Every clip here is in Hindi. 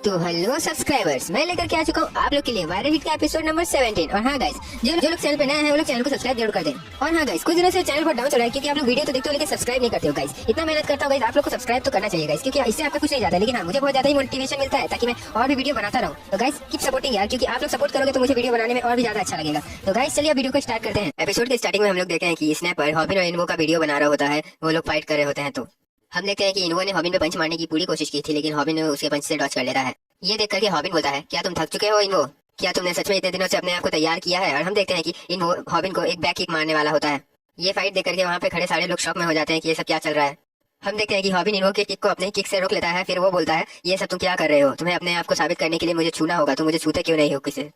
तो हेलो सब्सक्राइबर्स, मैं लेकर के आ चुका हूँ आप लोग के लिए वायरल हिट का एपिसोड नंबर 17। और हाँ गाइस, जो लोग चैनल पे नए हैं वो लोग चैनल को सब्सक्राइब जरूर कर दें। और हाँ गाइस, कुछ दिनों से चैनल बहुत डाउन चल रहा है क्योंकि आप लोग वीडियो तो देखते हो लेकिन सब्सक्राइब नहीं करते हो गाइस। इतना मेहनत करता हूँ गाइस, आप लोग को सब्सक्राइब तो करना चाहिए गाइस, क्योंकि इससे आपका कुछ नहीं जाता है, लेकिन हाँ मुझे बहुत ज्यादा ही मोटिवेशन मिलता है ताकि मैं और भी वीडियो बनाता रहूँ। तो गाइस कीप सपोर्टिंग यार, क्योंकि आप लोग सपोर्ट करोगे तो मुझे वीडियो बनाने में और भी ज्यादा अच्छा लगेगा। तो गाइस चलिए वीडियो को स्टार्ट करते हैं। एपिसोड के स्टार्टिंग में हम लोग देखते हैं कि स्नैपर हॉबिन और इन्वो का वीडियो बना रहा होता है, वो लोग फाइट कर रहे होते हैं। तो हम देखते हैं कि इन्वो ने हॉबिन पे पंच मारने की पूरी कोशिश की थी, लेकिन हॉबिन उसके पंच से डॉच कर लेता है। ये देख करके हॉबिन बोलता है, क्या तुम थक चुके हो इन्वो? क्या तुमने सच में इतने दिनों से अपने आप को तैयार किया है? और हम देखते हैं कि इन्वो हॉबिन को एक बैक किक मारने वाला होता है। ये फाइट देख करके वहाँ पे खड़े सारे लोग शॉक में हो जाते हैं कि ये सब क्या चल रहा है। हम देखते हैं कि हॉबिन इन्वो के किक को अपने किक से रोक लेता है। फिर वो बोलता है, ये सब तुम क्या कर रहे हो? तुम्हें अपने आप को साबित करने के लिए मुझे छूना होगा, तुम मुझे छूते क्यों नहीं हो? किसे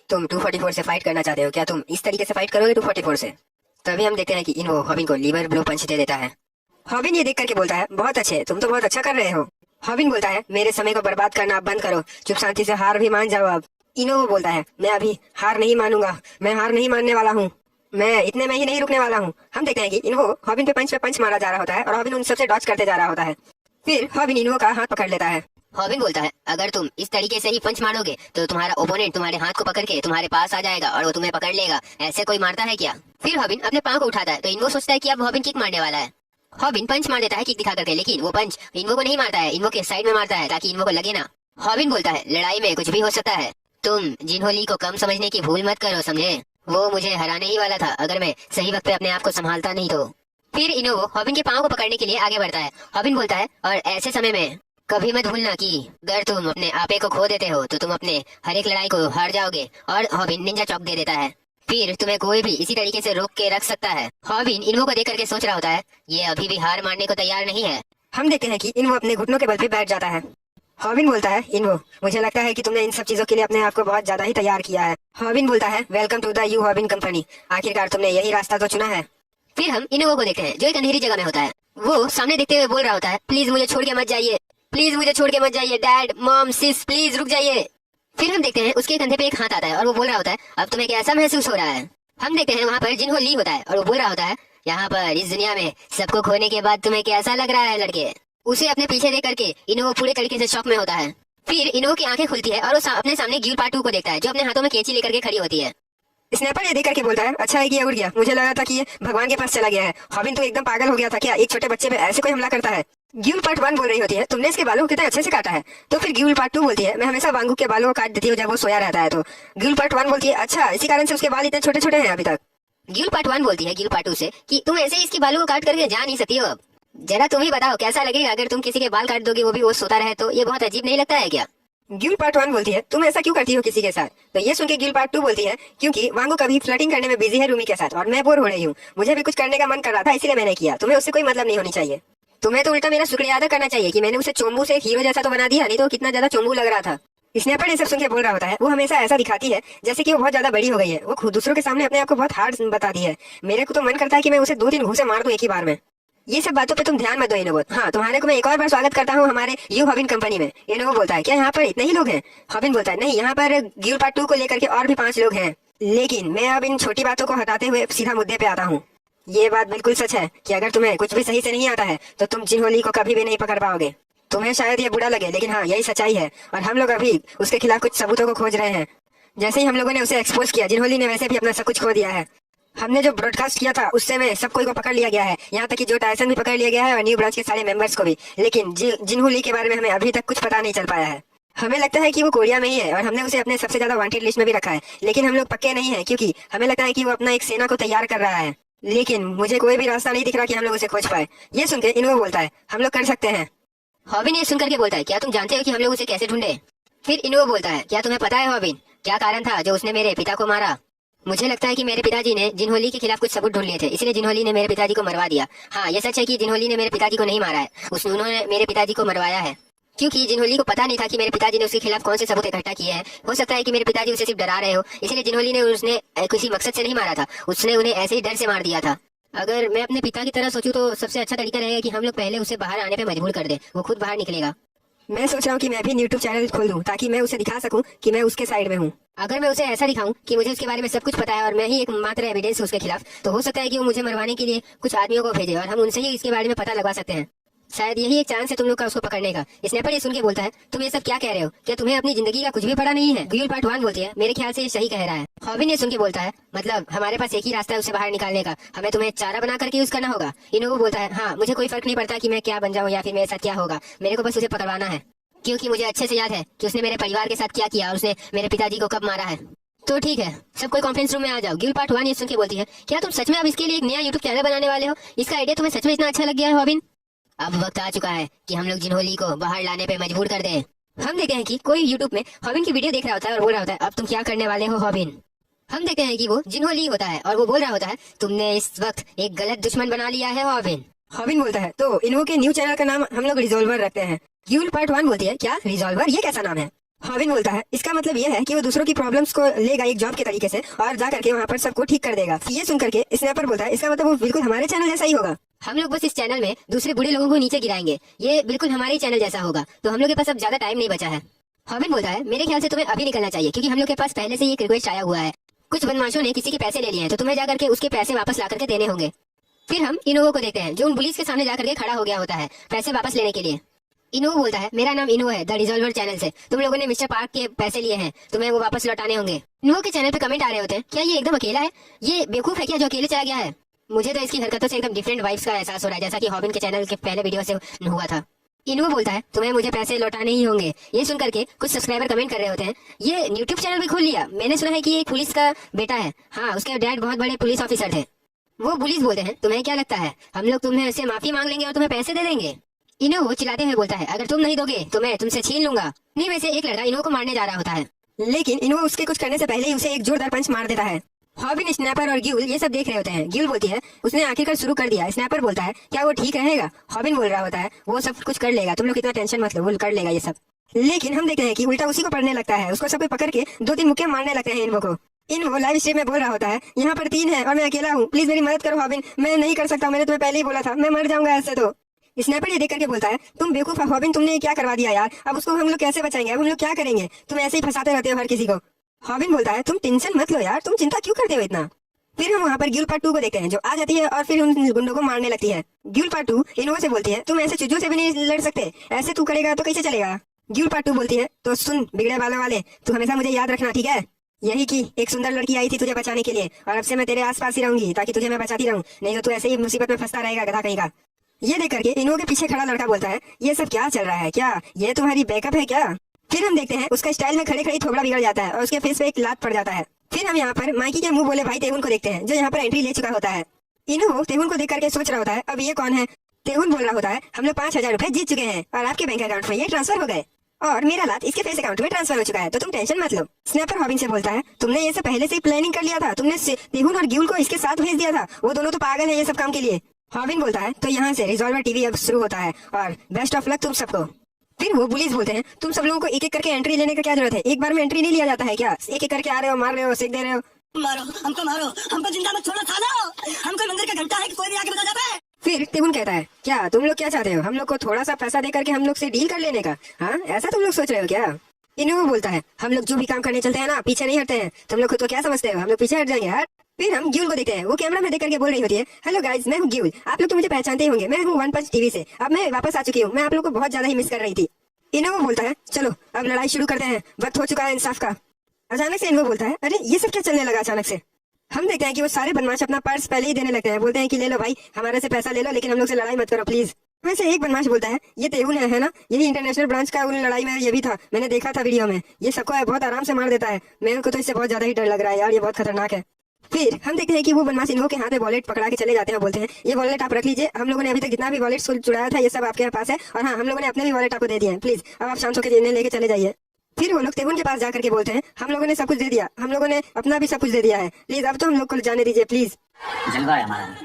तुम 244 से फाइट करना चाहते हो? क्या तुम इस तरीके से फाइट करोगे 244 से? तभी हम देखते हैं कि इन्वो हॉबिन को लीवर ब्लो पंच दे देता है। हॉबिन ये देख करके बोलता है, बहुत अच्छे, तुम तो बहुत अच्छा कर रहे हो। हॉबिन बोलता है, मेरे समय को बर्बाद करना अब बंद करो, चुप शांति से हार भी मान जाओ अब। इन्वो बोलता है, मैं अभी हार नहीं मानूंगा, मैं हार नहीं मानने वाला हूँ, मैं इतने में ही नहीं रुकने वाला हूँ। हम देखते हैं कि इन्वो हॉबिन पे पंच मारा जा रहा होता है और हॉबिन उन सबसे डॉच करते जा रहा होता है। फिर हॉबिन इन्वो का हाथ पकड़ लेता है। हॉबिन बोलता है, अगर तुम इस तरीके से ही पंच मारोगे तो तुम्हारा ओपोनेंट तुम्हारे हाथ को पकड़ के तुम्हारे पास आ जाएगा और वो तुम्हें पकड़ लेगा। ऐसे कोई मारता है क्या? फिर हॉबिन अपने पाँव को उठाता है तो इन्वो सोचता है कि अब हॉबिन किक मारने वाला है। हॉबिन पंच मार देता है किक दिखा करके, लेकिन वो पंच इन्वो को नहीं मारता है, इन्वो के साइड में मारता है ताकि इन्वो को लगे ना। हॉबिन बोलता है, लड़ाई में कुछ भी हो सकता है, तुम जिन्होंली को कम समझने की भूल मत करो, समझे? वो मुझे हराने ही वाला था अगर मैं सही वक्त पे अपने आप को संभालता नहीं तो। फिर इन्वो हॉबिन के पाँव को पकड़ने के लिए आगे बढ़ता है। हॉबिन बोलता है, और ऐसे समय में कभी मत भूलना कि अगर तुम अपने आपे को खो देते हो तो तुम अपने हर एक लड़ाई को हार जाओगे। और हॉबिन निंजा चौक दे देता है, फिर तुम्हें कोई भी इसी तरीके से रोक के रख सकता है। हॉबिन इन्वो को देख करके सोच रहा होता है, ये अभी भी हार मानने को तैयार नहीं है। हम देखते हैं कि इन्वो अपने घुटनों के बल पे बैठ जाता है। हॉबिन बोलता है, इन्वो मुझे लगता है कि तुमने इन सब चीजों के लिए अपने आप को बहुत ज्यादा ही तैयार किया है। हॉबिन बोलता है, welcome to the you Hobbin company, आखिरकार तुमने यही रास्ता तो चुना है। फिर हम इन्वो को देखते हैं जो एक अंधेरी जगह में होता है। वो सामने देखते हुए बोल रहा होता है, प्लीज मुझे छोड़ के मत जाइए, प्लीज मुझे छोड़ के मत जाइए, डैड मॉम सिस प्लीज रुक जाइए। फिर हम देखते हैं उसके कंधे पे एक हाथ आता है और वो बोल रहा होता है, अब तुम्हें कैसा महसूस हो रहा है? हम देखते हैं वहाँ पर जिन्हो ली होता है और वो बोल रहा होता है, यहाँ पर इस दुनिया में सबको खोने के बाद तुम्हें कैसा लग रहा है लड़के? उसे अपने पीछे देख करके इन्वो पूरे तरीके से शॉक में होता है। फिर इन्वो की आंखें खुलती है और वो अपने सामने ग्यूल पार्ट 2 को देखता है जो अपने हाथों में कैंची लेकर के खड़ी होती है। स्नैपर ये देख करके बोलता है, अच्छा है कि ये उड़ गया, मुझे लगा था कि ये भगवान के पास चला गया है। हॉबिन तो एकदम पागल हो गया था क्या? एक छोटे बच्चे पे ऐसे कोई हमला करता है? ग्यूल पार्ट 1 बोल रही होती है, तुमने इसके बालों को कितने अच्छे से काटा है। तो फिर ग्यूल पार्ट 2 बोलती है, मैं हमेशा वांगू के बालों को काट देती हूँ जब वो सोया रहता है। तो ग्यूल पार्ट 1 बोलती है, अच्छा इसी कारण से उसके बाल इतने छोटे छोटे हैं अभी तक। ग्यूल पार्ट 1 बोलती है ग्यूल पार्ट 2 से कि तुम ऐसे ही इसके बालों को काट करके जा नहीं सकती हो। अब जरा तुम ही बताओ कैसा लगेगा अगर तुम किसी के बाल काट दोगे, वो भी वो सोता रहे तो? ये बहुत अजीब नहीं लगता है क्या? ग्यूल पार्ट 1 बोलती है, तुम ऐसा क्यों करती हो किसी के साथ? तो ये सुन के ग्यूल पार्ट 2 बोलती है, क्योंकि वांगू कभी फ्लर्टिंग करने में बिजी है रूमी के साथ और मैं बोर हो रही हूँ, मुझे भी कुछ करने का मन कर रहा था इसलिए मैंने किया। तुम्हें उससे कोई मतलब नहीं होनी चाहिए, तुम्हें तो उल्टा मेरा शुक्रिया अदा करना चाहिए कि मैंने उसे चोम्बू से एक हीरो जैसा तो बना दिया, नहीं तो कितना ज्यादा चोम्बू लग रहा था। स्नैपर ये सब सुन के बोल रहा होता है, वो हमेशा ऐसा दिखाती है जैसे कि वो बहुत ज्यादा बड़ी हो गई है, वो खुद दूसरों के सामने अपने आप को बहुत हार्ड बताती है। मेरे को तो मन करता है कि मैं उसे 2-3 घूंसे मार दूं एक ही बार में। ये सब बातों पे तुम ध्यान मत दो इन्वो। हाँ, तुम्हारे को मैं एक और बार स्वागत करता हूँ हमारे यू हॉबिन कंपनी में। इन्वो बोलता है, क्या यहाँ पर इतने ही लोग हैं? हॉबिन बोलता है, नहीं, यहाँ पर ग्यूल पार्ट 2 को लेकर के और भी 5 लोग हैं, लेकिन मैं अब इन छोटी बातों को हटाते हुए सीधा मुद्दे पे आता हूँ। ये बात बिल्कुल सच है कि अगर तुम्हें कुछ भी सही से नहीं आता है तो तुम जिन्होली को कभी भी नहीं पकड़ पाओगे। तुम्हें शायद ये बुरा लगे, लेकिन हाँ यही सच्चाई है और हम लोग अभी उसके खिलाफ कुछ सबूतों को खोज रहे हैं। जैसे ही हम लोगों ने उसे एक्सपोज किया, जिन्होली ने वैसे भी अपना सब कुछ खो दिया है। हमने जो ब्रॉडकास्ट किया था उससे में सब कोई को पकड़ लिया गया है, यहाँ तक कि जो टायसन भी पकड़ लिया गया है और न्यू ब्रांच के सारे मेंबर्स को भी। लेकिन जिन्होली के बारे में हमें अभी तक कुछ पता नहीं चल पाया है। हमें लगता है कि वो कोरिया में ही है और हमने उसे अपने सबसे ज्यादा वांटेड लिस्ट में भी रखा है, लेकिन हम लोग पक्के नहीं है क्योंकि हमें लगता है कि वो अपना एक सेना को तैयार कर रहा है, लेकिन मुझे कोई भी रास्ता नहीं दिख रहा कि हम लोग उसे खोज पाए। ये सुनकर इन्वो बोलता है, हम लोग कर सकते हैं। हॉबिन ये सुनकर के बोलता है, क्या तुम जानते हो कि हम लोग उसे कैसे ढूंढे? फिर इन्वो बोलता है, क्या तुम्हें पता है हॉबिन, क्या कारण था जो उसने मेरे पिता को मारा? मुझे लगता है कि मेरे पिताजी ने जिन्होली के खिलाफ कुछ सबूत ढूंढ लिए थे, इसलिए जिन्होली ने मेरे पिताजी को मरवा दिया। हाँ, ये सच है कि जिन्होली ने मेरे पिताजी को नहीं मारा है, उन्होंने मेरे पिताजी को मरवाया है, क्योंकि जिन्होली को पता नहीं था कि मेरे पिताजी ने उसके खिलाफ कौन से सबूत इकट्ठा किए हैं। हो सकता है कि मेरे पिताजी उसे सिर्फ डरा रहे हो, इसलिए जिन्होली ने उसने किसी मकसद से नहीं मारा था, उसने उन्हें ऐसे ही डर से मार दिया था। अगर मैं अपने पिता की तरह सोचूं तो सबसे अच्छा तरीका रहेगा कि हम लोग पहले उसे बाहर आने पे मजबूर कर दें, वो खुद बाहर निकलेगा। मैं सोच रहा हूँ कि मैं भी यूट्यूब चैनल खोल दूँ ताकि मैं उसे दिखा सकूँ कि मैं उसके साइड में हूँ। अगर मैं उसे ऐसा दिखाऊं कि मुझे उसके बारे में सब कुछ पता है और मैं ही एक मात्र एविडेंस हूँ उसके खिलाफ, तो हो सकता है कि वो मुझे मरवाने के लिए कुछ आदमियों को भेजे और हम उनसे ही इसके बारे में पता लगवा सकते हैं। शायद यही एक चांस है तुम लोग का उसको पकड़ने का। स्नैपर ये सुन के बोलता है, तुम ये सब क्या कह रहे हो? क्या तुम्हें अपनी जिंदगी का कुछ भी पता नहीं है? ग्यूल पार्ट 1 बोलती है, मेरे ख्याल से ये सही कह रहा है। हॉबिन ये सुन के बोलता है, मतलब हमारे पास एक ही रास्ता है उसे बाहर निकालने का, हमें तुम्हें चारा बना करके यूज करना होगा। इनोवो बोलता है, हाँ मुझे कोई फर्क नहीं पड़ता कि मैं क्या बन जाऊँ या फिर मेरे साथ क्या होगा, मेरे को बस उसे पकड़वाना है, क्योंकि मुझे अच्छे से याद है कि उसने मेरे परिवार के साथ क्या किया और उसने मेरे पिताजी को कब मारा है। तो ठीक है, सब कोई कॉन्फ्रेंस रूम में आ जाओ। ग्यूल पार्ट 1 ये सुन के बोलती है, क्या तुम सच में अब इसके लिए एक नया यूट्यूब चैनल बनाने वाले हो? इसका आइडिया तुम्हें सच में इतना अच्छा लग गया है हॉबिन? अब वक्त आ चुका है कि हम लोग जिनहोली को बाहर लाने पे मजबूर कर दें। हम देखते हैं कि कोई यूट्यूब में हॉबिन की वीडियो देख रहा होता है और बोल रहा होता है, अब तुम क्या करने वाले हो हॉबिन? हम देखते हैं कि वो जिनहोली होता है और वो बोल रहा होता है, तुमने इस वक्त एक गलत दुश्मन बना लिया है हॉबिन। हॉबिन बोलता है, तो इन्हो के न्यू चैनल का नाम हम लोग रिजॉल्वर रखते हैं। ग्यूल पार्ट 1 बोलती है, क्या रिजॉल्वर, ये कैसा नाम है? हॉबिन बोलता है, इसका मतलब ये है कि वो दूसरों की प्रॉब्लम्स को लेगा एक जॉब के तरीके से और जा करके वहाँ पर सबको ठीक कर देगा। ये सुन करके स्नैपर बोलता है, इसका मतलब वो बिल्कुल हमारे चैनल जैसा ही होगा। हम लोग बस इस चैनल में दूसरे बूढ़े लोगों को नीचे गिराएंगे, ये बिल्कुल हमारे ही चैनल जैसा होगा। तो हम लोग के पास अब ज्यादा टाइम नहीं बचा है। हॉबिन बोलता है, मेरे ख्याल से तुम्हें अभी निकलना चाहिए, क्योंकि हम लोग के पास पहले से ही एक रिक्वेस्ट आया हुआ है। कुछ बदमाशों ने किसी के पैसे ले लिए हैं, तो तुम्हें जाकर के उसके पैसे वापस ला करके देने होंगे। फिर हम इनोवो को देखते हैं, जो उन पुलिस के सामने जाकर के खड़ा हो गया होता है पैसे वापस लेने के लिए। इनोवो बोलता है, मेरा नाम इनो है, द रिजॉल्वर चैनल से। तुम लोगों ने मिस्टर पार्क के पैसे लिए हैं, तुम्हें वो वापस लौटाने होंगे। इनोवो के चैनल पे कमेंट आ रहे होते हैं, क्या ये एकदम अकेला है? ये बेवकूफ है क्या जो अकेले चला गया है? मुझे तो इसकी हरकतों से एकदम डिफरेंट वाइब्स का एहसास हो रहा है, जैसा कि हॉबिन के चैनल के पहले वीडियो से हुआ था। इनोवो बोलता है, तुम्हें मुझे पैसे लौटाने ही होंगे। ये सुन करके कुछ सब्सक्राइबर कमेंट कर रहे होते हैं, ये यूट्यूब चैनल भी खोल लिया, मैंने सुना है कि ये पुलिस का बेटा है। हाँ, उसके डैड बहुत बड़े पुलिस ऑफिसर थे। वो पुलिस बोलते हैं, तुम्हें क्या लगता है हम लोग तुम्हें उससे माफी मांग लेंगे और तुम्हें पैसे दे देंगे? इनोवो चिल्लाते हुए बोलता है, अगर तुम नहीं दोगे तो मैं तुमसे छीन लूंगा। नहीं, वैसे एक लड़का इनोवो को मारने जा रहा होता है, लेकिन इनोवो उसके कुछ करने से पहले ही उसे एक जोरदार पंच मार देता है। हॉबिन, स्नैपर और ग्यूल ये सब देख रहे होते हैं। ग्यूल बोलती है, उसने आखिरकार शुरू कर दिया। स्नैपर बोलता है, क्या वो ठीक रहेगा? हॉबिन बोल रहा होता है, वो सब कुछ कर लेगा, तुम लोग इतना टेंशन मत लो, वो कर लेगा ये सब। लेकिन हम देखते हैं कि उल्टा उसी को पड़ने लगता है, उसको सब कोई पकड़ के 2-3 मुक्के मारने लगते हैं इनवो को। इनवो लाइव स्ट्रीम में बोल रहा होता है, यहाँ पर 3 है और मैं अकेला हूँ, प्लीज मेरी मदद करो हॉबिन, मैं नहीं कर सकता, मैंने तुम्हें पहले ही बोला था, मैं मर जाऊंगा ऐसे तो। स्नैपर ये देख करके बोलता है, तुम बेवकूफ हो हॉबिन, तुमने ये क्या करवा दिया यार, अब उसको हम लोग कैसे बचाएंगे, अब हम लोग क्या करेंगे? तुम ऐसे ही फंसाते रहते हो हर किसी को। हॉबिन बोलता है, तुम टेंशन मत लो यार, तुम चिंता क्यों करते हो इतना? फिर हम वहाँ पर ग्यूल पार्ट 2 को देखते हैं, जो आ जाती है और फिर उन गुंडों को मारने लगती है। ग्यूल पार्ट 2 इनोवो से बोलती है, तुम ऐसे चुजों से भी नहीं लड़ सकते, ऐसे तू करेगा तो कैसे चलेगा? ग्यूल पार्ट 2 बोलती है, तो सुन बिगड़े बालों वाले, तू हमेशा मुझे याद रखना, ठीक है? यही कि एक सुंदर लड़की आई थी तुझे बचाने के लिए, और अब से मैं तेरे आसपास ही रहूंगी ताकि तुझे मैं बचाती रहूं, नहीं तो तू ऐसे ही मुसीबत में फंसता रहेगा गधा कहीं का। ये देख करके इनोवो के पीछे खड़ा लड़का बोलता है, ये सब क्या चल रहा है, क्या ये तुम्हारी बैकअप है क्या? फिर हम देखते हैं उसका स्टाइल में खड़े खड़े थोबड़ा बिगड़ जाता है और उसके फेस पे एक लात पड़ जाता है। फिर हम यहाँ पर माइकी के मुंह बोले भाई तेहुन को देखते हैं, जो यहाँ पर एंट्री ले चुका होता है। इनोवो तेहुन को देख करके सोच रहा होता है, अब ये कौन है? तेहुन बोल रहा होता है, हम लोग 5000 रुपए जीत चुके हैं और आपके बैंक अकाउंट में ये ट्रांसफर हो गए और मेरा लात इसके फेस अकाउंट में ट्रांसफर हो चुका है, तो तुम टेंशन मत लो। स्नैपर हॉबिन से बोलता है, तुमने ये सब पहले से ही प्लानिंग कर लिया था, तुमने तेहुन और ग्यूल को इसके साथ भेज दिया था, वो दोनों तो पागल है ये सब काम के लिए। हॉबिन बोलता है, तो यहाँ से रिजॉल्वर टीवी अब शुरू होता है और बेस्ट ऑफ लक तुम सबको। फिर वो पुलिस बोलते हैं, तुम सब लोगों को एक एक करके एंट्री लेने का क्या जरूरत है, एक बार में एंट्री नहीं लिया जाता है क्या? एक एक करके आ रहे हो, मार रहे हो, सेक दे रहे हो। मारो हमको जिंदा मत छोड़ो सालो, हम कोई मंदिर का घंटा है कि कोई भी आके बजा जाता है। फिर तेहुन कहता है, क्या तुम लोग क्या चाहते हो, हम लोग को थोड़ा सा पैसा दे करके हम लोग से डील कर लेने का? हाँ, ऐसा तुम लोग सोच रहे हो क्या? इनोवो बोलता है, हम लोग जो भी काम करने चलते हैं ना, पीछे नहीं हटते हैं, तुम लोग खुद तो क्या समझते हो, हम लोग पीछे हट जाएंगे यार। फिर हम ग्यूल को देखते हैं, वो कैमरा में देख करके बोल रही होती है, हेलो गाइज, मैं हूँ ग्यूल, आप लोग तो मुझे पहचानते ही होंगे, मैं हूँ वन पंच टीवी से, अब मैं वापस आ चुकी हूँ, मैं आप लोग को बहुत ज्यादा ही मिस कर रही थी। इनोवो बोलता है, चलो अब लड़ाई शुरू करते हैं, वक्त हो चुका है इंसाफ का। अचानक से इनोवो बोलता है, अरे ये सब क्या चलने लगा अचानक से? हम देखते हैं कि वो सारे बदमाश अपना पर्स पहले ही देने लगते हैं, बोलते हैं कि ले लो भाई, हमारे से पैसा ले लो, लेकिन हम लोग से लड़ाई मत करो प्लीज। वैसे एक बदमाश बोलता है, ये तेहुन है ना, यही इंटरनेशनल ब्रांच का उन लड़ाई में ये भी था, मैंने देखा था वीडियो में, ये सबको बहुत आराम से मार देता है, मेरे को तो इससे बहुत ज्यादा ही डर लग रहा है यार, ये बहुत खतरनाक है। फिर हम देखते हैं कि वो बदमाश इनोवो के हाथ में वॉलेट पकड़ा के चले जाते हैं, बोलते हैं, ये वॉलेट आप रख लीजिए, हम लोगों ने अभी तक जितना भी वॉलेट चुराया था ये सब आपके पास है, और हाँ, हम लोगों ने अपने भी वॉलेट आपको दे दिए हैं, प्लीज अब आप शांत होकर लेके चले जाइए। फिर वो लोग तेहुन के पास जाकर के बोलते हैं, हम लोगों ने सब कुछ दे दिया, हम लोगों ने अपना भी सब कुछ दे दिया है, प्लीज अब तो हम लोग को जाने दीजिए प्लीज। जलवा है हमारा।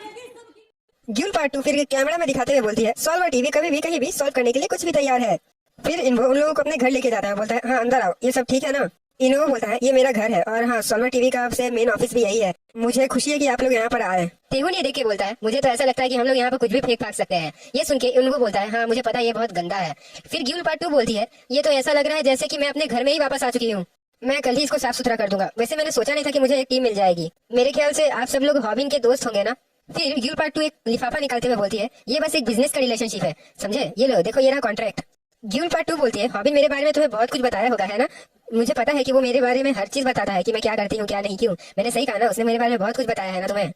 ग्यूल पार्ट 2 फिर कैमरा में दिखाते हुए बोलती है, सॉल्वर टीवी कभी भी कहीं भी सॉल्व करने के लिए कुछ भी तैयार है। फिर उन लोगों को अपने घर लेके जाता है, बोलता है, हाँ अंदर आओ, ये सब ठीक है ना? इनोवो बोलता है, ये मेरा घर है और हाँ, सॉल्वर टीवी का से मेन ऑफिस भी यही है, मुझे खुशी है कि आप लोग यहाँ पर आए। तेहुन ये देख के बोलता है, मुझे तो ऐसा लगता है कि हम लोग यहाँ पर कुछ भी फेंक फाक सकते हैं। ये सुन के इनोवो बोलता है, हाँ मुझे पता है ये बहुत गंदा है। फिर ग्यूल पार्ट 2 बोलती है, ये तो ऐसा लग रहा है जैसे कि मैं अपने घर में ही वापस आ चुकी हूँ, मैं कल ही इसको साफ सुथरा कर दूंगा। वैसे मैंने सोचा नहीं था कि मुझे एक टीम मिल जाएगी। मेरे ख्याल से आप सब लोग हॉबिन के दोस्त होंगे ना? फिर ग्यूल पार्ट 2 एक लिफाफा निकालते हुए बोलती है, ये बस एक बिजनेस का रिलेशनशिप है, समझे, ये लो देखो, ये रहा कॉन्ट्रैक्ट। ग्यूल पार्ट 2 बोलती है, हॉबिन मेरे बारे में तुम्हें बहुत कुछ बताया होगा, है ना? मुझे पता है कि वो मेरे बारे में हर चीज बताता है कि मैं क्या करती हूँ क्या नहीं, क्यों, मैंने सही कहा ना, उसने मेरे बारे में बहुत कुछ बताया है ना तुम्हें।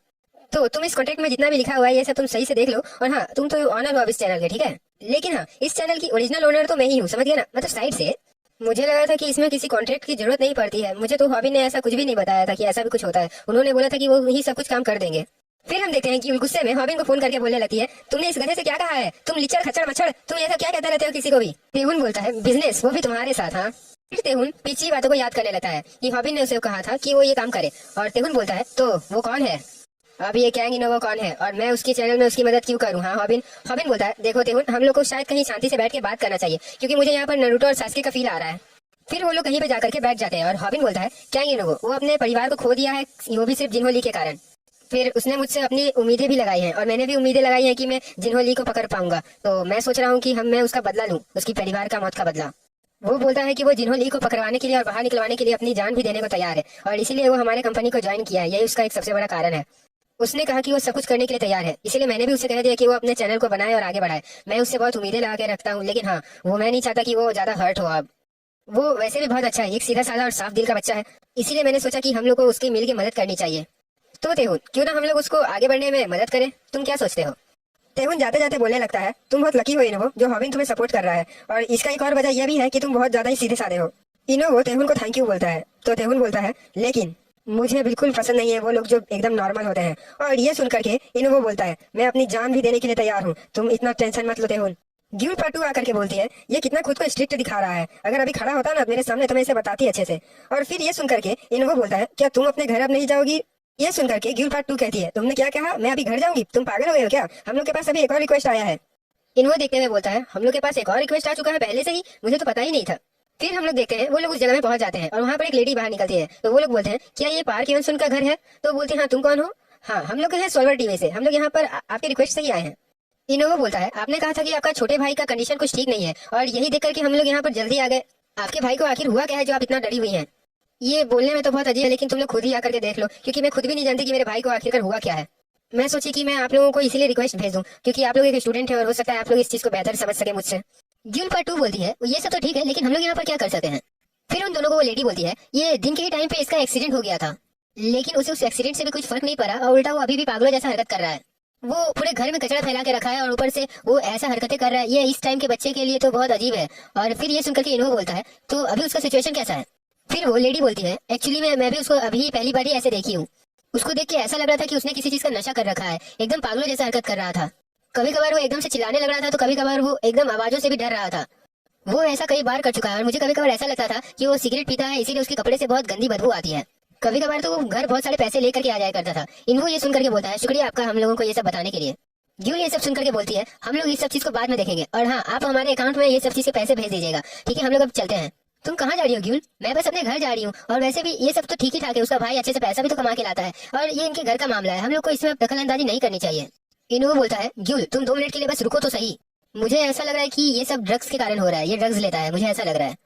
तो तुम इस कॉन्ट्रैक्ट में जितना भी लिखा हुआ है ये सब तुम सही से देख लो, और हाँ, तुम तो ऑनर हो अब इस चैनल के, ठीक है? लेकिन हाँ, इस चैनल की ओरिजिनल ओनर तो मैं ही हूँ, समझ गया ना, मतलब साइड से। मुझे लगा था कि इसमें किसी कॉन्ट्रैक्ट की जरूरत नहीं पड़ती है, मुझे तो हॉबिन ने ऐसा कुछ भी नहीं बताया था कि ऐसा भी कुछ होता है, उन्होंने बोला था कि वो ही सब कुछ काम कर देंगे। फिर हम देखते हैं कि गुस्से में हॉबिन को फोन करके बोलने लगती है, तुमने इस गधे से क्या कहा है, तुम लिचड़ खच्चड़ मच्छर, तुम ऐसा क्या कहते रहते हो किसी को भी। तेहुन बोलता है, बिजनेस, वो भी तुम्हारे साथ, हाँ। फिर तेहुन पिछली बातों को याद करने लगता है कि हॉबिन ने उसे कहा था कि वो ये काम करे, और तेहुन बोलता है, तो वो कौन है, अब ये कैंग इनोवो कौन है, और मैं उसके चैनल में उसकी मदद क्यों करूं, हाँ हॉबिन। हॉबिन बोलता है, देखो तेहुन, हम लोग को शायद कहीं शांति से बैठ के बात करना चाहिए, क्योंकि मुझे यहाँ पर नारुतो और सास्के का फील आ रहा है। फिर वो लोग कहीं पे जाकर के बैठ जाते हैं, और हॉबिन बोलता है, कैंग इनोवो, वो अपने परिवार को खो दिया है, वो भी सिर्फ जिन्होंली के कारण। फिर उसने मुझसे अपनी उम्मीदें भी लगाई हैं, और मैंने भी उम्मीदें लगाई हैं कि मैं जिन्होली को पकड़ पाऊंगा, तो मैं सोच रहा हूँ कि मैं उसका बदला लूं, उसकी परिवार का मौत का बदला। वो बोलता है कि वो जिन्होली को पकड़वाने के लिए और बाहर निकलवाने के लिए अपनी जान भी देने को तैयार है, और इसीलिए वो हमारे कंपनी को ज्वाइन किया है, यही उसका एक सबसे बड़ा कारण है। उसने कहा कि वो सब कुछ करने के लिए तैयार है, इसीलिए मैंने भी उसे कह दिया कि वो अपने चैनल को बनाए और आगे बढ़ाए। मैं उससे बहुत उम्मीदें लगा के रखता हूँ, लेकिन हाँ, वो मैं नहीं चाहता कि वो ज्यादा हर्ट हो। अब वो वैसे भी बहुत अच्छा है, एक सीधा साधा और साफ दिल का बच्चा है, इसीलिए मैंने सोचा कि हम लोग को उसकी मिल के मदद करनी चाहिए। तो तेहुन, क्यों ना हम लोग उसको आगे बढ़ने में मदद करें, तुम क्या सोचते हो? तेहुन जाते जाते बोलने लगता है, तुम बहुत लकी हो इनोवो, जो हॉबिन तुम्हें सपोर्ट कर रहा है, और इसका एक और वजह यह भी है कि तुम बहुत ज्यादा ही सीधे साधे हो। इनोवो तेहुन को थैंक यू बोलता है, तो तेहुन बोलता है, लेकिन मुझे बिल्कुल पसंद नहीं है वो लोग जो एकदम नॉर्मल होते हैं। और ये सुनकर के इनोवो बोलता है, मैं अपनी जान भी देने के लिए तैयार हूँ, तुम इतना टेंशन मत लो तेहुन। ग्यूल पार्ट 2 आकर के बोलती है, ये कितना खुद को स्ट्रिक्ट दिखा रहा है, अगर अभी खड़ा होता ना मेरे सामने तो मैं इसे बताती अच्छे से। और फिर ये सुनकर के इनोवो बोलता है, क्या तुम अपने घर अब नहीं जाओगी? ये सुनकर के ग्यूल पार्ट 2 कहती है, तुमने क्या कहा, मैं अभी घर जाऊंगी, तुम पागल हो गए हो क्या, हम लोग के पास अभी एक और रिक्वेस्ट आया है। इनोवो देखते हुए बोलता है, हम लोग के पास एक और रिक्वेस्ट आ चुका है पहले से ही, मुझे तो पता ही नहीं था। फिर हम लोग देखते हैं वो लोग उस जगह में पहुंच जाते हैं, और वहाँ पर एक लेडी बाहर निकलती है, तो वो लोग बोलते हैं, क्या ये पार्क इवनसन का घर है? तो बोलते हैं, हाँ तुम कौन हो? हाँ हम लोग हैं सोल्वर टीवी से, हम लोग यहाँ पर आपके रिक्वेस्ट से ही आए हैं। इनोवो बोलता है, आपने कहा था कि आपका छोटे भाई का कंडीशन कुछ ठीक नहीं है, और यही देख करके हम लोग यहाँ पर जल्दी आ गए। आपके भाई को आखिर हुआ क्या है जो आप इतना डरी हुई हैं? ये बोलने में तो बहुत अजीब है, लेकिन तुम लोग खुद ही आकर के देख लो, क्योंकि मैं खुद भी नहीं जानती कि मेरे भाई को आखिरकार हुआ क्या है। मैं सोची कि मैं आप लोगों को इसीलिए रिक्वेस्ट भेज दूं, क्योंकि आप लोग एक स्टूडेंट है और हो सकता है आप लोग इस चीज को बेहतर समझ सके मुझसे। ग्यूल पार्ट 2 बोलती है, ये सब तो ठीक है, लेकिन हम लोग यहाँ पर क्या कर सकते हैं? फिर उन दोनों को वो लेडी बोलती है, ये दिन के ही टाइम पे इसका एक्सीडेंट हो गया था, लेकिन उसे उस एक्सीडेंट से भी कुछ फर्क नहीं पड़ा, और उल्टा वो अभी भी पागलों जैसा हरकत कर रहा है। वो पूरे घर में कचरा फैला के रखा है, और ऊपर से वो ऐसा हरकतें कर रहा है, ये इस टाइम के बच्चे के लिए तो बहुत अजीब है। और फिर ये सुनकर के इनोवो बोलता है, तो अभी उसका सिचुएशन कैसा है? फिर वो लेडी बोलती है, एक्चुअली मैं भी उसको अभी पहली बार ही ऐसे देखी हूँ, उसको देख के ऐसा लग रहा था कि उसने किसी चीज का नशा कर रखा है, एकदम पागलों जैसा हरकत कर रहा था। कभी कभार वो एकदम से चिल्लाने लग रहा था, तो कभी कभार वो एकदम आवाजों से भी डर रहा था। वो ऐसा कई बार कर चुका है, और मुझे कभी कभार ऐसा लगता था कि वो सिगरेट पीता है, इसीलिए उसके कपड़े से बहुत गंदी बदबू आती है। कभी कभार तो वो घर बहुत सारे पैसे लेकर के आ जाया करता था। इनको ये सुनकर के बोलता है, शुक्रिया आपका हम लोगों को ये सब बताने के लिए। ग्यूल ये सब सुनकर के बोलती है, हम लोग इस सब चीज को बाद में देखेंगे, और हाँ आप हमारे अकाउंट में ये सब चीज के पैसे भेज दीजिएगा, ठीक है? हम लोग अब चलते हैं। तुम कहाँ जा रही हो ग्यूल? मैं बस अपने घर जा रही हूँ, और वैसे भी ये सब तो ठीक ही ठाक है, उसका भाई अच्छे से पैसा भी तो कमा के लाता है, और ये इनके घर का मामला है, हम लोग को इसमें दखल अंदाजी नहीं करनी चाहिए। इनोवो बोलता है, ग्यूल तुम 2 मिनट के लिए बस रुको तो सही, मुझे ऐसा लग रहा है कि ये सब ड्रग्स के कारण हो रहा है, ये ड्रग्स लेता है, मुझे ऐसा लग रहा है।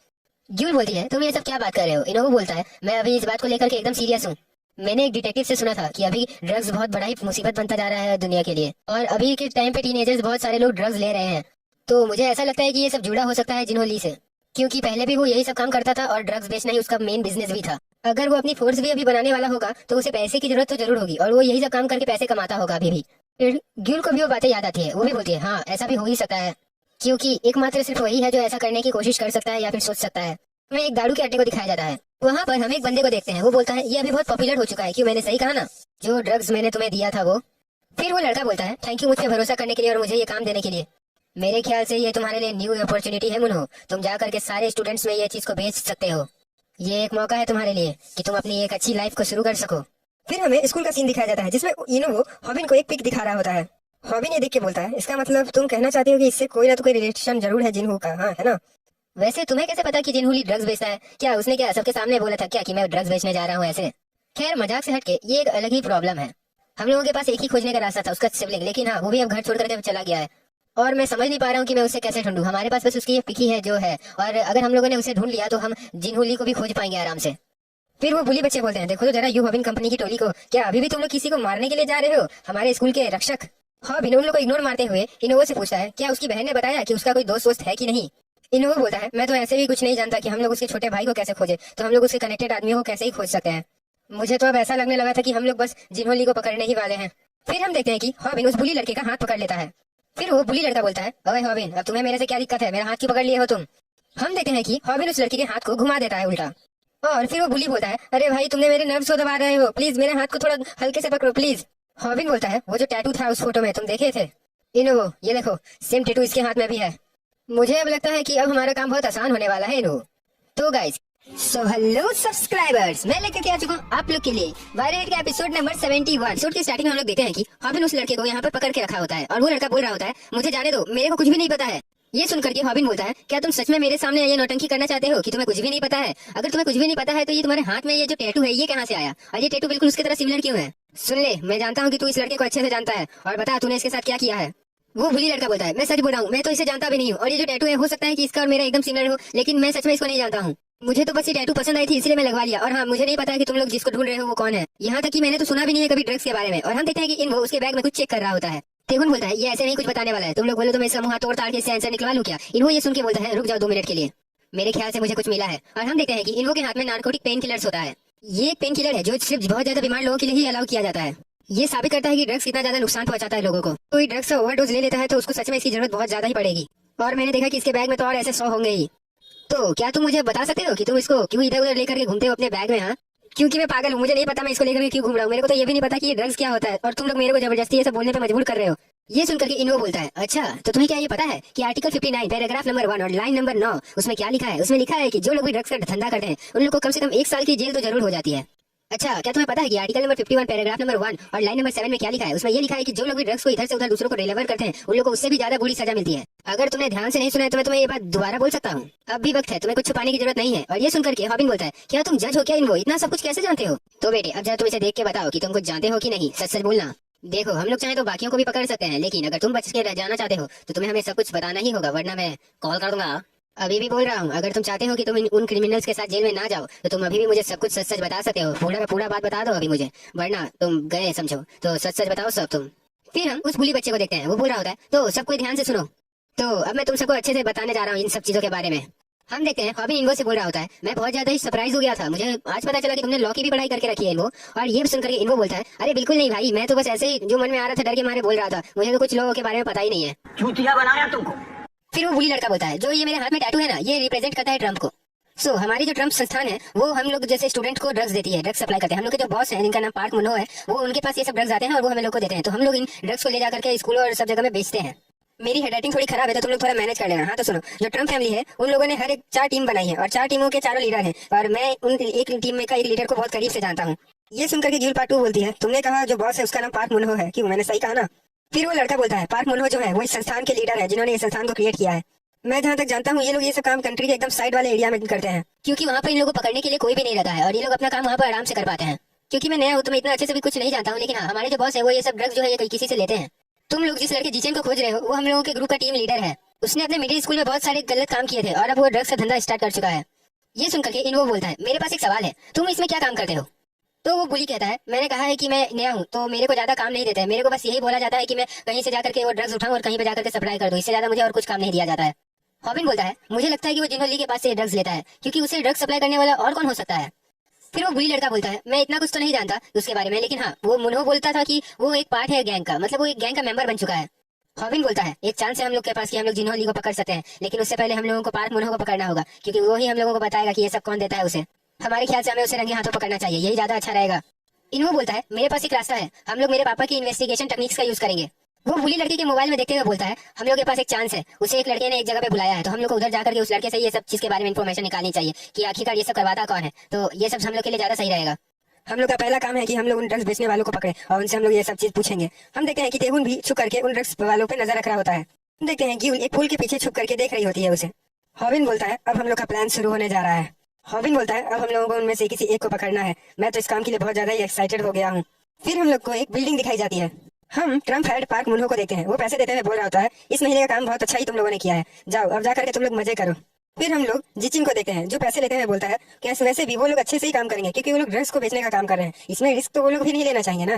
ग्यूल बोलती है, तुम ये सब क्या बात कर रहे हो? इनोवो बोलता है, मैं अभी इस बात को लेकर के एकदम सीरियस हूँ। मैंने एक डिटेक्टिव से सुना था कि अभी ड्रग्स बहुत बड़ा ही मुसीबत बनता जा रहा है दुनिया के लिए, और अभी के टाइम पे टीनेजर्स बहुत सारे लोग ड्रग्स ले रहे हैं, तो मुझे ऐसा लगता है कि ये सब जुड़ा हो सकता है जिन्होंली से, क्योंकि पहले भी वो यही सब काम करता था, और ड्रग्स बेचना ही उसका मेन बिजनेस भी था। अगर वो अपनी फोर्स भी अभी बनाने वाला होगा तो उसे पैसे की जरूरत तो जरूर होगी, और वो यही सब काम करके पैसे कमाता होगा अभी भी। फिर ग्यूल को भी वो बातें याद आती है, वो भी बोलती है, हाँ ऐसा भी हो ही सकता है, क्योंकि एकमात्र सिर्फ वही है जो ऐसा करने की कोशिश कर सकता है या फिर सोच सकता है। हमें एक दारू के अड्डे को दिखाया जाता है, वहाँ पर हम एक बंदे को देखते हैं, वो बोलता है, ये अभी बहुत पॉपुलर हो चुका है, क्यों मैंने सही कहा ना, जो ड्रग्स मैंने तुम्हें दिया था वो। फिर वो लड़का बोलता है, थैंक यू मुझ पे भरोसा करने के लिए और मुझे ये काम देने के लिए। मेरे ख्याल से ये तुम्हारे लिए न्यू अपॉर्चुनिटी है मुन्हो, तुम जा करके सारे स्टूडेंट्स में ये चीज को बेच सकते हो, ये एक मौका है तुम्हारे लिए कि तुम अपनी एक अच्छी लाइफ को शुरू कर सको। फिर हमें स्कूल का सीन दिखाया जाता है, जिसमें इनोवो हॉबिन को एक पिक दिखा रहा होता है। हॉबिन ये देख के बोलता है, इसका मतलब तुम कहना चाहते हो कि इससे कोई ना तो कोई रिलेशन जरूर है जिन्हू का, हाँ है ना? वैसे तुम्हें कैसे पता कि जिन्होंने ड्रग्स बेचता है? क्या उसने क्या सबके सामने बोला था क्या कि मैं ड्रग्स बेचने जा रहा हूँ ऐसे? खैर मजाक से हटके ये एक अलग ही प्रॉब्लम है। हम लोगों के पास एक ही खोजने का रास्ता था, उसका सिबलिंग, लेकिन हाँ वो भी अब घर छोड़ कर चला गया है, और मैं समझ नहीं पा रहा हूँ कि मैं उसे कैसे ढूंढूं। हमारे पास बस उसकी ये पिकी है जो है, और अगर हम लोगों ने उसे ढूंढ लिया तो हम जिन्होंली को भी खोज पाएंगे आराम से। फिर वो बुली बच्चे बोलते हैं, देखो तो जरा यू हॉबिन कंपनी की टोली को, क्या अभी भी तुम लोग किसी को मारने के लिए जा रहे हो, हमारे स्कूल के रक्षक। हॉबिन उन लोग को इग्नोर मारते हुए इनोवो से पूछता है, क्या उसकी बहन ने बताया कि उसका कोई दोस्त वोस्त है कि नहीं। इनोवो बोलता है, मैं तो ऐसे भी कुछ नहीं जानता कि हम लोग उसके छोटे भाई को कैसे खोजे, तो हम लोग उसके कनेक्टेड आदमियों को कैसे ही खोज सकते हैं। मुझे तो अब ऐसा लगने लगा था कि हम लोग बस जिन्होंली को पकड़ने ही वाले हैं। फिर हम देखते हैं कि हॉबिन उस बुली लड़के का हाथ पकड़ लेता है। फिर वो बुली लड़का बोलता है, ओए हॉबिन, अब तुम्हें मेरे से क्या दिक्कत है, मेरा हाथ क्यों पकड़ लिए हो तुम। हम देखते हैं कि हॉबिन उस लड़के के हाथ को घुमा देता है उल्टा। और फिर वो बुली बोलता है, अरे भाई तुमने मेरे नर्व्स को दबा रहे हो, प्लीज मेरे हाथ को थोड़ा हल्के से पकड़ो प्लीज। हॉबिन बोलता है, वो जो टैटू था उस फोटो में तुम देखे थे, इनोवो ये देखो सेम टैटू इसके हाथ में भी है। मुझे अब लगता है कि अब हमारा काम बहुत आसान होने वाला है इनोवो। तो गाइस, सो हेलो सब्सक्राइबर्स, मैं लेकर के आ चुका हूँ आप लोग के लिए वायरल हिट का एपिसोड नंबर 71। एपिसोड के स्टार्टिंग में हम लोग देखते हैं कि हॉबिन उस लड़के को यहाँ पर पकड़ के रखा होता है और वो लड़का बोल रहा होता है, मुझे जाने दो, मेरे को कुछ भी नहीं पता है। ये सुनकर के हॉबिन बोलता है, क्या तुम सच में मेरे सामने ये नौटंकी करना चाहते हो कि तुम्हें कुछ भी नहीं पता है? अगर तुम्हें कुछ भी नहीं पता है तो ये तुम्हारे हाथ में ये जो टैटू है ये कहाँ से आया, और ये टैटू बिल्कुल उसकी तरह सिमिलर क्यों है? सुन ले, मैं जानता हूँ कि तू इस लड़के को अच्छे से जानता है, और बता तूने इसके साथ क्या किया है। वो बुली लड़का बोलता है, मैं सच बोल रहा हूँ, मैं तो इसे जानता भी नहीं हूँ, और ये जो टैटू है हो सकता है कि इसका और मेरा एकदम सिमिलर हो, लेकिन मैं सच में इसको नहीं जानता हूँ। मुझे तो बस ये टैटू पसंद आई थी इसलिए मैं लगवा लिया, और हाँ मुझे नहीं पता है कि तुम लोग जिसको ढूंढ रहे हो वो कौन है। यहाँ तक कि मैंने तो सुना भी नहीं है कभी ड्रग्स के बारे में। और हम देखते हैं कि इन वो उसके बैग में कुछ चेक कर रहा होता है। तेहुन बोलता है, ये ऐसे नहीं कुछ बताने वाला है, तुम लोग बोलो तो मैं इसका मुंह तोड़ ताड़ के इससे आंसर निकलवा लूं क्या? इन्हो ये सुन के बोलता है, रुक जाओ 2 मिनट के लिए, मेरे ख्याल से मुझे कुछ मिला है। और हम देखते हैं कि इन्हो के हाथ में नार्कोटिक पेन किलर्स होता है। ये एक पेन किलर है जो सिर्फ बहुत ज्यादा बीमार लोगों के लिए ही अलाउ किया जाता है। ये साबित करता है कि ड्रग्स कितना ज्यादा नुकसान पहुंचाता है लोगों को। कोई ड्रग्स का ओवरडोज ले लेता है तो उसको सच में इसकी जरूरत बहुत ज्यादा ही पड़ेगी। और मैंने देखा कि इसके बैग में तो और ऐसे 100 होंगे ही। तो क्या तुम मुझे बता सकते हो कि तुम इसको क्यों इधर उधर लेकर के घूमते हो अपने बैग में? हाँ, क्योंकि मैं पागल हूँ, मुझे नहीं पता मैं इसको लेकर के क्यों घूम रहा हूँ। मेरे को तो ये भी नहीं पता कि ये ड्रग्स क्या होता है, और तुम लोग मेरे को जबरदस्ती ये सब बोलने पे मजबूर कर रहे हो। ये सुनकर के इन्हो बोलता है, अच्छा तो तुम्हें क्या ये पता है कि आर्टिकल 59 पैराग्राफ नंबर 1 और लाइन नंबर 9 उसमें क्या लिखा है? उसमें लिखा है कि जो लोग भी ड्रग्स का धंधा करते हैं उन लोग को कम से कम 1 साल की जेल तो जरूर हो जाती है। अच्छा, क्या तुम्हें पता है कि आर्टिकल नंबर 51 पैराग्राफ नंबर 1 और लाइन नंबर 7 में क्या लिखा है? उसमें ये लिखा है कि जो लोग भी ड्रग्स को इधर से उधर दूसरों को डिलीवर करते हैं उन लोगों को उससे भी ज्यादा बुरी सजा मिलती है। अगर तुमने ध्यान से नहीं सुना है तो मैं तुम्हें ये बात दोबारा बोल सकता हूँ, अब भी वक्त है, तुम्हें कुछ छुपाने की जरूरत नहीं है। और ये सुनकर के हॉबिन बोलता है, क्या तुम जज हो क्या इनको, इतना सब कुछ कैसे जानते हो? तो बेटे अब जरा तुम इसे देख के बताओ कि तुम कुछ जानते हो कि नहीं, सच सच बोलना। देखो हम लोग चाहे तो बाकियों को भी पकड़ सकते हैं, लेकिन अगर तुम बच के रह जाना चाहते हो तो तुम्हें हमें सब कुछ बताना ही होगा, वरना मैं कॉल कर दूंगा। अभी भी बोल रहा हूँ, अगर तुम चाहते हो कि तुम उन क्रिमिनल्स के साथ जेल में ना जाओ तो तुम अभी भी मुझे सब कुछ सच सच बता सकते हो। पूरा का पूरा बात बता दो अभी मुझे, वरना तुम गए समझो। तो सच सच बताओ सब तुम। फिर हम उस बुली बच्चे को देखते हैं, वो बोल रहा होता है, तो सब कोई ध्यान से सुनो। तो अब मैं तुम सबको अच्छे से बताने जा रहा हूँ इन सब चीजों के बारे में। हम देखते हैं हॉबिन इन्वो से बोल रहा होता है, मैं बहुत ज्यादा ही सरप्राइज हो गया था, मुझे आज पता चला कि तुमने लॉ की भी पढ़ाई करके रखी है इन्वो। और ये सुनकर के इन्वो बोलता है, अरे बिल्कुल नहीं भाई, मैं तो बस ऐसे ही जो मन में आ रहा था डर के मारे बोल रहा था, मुझे तो कुछ लोगों के बारे में पता ही नहीं है। चूतिया बनाया तुमको। फिर वो बुली लड़का बोलता है, जो ये मेरे हाथ में टैटू है ना, ये रिप्रेजेंट करता है ट्रम्प को। सो हमारी जो ट्रम्प संस्थान है वो हम लोग जैसे स्टूडेंट को ड्रग्स देती है, ड्रग्स सप्लाई करते हैं। हम लोग के जो बॉस हैं जिनका नाम पार्क मुन्नो है, वो उनके पास ये सब ड्रग्स आते हैं और वो हमें लोग को देते हैं। तो हम लोग इन ड्रग्स को ले जाकर के स्कूल और सब जगह में बेचते हैं। मेरी हैंडराइटिंग थोड़ी खराब है तो तुम लोग थोड़ा मैनेज कर लेना। हाँ तो सुनो, जो ट्रम्प फैमिली है उन लोगों ने हर एक 4 टीम बनाई है और 4 टीमों के चारों लीडर हैं, और मैं उन एक टीम में का एक लीडर को बहुत करीब से जानता हूँ। ये सुनकर के गिल पार्ट 2 बोलती है, तुमने कहा जो बॉस है उसका नाम पार्क मुन्नो है, क्यों मैंने सही कहा ना? फिर वो लड़का बोलता है, पार्क मुन्नो जो है वो इस संस्थान के लीडर है जिन्होंने इस संस्थान को क्रिएट किया है। मैं जहाँ तक जानता हूँ ये लोग ये सब काम कंट्री के एकदम साइड वाले एरिया में करते हैं, क्योंकि वहाँ पर इन लोगों को पकड़ने के लिए कोई भी नहीं रहता है और ये लोग अपना काम वहाँ पर आराम से कर पाते हैं। क्योंकि मैं नया हूँ तो मैं इतना अच्छे से भी कुछ नहीं जानता हूँ, लेकिन हाँ हमारे जो बॉस है वो ये सब ड्रग्स जो है ये किसी से लेते हैं। तुम लोग जिस लड़के जीचेन को खोज रहे हो वो हम लोगों के ग्रुप का टीम लीडर है। उसने अपने मिडिल स्कूल में बहुत सारे गलत काम किए थे और अब वो ड्रग्स का धंधा स्टार्ट कर चुका है। ये सुनकर के इन्वो बोलता है, मेरे पास एक सवाल है, तुम इसमें क्या काम करते हो? तो वो बुली कहता है, मैंने कहा है कि मैं नया हूँ तो मेरे को ज्यादा काम नहीं देते हैं, मेरे को बस यही बोला जाता है कि मैं कहीं से जाकर के वो ड्रग्स उठाऊं और कहीं पे जाकर के सप्लाई कर दूं, इससे ज्यादा मुझे और कुछ काम नहीं दिया जाता है। हॉबिन बोलता है, मुझे लगता है कि वो जिन्होंली के पास से ड्रग्स लेता है, क्योंकि उसे ड्रग्स सप्लाई करने वाला और कौन हो सकता है? फिर वो बुली लड़का बोलता है, मैं इतना कुछ तो नहीं जानता उसके बारे में, लेकिन हाँ वो मुन्हो बोलता था कि वो एक पार्ट है गैंग का, मतलब वो एक गैंग का मेंबर बन चुका है। हॉबिन बोलता है, एक चांस है हम लोग के पास कि हम लोग जिन्होली को पकड़ सकते हैं, लेकिन उससे पहले हम लोगों को पार्क मुन्हो को पकड़ना होगा, क्योंकि वो ही हम लोगों को बताएगा कि ये सब कौन देता है उसे। हमारे ख्याल से हमें उसे रंगे हाथों पकड़ना चाहिए, यही ज्यादा अच्छा रहेगा। इन्हो बोलता है, मेरे पास एक रास्ता है, हम लोग मेरे पापा की इन्वेस्टिगेशन टेक्निक्स का यूज करेंगे। वो बुली लड़के के मोबाइल में देखते हुए बोलता है, हम लोग के पास एक चांस है, उसे एक लड़के ने एक जगह पे बुलाया है, तो हम लोग को उधर जाकर के उस लड़के से ये सब चीज के बारे में इन्फॉर्मेशन निकालनी चाहिए कि आखिरकार ये सब करवाता कौन है। तो ये सब हम लोग के लिए ज्यादा सही रहेगा। हम लोग का पहला काम है कि हम लोग उन ड्रग्स बेचने वालों को पकड़े और उनसे हम लोग ये सब चीज पूछेंगे। हम देखते हैं कि तेहुन भी छुप करके उन ड्रग्स वालों पे नजर रख रहा होता है। देखते हैं कि एक फूल के पीछे छुप करके देख रही होती है उसे। हॉबिन बोलता है, अब हम लोग का प्लान शुरू होने जा रहा है। हॉबिन बोलता है, अब हम लोगों को उनमें से किसी एक को पकड़ना है, मैं तो इस काम के लिए बहुत ज्यादा ही एक्साइटेड हो गया हूँ। फिर हम लोग को एक बिल्डिंग दिखाई जाती है। हम ट्रम्प हेड पार्क मुन्हो को देखते हैं, वो पैसे देते हुए बोल रहा होता है, इस महीने का काम बहुत अच्छा ही तुम लोगों ने किया है, जाओ अब जाकर के तुम लोग मजे करो। फिर हम लोग जिचिन को देखते हैं जो पैसे लेते हैं। बोलता है कैसे वैसे भी वो लोग अच्छे से ही काम करेंगे क्योंकि वो लोग ड्रग्स को बेचने का काम कर रहे हैं, इसमें रिस्क तो वो लोग भी नहीं लेना चाहिए ना।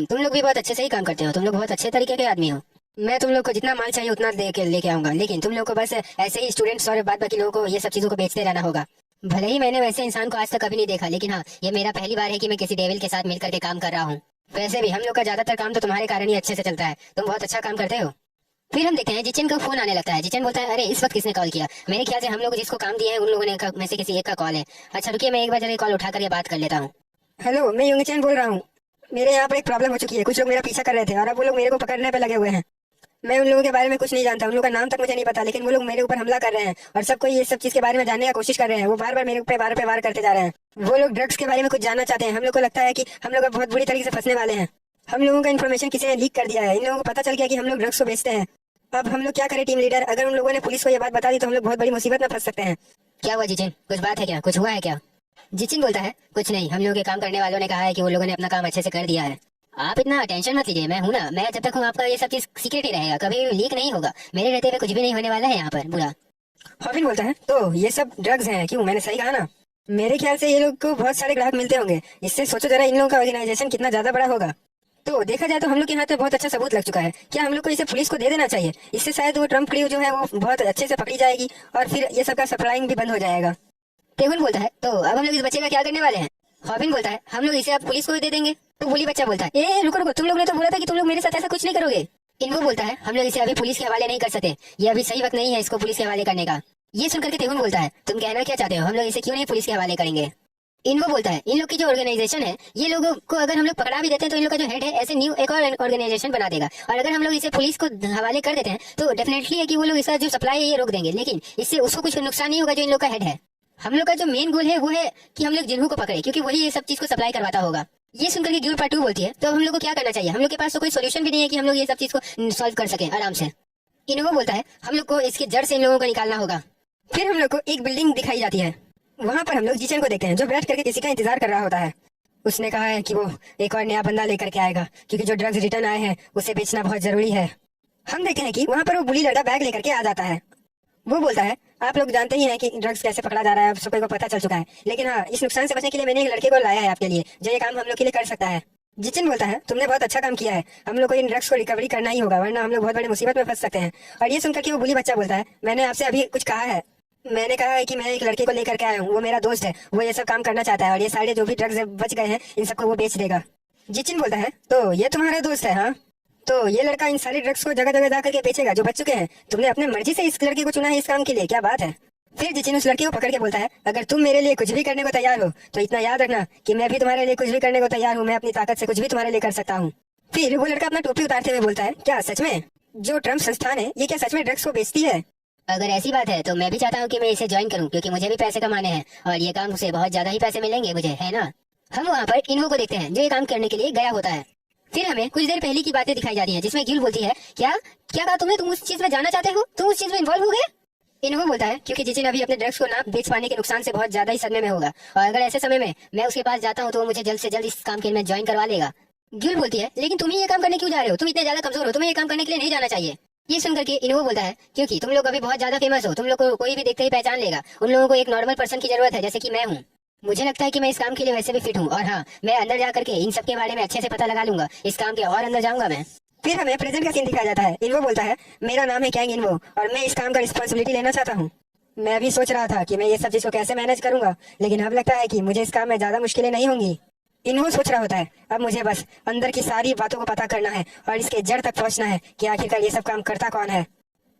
तुम लोग भी बहुत अच्छे से ही काम करते हो, तुम लोग बहुत अच्छे तरीके के आदमी हो। मैं तुम लोग को जितना माल चाहिए उतना दे के लेके आऊंगा, लेकिन तुम लोग को बस ऐसे ही स्टूडेंट्स और बाद बाकी लोगों को ये सब चीजों को बेचते रहना होगा। भले ही मैंने वैसे इंसान को आज तक कभी नहीं देखा, लेकिन हाँ ये मेरा पहली बार है कि मैं किसी डेविल के साथ मिलकर के काम कर रहा हूँ। वैसे भी हम लोग का ज्यादातर काम तो तुम्हारे कारण ही अच्छे से चलता है, तुम बहुत अच्छा काम करते हो। फिर हम देखते हैं जिचन का फोन आने लगता है। जिचन बोलता है अरे इस वक्त किसने कॉल किया? मेरे ख्याल से हम लोग जिसको काम दिए हैं उन लोगों ने में से किसी एक का कॉल है। अच्छा रुकिए, मैं एक बार जरा कॉल उठा कर बात कर लेता हूँ। हेलो, मैं युंगचैन बोल रहा हूँ। मेरे यहाँ पर एक प्रॉब्लम हो चुकी है, कुछ लोग मेरा पीछा कर रहे थे और अब वो लोग मेरे को पकड़ने पे लगे हुए हैं। मैं उन लोगों के बारे में कुछ नहीं जानता, उन लोगों का नाम तक मुझे नहीं पता, लेकिन वो लोग मेरे ऊपर हमला कर रहे हैं और सबको ये सब चीज के बारे में जानने का कोशिश कर रहे हैं। वो बार बार मेरे ऊपर वार करते जा रहे हैं। वो लोग ड्रग्स के बारे में कुछ जानना चाहते हैं। हम लोग को लगता है कि हम लोग बहुत बुरी तरीके से फंसने वाले हैं। हम लोगों का इन्फॉर्मेशन किसी ने लीक कर दिया है, इन लोगों को पता चल गया कि हम लोग ड्रग्स को बेचते हैं। अब हम लोग क्या करें टीम लीडर? अगर उन लोगों ने पुलिस को ये बात बता दी तो हम लोग बहुत बड़ी मुसीबत में फंस सकते हैं। क्या हुआ जिचिन, कुछ बात है क्या, कुछ हुआ है क्या? जिचिन बोलता है कुछ नहीं, हम लोग के काम करने वालों ने कहा है कि वो लोगों ने अपना काम अच्छे से कर दिया है। आप इतना टेंशन मत लीजिए, मैं हूं ना, मैं जब तक हूं आपका ये सब चीज सीक्रेट ही रहेगा, कभी लीक नहीं होगा। मेरे रहते हुए कुछ भी नहीं होने वाला है यहाँ पर बुरा। हॉबिन बोलता है तो ये सब ड्रग्स हैं, क्यों? मैंने सही कहा ना? मेरे ख्याल से ये लोग को बहुत सारे ग्राहक मिलते होंगे, इससे सोचो जरा इन लोगों का ऑर्गेनाइजेशन कितना ज्यादा बड़ा होगा। तो देखा जाए तो हम लोग के हाथ में बहुत अच्छा सबूत लग चुका है। क्या हम लोग को इसे पुलिस को दे देना चाहिए? इससे शायद वो ट्रम्प क्रू जो है वो बहुत अच्छे से पकड़ी जाएगी और फिर ये सबका सप्लाइंग भी बंद हो जाएगा। टेहुन बोलता है तो अब हम लोग इस बच्चे का क्या करने वाले हैं? हॉबिन बोलता है हम लोग इसे अब पुलिस को ही दे देंगे। तो बुली बच्चा बोलता है ए रुको रुको, तुम लोग ने तो बोला था कि तुम लोग मेरे साथ ऐसा कुछ नहीं करोगे। इनको बोलता है हम लोग इसे अभी पुलिस के हवाले नहीं कर सकते, ये अभी सही वक्त नहीं है इसको पुलिस के हवाले करने का। ये सुनकर के टेहुन बोलता है तुम कहना क्या चाहते हो, हम लोग इसे क्यों नहीं पुलिस के हवाले करेंगे? इनको बोलता है इन लोग की जो ऑर्गेनाइजेशन है, ये लोगों को अगर हम लोग पकड़ा भी देते हैं तो इन लोग का जो हेड है ऐसे न्यू एक और ऑर्गेनाइजेशन बना देगा, और अगर हम लोग इसे पुलिस को हवाले कर देते हैं तो डेफिनेटली है कि वो लोग इसका जो सप्लाई है ये रोक देंगे, लेकिन इससे उसको कुछ नुकसान नहीं होगा जो इन लोग का हेड है। हम लोग का जो मेन गोल है वो है कि हम लोग जिन्हों को पकड़े, क्योंकि वही ये सब चीज को सप्लाई करवाता होगा। ये सुनकर के गिल पार्ट 2 बोलती है तो हम लोग को क्या करना चाहिए? हम लोग के पास तो कोई सोल्यूशन भी नहीं है कि हम लोग ये सब चीज को सॉल्व कर सके आराम से। इनको बोलता है हम लोग को इसके जड़ से इन लोगों को निकालना होगा। फिर हम लोग को एक बिल्डिंग दिखाई जाती है, वहाँ पर हम लोग जिचन को देखते हैं जो बैठ करके किसी का इंतजार कर रहा होता है। उसने कहा है कि वो एक और नया बंदा लेकर के आएगा क्योंकि जो ड्रग्स रिटर्न आए हैं उसे बेचना बहुत जरूरी है। हम देखते हैं कि वहाँ पर वो बुली लड़का बैग लेकर के आ जाता है। वो बोलता है आप लोग जानते ही हैं कि ड्रग्स कैसे पकड़ा जा रहा है, सबको पता चल चुका है, लेकिन हाँ इस नुकसान से बचने के लिए मैंने एक लड़के को लाया है आपके लिए जो ये काम हम लोग के लिए कर सकता है। जिचिन बोलता है तुमने बहुत अच्छा काम किया है, हम लोग को इन ड्रग्स को रिकवरी करना ही होगा वरना हम लोग बहुत बड़ी मुसीबत में फंस सकते हैं। और ये सुनकर के वो बुली बच्चा बोलता है मैंने आपसे अभी कुछ कहा है, मैंने कहा है कि मैं एक लड़के को लेकर के आया हूँ, वो मेरा दोस्त है, वो ये सब काम करना चाहता है और ये सारे जो भी ड्रग्स बच गए हैं इन सबको वो बेच देगा। जिचिन बोलता है तो ये तुम्हारा दोस्त है? हाँ, तो ये लड़का इन सारे ड्रग्स को जगह जगह जा करके बेचेगा जो बच चुके हैं। तुमने अपने मर्जी से इस लड़के को चुना है इस काम के लिए, क्या बात है? फिर जिचिन उस लड़के को पकड़ के बोलता है अगर तुम मेरे लिए कुछ भी करने को तैयार हो तो इतना याद रखना कि मैं भी तुम्हारे लिए कुछ भी करने को तैयार हूँ, मैं अपनी ताकत से कुछ भी तुम्हारे लिए कर सकता हूँ। फिर वो लड़का अपना टोपी उतारते हुए बोलता है क्या सच में जो ट्रम्प संस्थान है ये क्या सच में ड्रग्स को बेचती है? अगर ऐसी बात है तो मैं भी चाहता हूँ कि मैं इसे ज्वाइन करूँ, क्योंकि मुझे भी पैसे कमाने हैं और ये काम से बहुत ज्यादा ही पैसे मिलेंगे मुझे, है ना? हम वहाँ पर इन्वो को देखते हैं जो ये काम करने के लिए गया होता है। फिर हमें कुछ देर पहले की बातें दिखाई जाती हैं जिसमें गिल बोलती है क्या क्या कहा तुमने, तुम उस चीज में जाना चाहते हो, तुम उस चीज में इन्वॉल्व हो गए? इन्वो बोलता है क्योंकि जिचिन अभी अपने ड्रग्स को ना बेच पाने के नुकसान से बहुत ज्यादा ही सदमे में होगा, और अगर ऐसे समय में मैं उसके पास जाता हूँ तो वो मुझे जल्द से जल्द इस काम के लिए ज्वाइन करवा लेगा। गिल बोलती है लेकिन तुम ही ये काम करने क्यों जा रहे हो, तुम इतने ज्यादा कमजोर हो, तुम्हें ये काम करने के लिए नहीं जाना चाहिए। ये सुनकर के इन्वो बोलता है क्योंकि तुम लोग अभी बहुत ज्यादा फेमस हो, तुम लोग को कोई भी देखते ही पहचान लेगा, उन लोगों को एक नॉर्मल पर्सन की जरूरत है जैसे कि मैं हूँ। मुझे लगता है कि मैं इस काम के लिए वैसे भी फिट हूँ, और हाँ मैं अंदर जा करके इन सब के बारे में अच्छे से पता लगा लूंगा, इस काम के और अंदर जाऊंगा मैं। फिर हमें प्रेजेंट का सीन दिखाया जाता है। इन्वो बोलता है मेरा नाम है कैंग इन्वो और मैं इस काम का रिस्पॉन्सिबिलिटी लेना चाहता हूँ। मैं भी सोच रहा था कि मैं ये सब चीज को कैसे मैनेज करूंगा, लेकिन अब लगता है कि मुझे इस काम में ज्यादा मुश्किलें नहीं होंगी। इन्वो सोच रहा होता है अब मुझे बस अंदर की सारी बातों को पता करना है और इसके जड़ तक पहुंचना है कि आखिरकार ये सब काम करता कौन है।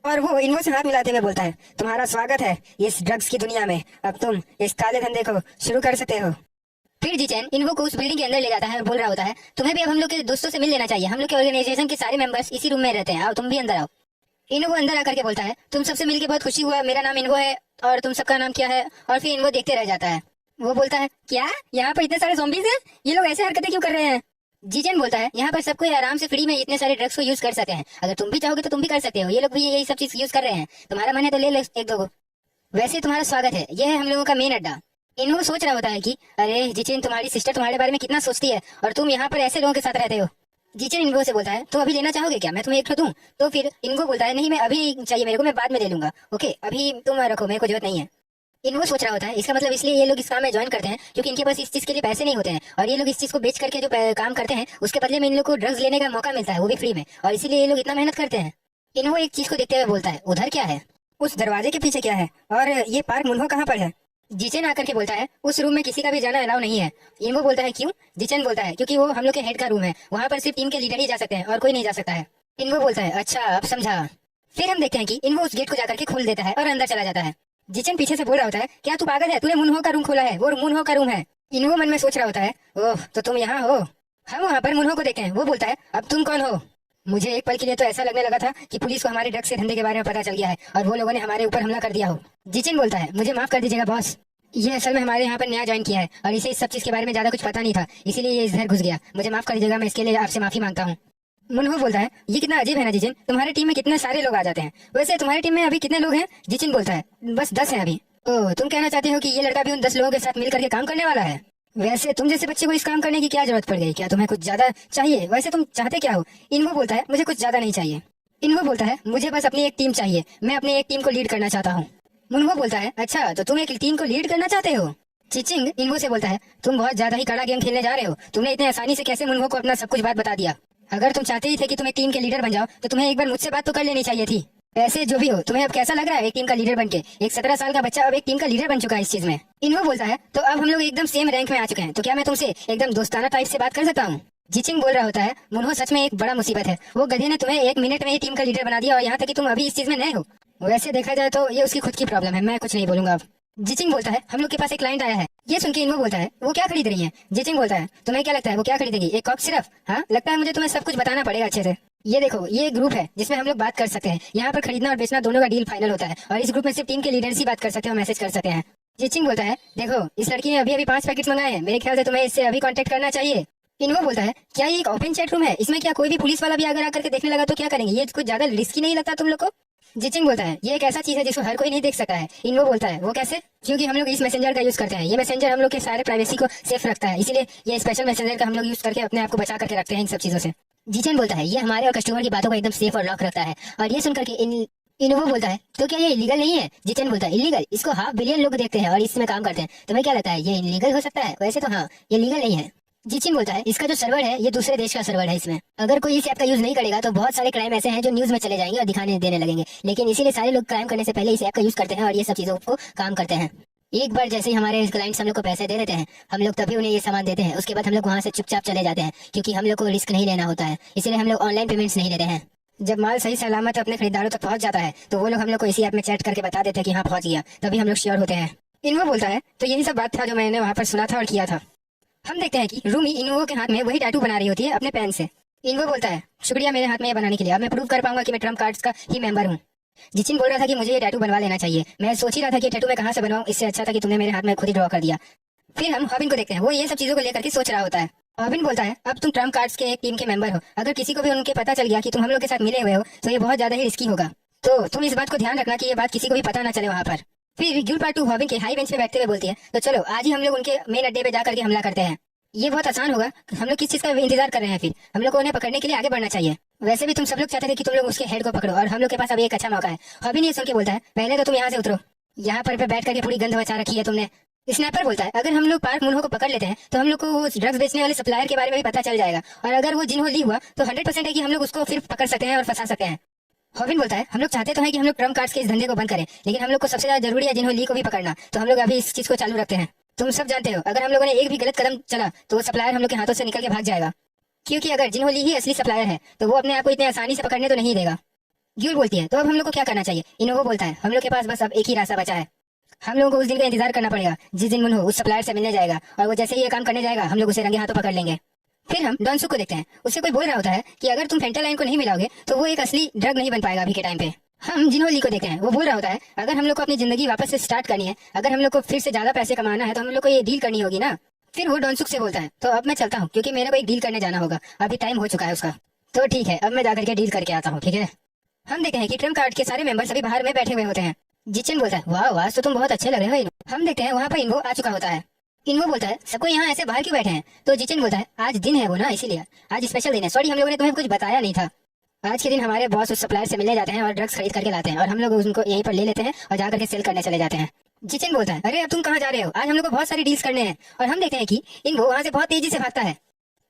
और वो इन्वो से हाथ मिलाते हुए बोलता है तुम्हारा स्वागत है इस ड्रग्स की दुनिया में, अब तुम इस काले धंधे को शुरू कर सकते हो। फिर जिचेन इन्वो को उस बिल्डिंग के अंदर ले जाता है और बोल रहा होता है तुम्हें भी अब हम लोग के दोस्तों से मिल लेना चाहिए, हम लोग के ऑर्गेनाइजेशन के सारे मेंबर्स इसी रूम में रहते हैं, आओ तुम भी अंदर आओ। इन्वो अंदर आकर के बोलता है तुम सबसे मिलकर बहुत खुशी हुआ, मेरा नाम इन्वो है और तुम सबका नाम क्या है? और फिर इन्वो देखते रह जाता है। वो बोलता है क्या यहाँ पर इतने सारे ज़ॉम्बीज़ हैं, ये लोग ऐसे हरकतें क्यों कर रहे हैं? जिचेन बोलता है यहाँ पर सबको आराम से फ्री में इतने सारे ड्रग्स को यूज कर सकते हैं, अगर तुम भी चाहोगे तो तुम भी कर सकते हो, ये लोग भी यही सब चीज यूज कर रहे हैं, तुम्हारा मन है तो ले लो एक दो को। वैसे तुम्हारा स्वागत है, यह है हम लोगों का मेन अड्डा। इन्वो सोच रहा होता है कि अरे जिचेन तुम्हारी सिस्टर तुम्हारे बारे में कितना सोचती है और तुम यहाँ पर ऐसे लोगों के साथ रहते हो। जीचन इन्वो से बोलता है तो अभी लेना चाहोगे क्या, मैं तुम्हें एक ठो दूं? तो फिर इन्वो बोलता है नहीं, मैं अभी चाहिए मेरे को, मैं बाद में ले लूंगा। ओके, अभी तुम रखो, मेरे को जरूरत नहीं है। इन्वो सोच रहा होता है इसका मतलब इसलिए ये लोग इस काम में ज्वाइन करते हैं क्योंकि इनके पास इस चीज के लिए पैसे नहीं होते हैं, और ये लोग इस चीज को बेच करके जो काम करते हैं उसके बदले में इन लोग को ड्रग्स लेने का मौका मिलता है, वो भी फ्री में, और इसीलिए ये लोग इतना मेहनत करते हैं। इन्वो एक चीज को देखते हुए बोलता है उधर क्या है, उस दरवाजे के पीछे क्या है, और ये पार्क मुन्हो कहाँ पर है? जिचन आकर के बोलता है उस रूम में किसी का भी जाना अलाउ नहीं है। इन्वो बोलता है क्यों? जिचन बोलता है क्योंकि वो हम लोग के हेड का रूम है, वहाँ पर सिर्फ टीम के लीडर ही जा सकते हैं और कोई नहीं जा सकता है। इन्वो बोलता है अच्छा अब समझा। फिर हम देखते हैं कि इन्वो उस गेट को जाकर के खोल देता है और अंदर चला जाता है। जिचन पीछे से बोल रहा होता है क्या तू पागल है, तूने मुन्हो का रूम खोला है, वो मुन्हो का रूम है। इन्वो मन में सोच रहा होता है ओह तो तुम यहाँ हो। हम वहाँ पर मुन्हो को देखते हैं, वो बोलता है अब तुम कौन हो? मुझे एक पल के लिए तो ऐसा लगने लगा था कि पुलिस को हमारे ड्रग्स के धंधे के बारे में पता चल गया है और वो लोगों ने हमारे ऊपर हमला कर दिया हो। जिचन बोलता है मुझे माफ कर दीजिएगा बॉस, ये असल में हमारे यहाँ पर नया ज्वाइन किया है और इसे इस सब चीज के बारे में ज्यादा कुछ पता नहीं था, इसीलिए ये इधर घुस गया, मुझे माफ कर दीजिएगा, मैं इसके लिए आपसे माफी मांगता हूँ। मुन्हो बोलता है ये कितना अजीब है ना जिचिन, तुम्हारी टीम में कितने सारे लोग आ जाते हैं, वैसे तुम्हारी टीम में अभी कितने लोग हैं? जिचिन बोलता है बस 10 हैं अभी। ओह तुम कहना चाहते हो कि ये लड़का भी उन 10 लोगों के साथ मिल करके काम करने वाला है? वैसे तुम जैसे बच्चे को इस काम करने की क्या जरूरत पड़ गई, क्या तुम्हें कुछ ज्यादा चाहिए? वैसे तुम चाहते क्या हो? इन्वो बोलता है मुझे कुछ ज्यादा नहीं चाहिए। इन्वो बोलता है मुझे बस अपनी एक टीम चाहिए, मैं अपनी एक टीम को लीड करना चाहता हूँ। मुन्वो बोलता है अच्छा तो तुम एक टीम को लीड करना चाहते हो? चिचिंग इन्वो से बोलता है तुम बहुत ज्यादा ही कड़ा गेम खेलने जा रहे हो, तुमने इतने आसानी से कैसे मुन्वो को अपना सब कुछ बात बता दिया? अगर तुम चाहते ही थे कि तुम एक टीम के लीडर बन जाओ तो तुम्हें एक बार मुझसे बात तो कर लेनी चाहिए थी। ऐसे जो भी हो तुम्हें अब कैसा लग रहा है एक टीम का लीडर बनके? एक 17 साल का बच्चा अब एक टीम का लीडर बन चुका है इस चीज में। इन्वो बोलता है तो अब हम लोग एकदम सेम रैंक में आ चुके हैं, तो क्या मैं तुमसे एकदम दोस्ताना टाइप से बात कर सकता हूँ? जिचिंग बोल रहा होता है मुन्हो सच में एक बड़ा मुसीबत है, वो गधे ने तुम्हें 1 मिनट में ही टीम का लीडर बना दिया और यहाँ तक कि तुम अभी इस चीज में नए हो। वैसे देखा जाए तो ये उसकी खुद की प्रॉब्लम है, मैं कुछ नहीं बोलूंगा अब। जिचिंग बोलता है हम लोग के पास एक क्लाइंट आया है। ये सुन के इन्वो बोलता है वो क्या खरीद रही है? जिचिंग बोलता है तुम्हें क्या लगता है वो क्या खरीदेगी, एक कॉक सिर्फ? हाँ लगता है मुझे तुम्हें सब कुछ बताना पड़ेगा अच्छे से। ये देखो ये ग्रुप है जिसमें हम लोग बात कर सकते हैं, यहाँ पर खरीदना और बेचना दोनों का डील फाइनल होता है और इस ग्रुप में सिर्फ टीम के लीडर्स ही बात कर सकते हैं और मैसेज कर सकते हैं। जिचिंग बोलता है देखो इस लड़की ने अभी अभी 5 पैकेट्स मंगाए हैं, मेरे ख्याल से तुम्हें इससे अभी कांटेक्ट करना चाहिए। इन्वो बोलता है क्या ये एक ओपन चैट रूम है, इसमें क्या कोई भी पुलिस वाला भी अगर आकर के देखने लगा तो क्या करेंगे, ये कुछ ज्यादा रिस्की नहीं लगता तुम लोग को? जिचिंग बोलता है ये एक ऐसा चीज है जिसको हर कोई नहीं देख सकता है। इन्वो बोलता है वो कैसे? क्योंकि हम लोग इस मैसेंजर का यूज करते हैं, ये मैसेंजर हम लोग के सारे प्राइवेसी को सेफ रखता है, इसीलिए ये स्पेशल मैसेंजर का हम लोग यूज करके अपने आप को बचा करके रखते हैं इन सब चीजों से। जिचन बोलता है ये हमारे और कस्टमर की बातों को एकदम सेफ और लॉक रखता है, और ये सुनकर के इन्वो बोलता है तो क्या ये इलीगल नहीं है? जिचन बोलता है इलीगल, इसको 500 बिलियन लोग देखते हैं और इसमें काम करते हैं, तुम्हें क्या लगता है ये इलीगल हो सकता है? वैसे तो हाँ ये लीगल नहीं है। जिचिन बोलता है इसका जो सर्वर है ये दूसरे देश का सर्वर है, इसमें अगर कोई इस ऐप का यूज नहीं करेगा तो बहुत सारे क्राइम ऐसे हैं जो न्यूज में चले जाएंगे और दिखाने देने लगेंगे, लेकिन इसीलिए सारे लोग क्राइम करने से पहले इस ऐप का यूज करते हैं और ये सब चीजों को काम करते हैं। एक बार जैसे ही हमारे क्लाइंट्स हम लोग को पैसे दे देते हैं हम लोग तभी उन्हें ये सामान देते हैं, उसके बाद हम लोग वहाँ से चुपचाप चले जाते हैं क्योंकि हम लोग को रिस्क नहीं लेना होता है, इसलिए हम लोग ऑनलाइन पेमेंट्स नहीं लेते हैं। जब माल सही सलामत अपने खरीदारों तक पहुंच जाता है तो वो लोग हम लोग को इसी ऐप में चैट करके बता देते हैं कि हाँ पहुंच गया, तभी हम लोग श्योर होते हैं। इन्वो बोलता है तो यही सब बात था जो मैंने वहाँ पर सुना था और किया था। हम देखते हैं कि रूमी इन्वो के हाथ में वही टैटू बना रही होती है अपने पेन से। इन्वो बोलता है शुक्रिया मेरे हाथ में ये बनाने के लिए, अब मैं प्रूव कर पाऊंगा कि मैं ट्रम्प कार्ड्स का ही मेंबर हूँ। जिचिन बोल रहा था कि मुझे ये टैटू बनवा लेना चाहिए, मैं सोच ही रहा था कि टैटू मैं कहाँ से बनवाऊं, इससे अच्छा था कि तुमने मेरे हाथ में खुद ही ड्रॉ कर दिया। फिर हम हॉबिन को देखते हैं, वो ये सब चीजों को लेकर के सोच रहा होता है। हॉबिन बोलता है अब तुम ट्रम्प कार्ड्स के एक टीम के मेंबर हो, अगर किसी को भी उनके पता चल गया कि तुम हम लोग के साथ मिले हुए हो तो ये बहुत ज्यादा ही रिस्की होगा, तो तुम इस बात को ध्यान रखना कि ये बात किसी को भी पता ना चले वहाँ पर। फिर गिल पार्ट 2 हॉबिन के हाई बेंच पे बैठते हुए बोलती है तो चलो आज ही हम लोग उनके मेन अड्डे पे जाकर के हमला करते हैं, ये बहुत आसान होगा, हम लोग किस चीज का इंतजार कर रहे हैं, फिर हम लोग को उन्हें पकड़ने के लिए आगे बढ़ना चाहिए। वैसे भी तुम सब लोग चाहते थे कि तुम लोग उसके हेड को पकड़ो और हम लोग के पास अभी एक अच्छा मौका है। हॉबिन ये सुन के बोलता है पहले तो तुम यहाँ से उतरो, यहाँ पर बैठ करके पूरी गंध मचा रखी है तुमने। स्नैपर बोलता है अगर हम लोग पार्क मुन्हो को पकड़ लेते हैं तो हम लोग को वो ड्रग्स बेचने वाले सप्लायर के बारे में भी पता चल जाएगा, और अगर वो जिन्हो ली हुआ तो 100% है कि हम लोग उसको फिर पकड़ सकते हैं और फंसा सकते हैं। हॉबिन बोलता है हम लोग चाहते तो हैं कि हम लोग ट्रम्प कार्ड्स के इस धंधे को बंद करें, लेकिन हम लोग को सबसे ज्यादा जरूरी है जिन्हो ली को भी पकड़ना, तो हम लोग अभी इस चीज को चालू रखते हैं। तुम सब जानते हो अगर हम लोगों ने एक भी गलत कदम चला तो वो सप्लायर हम लोग के हाथों से निकल के भाग जाएगा, क्योंकि अगर जिन्हो ली ही असली सप्लायर है तो वो अपने आप को इतने आसानी से पकड़ने तो नहीं देगा। ग्यूल बोलती है तो अब हम लोग को क्या करना चाहिए? इन्वो बोलता है हम लोग के पास बस अब एक ही रास्ता बचा है, हम लोगों को उस दिन का इंतजार करना पड़ेगा जिस दिन मुन्हो उस सप्लायर से मिलने जाएगा, और वो जैसे ही ये काम करने जाएगा हम लोग उसे रंगे हाथों पकड़ लेंगे। फिर हम डॉनसुक को देखते हैं, उससे कोई बोल रहा होता है कि अगर तुम फेंटालाइन को नहीं मिलाओगे तो वो एक असली ड्रग नहीं बन पाएगा अभी के टाइम पे। हम जिन्हो ली को देखते हैं, वो बोल रहा होता है अगर हम लोग को अपनी जिंदगी वापस से स्टार्ट करनी है, अगर हम लोग को फिर से ज्यादा पैसे कमाना है तो हम लोग को ये डील करनी होगी ना। फिर वो डॉनसुक से बोलता है तो अब मैं चलता हूँ क्योंकि मेरे को एक डील करने जाना होगा, अभी टाइम हो चुका है उसका। तो ठीक है अब मैं जाकर के डील करके आता हूँ, ठीक है। हम देखते हैं कि ट्रम्प कार्ड के सारे मेंबर्स अभी बाहर में बैठे हुए होते हैं। जिचन बोलता है वाह वाह तो तुम बहुत अच्छे लग रहे हो। हम देखते हैं वहाँ पर इन्वो आ चुका होता है। इनको बोलता है सबको यहाँ ऐसे बाहर क्यों बैठे हैं? तो जिचन बोलता है आज दिन है वो ना, इसीलिए आज स्पेशल दिन है। सॉरी हम लोगों ने तुम्हें कुछ बताया नहीं था। आज के दिन हमारे बॉस उस सप्लायर से मिलने जाते हैं और ड्रग्स खरीद करके लाते हैं और हम लोग उनको यहीं पर ले लेते हैं और जाकर के सेल करने चले जाते हैं। जिचन बोलता है अरे अब तुम कहाँ जा रहे हो? आज हम लोग को बहुत सारी डील्स करने हैं। और हम देखते हैं कि इनको वहाँ से बहुत तेजी से भागता है।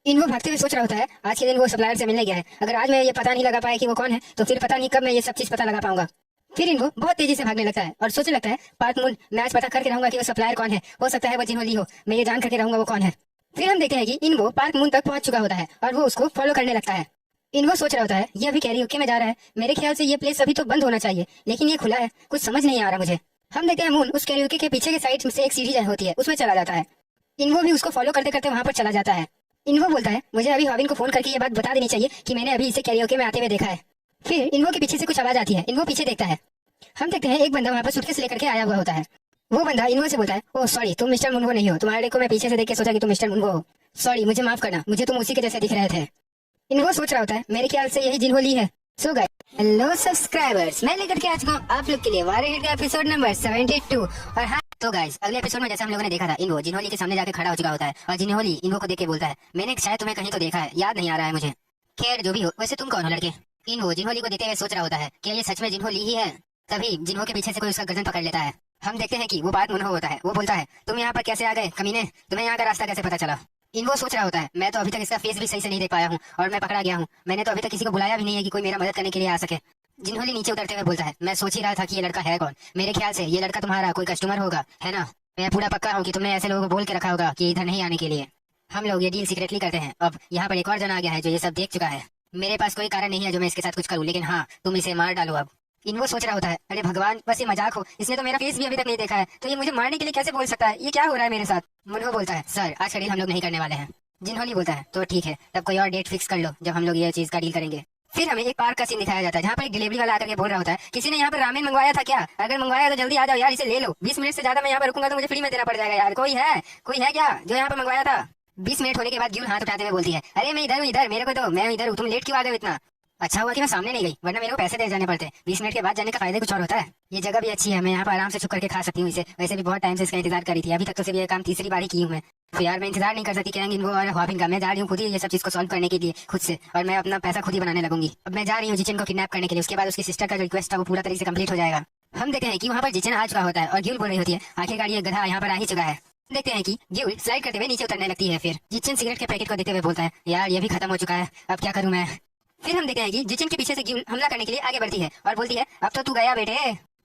इनको भागते हुए सोच रहा होता है आज के दिन वो सप्लायर से मिलने गया है, अगर आज मैं ये पता नहीं लगा पाया कि वो कौन है तो फिर पता नहीं कब मैं ये सब चीज पता लगा पाऊंगा। फिर इनको बहुत तेजी से भागने लगता है और सोचने लगता है पार्क मून मैं आज पता करके रहूंगा कि वो सप्लायर कौन है, हो सकता है वो जिन्होंने ली हो, मैं ये जान करके रहूंगा वो कौन है। फिर हम देखते हैं कि इनको पार्क मून तक पहुंच चुका होता है और वो उसको फॉलो करने लगता है। इनको सोच रहा होता है ये अभी कैरियोके में जा रहा है, मेरे ख्याल से ये प्लेस अभी तो बंद होना चाहिए लेकिन ये खुला है, कुछ समझ नहीं आ रहा मुझे। हम देखते हैं मून उस कैरियोके के पीछे के साइड से एक सीढ़ी होती है उसमें चला जाता है। इनको भी उसको फॉलो करते करते वहां पर चला जाता है। इनको बोलता है मुझे अभी हॉबिन को फोन करके ये बात बता देनी चाहिए कि मैंने अभी इसे कैरियोके में आते हुए देखा है। फिर इनको के पीछे से कुछ आवाज आती है, इनको पीछे देखता है। हम देखते हैं एक बंदा वहाँ पर सूटकेस लेकर के आया हुआ होता है। वो बंदा इनको से बोलता है ओह सॉरी तुम मिस्टर मुनवो नहीं हो, तुम्हारे को मैं पीछे से देख के सोचा कि तुम मिस्टर मुनवो हो, सॉरी मुझे माफ करना, मुझे तुम उसी के जैसे दिख रहे थे। इनको सोच रहा होता है मेरे ख्याल से यही जिन्होंने है। सो गाइस हेलो सब्सक्राइबर्स, मैं लेकर के आ चुका हूँ आप लोग के लिए वारहेड का एपिसोड नंबर 72। और हाँ तो गाइस अगले एपिसोड में जैसे हम लोगों ने देखा था इनको जिन्होंली के सामने जाके खड़ा हो चुका होता है और जिन्होली इनको को देख के बोलता है मैंने शायद तुम्हें कहीं तो देखा है, याद नहीं आ रहा है मुझे। खैर जो भी हो, वैसे तुम कौन हो लड़के? इनको जिन्होली को देखते हुए सोच रहा होता है कि ये सच में जिन्होली ही है। तभी जिन्हों के पीछे से कोई उसका गर्दन पकड़ लेता है। हम देखते हैं कि वो बात मुनहो होता है। वो बोलता है तुम यहाँ पर कैसे आ गए कमीने, तुम्हें यहाँ का रास्ता कैसे पता चला? इनको सोच रहा होता है मैं तो अभी तक इसका फेस भी सही से नहीं देख पाया हूँ और मैं पकड़ा गया हूँ, मैंने तो अभी तक किसी को बुलाया भी नहीं है कि कोई मेरा मदद करने के लिए आ सके। जिन्होंने नीचे उतरते हुए बोलता है मैं सोच ही रहा था कि ये लड़का है कौन, मेरे ख्याल से ये लड़का तुम्हारा कोई कस्टमर होगा है ना? मैं पूरा पक्का हूँ कि तुमने ऐसे लोगों को बोल के रखा होगा कि इधर नहीं आने के लिए। हम लोग ये डील सीक्रेटली करते हैं। अब यहाँ पर एक और जना आ गया है जो ये सब देख चुका है। मेरे पास कोई कारण नहीं है जो मैं इसके साथ कुछ करूँ, लेकिन हाँ तुम इसे मार डालो। अब इनको सोच रहा होता है अरे भगवान बस ये मजाक हो, इसने तो मेरा फेस भी अभी तक नहीं देखा है तो ये मुझे मारने के लिए कैसे बोल सकता है, ये क्या हो रहा है मेरे साथ? मुनहो बोलता है सर आज का डील हम लोग नहीं करने वाले हैं। जिन्होंने बोलता है तो ठीक है तब कोई और डेट फिक्स कर लो जब हम लोग ये चीज का डील करेंगे। फिर हमें एक पार्क का सीन दिखाया जाता है जहाँ पर एक डिलीवरी वाला आकर के बोल रहा होता है किसी ने यहाँ पर रामेन मंगवाया था क्या? अगर मंगवाया तो जल्दी आ जाओ यार, इसे ले लो, 20 मिनट से ज्यादा मैं यहाँ पर रुकूंगा तो मुझे फ्री में देना पड़ जाएगा यार। कोई है क्या जो यहाँ पर मंगवाया था? 20 मिनट होने के बाद ग्यूल हाथ उठाते हुए बोलती है अरे मैं इधर हूँ, इधर मेरे को तो मैं इधर हूँ, तुम लेट क्यों आ गए इतना? अच्छा हुआ कि मैं सामने नहीं गई वरना मेरे को पैसे दे जाने पड़ते। 20 मिनट के बाद जाने का फायदा कुछ और होता है। ये जगह भी अच्छी है, मैं यहाँ पर आराम से छुप करके खा सकती हूँ इसे, वैसे भी बहुत टाइम से इसका इंतजार करी थी, अभी तक तो सिर्फ ये काम तीसरी बार ही की हूँ मैं। तो यार मैं इंतजार नहीं कर सकती कहेंगे इनको और हॉबिन का, मैं जा रही हूँ खुद ही ये सब चीज को सॉल्व करने के लिए खुद से, और मैं अपना पैसा खुद ही बनाने लगूंगी। अब मैं जा रही हूँ जिचन को किडनैप करने के लिए, उसके बाद उसकी सिस्टर का जो रिक्वेस्ट था वो पूरा तरीके से कंप्लीट हो जाएगा। हम देखते हैं कि वहाँ पर जिचन आ चुका होता है और ग्यूल बोल रही होती है आखिरकार ये गधा यहाँ पर आ ही चुका है। देखते हैं कि ग्यूल स्लाइड करते हुए नीचे उतरने लगती है। फिर जिचन सिगरेट के पैकेट को देखते हुए बोलता है यार ये भी खत्म हो चुका है, अब क्या करूँ मैं? फिर हम देखते हैं कि जिचन के पीछे से ग्यूल हमला करने के लिए आगे बढ़ती है और बोलती है अब तो तू गया बेटे।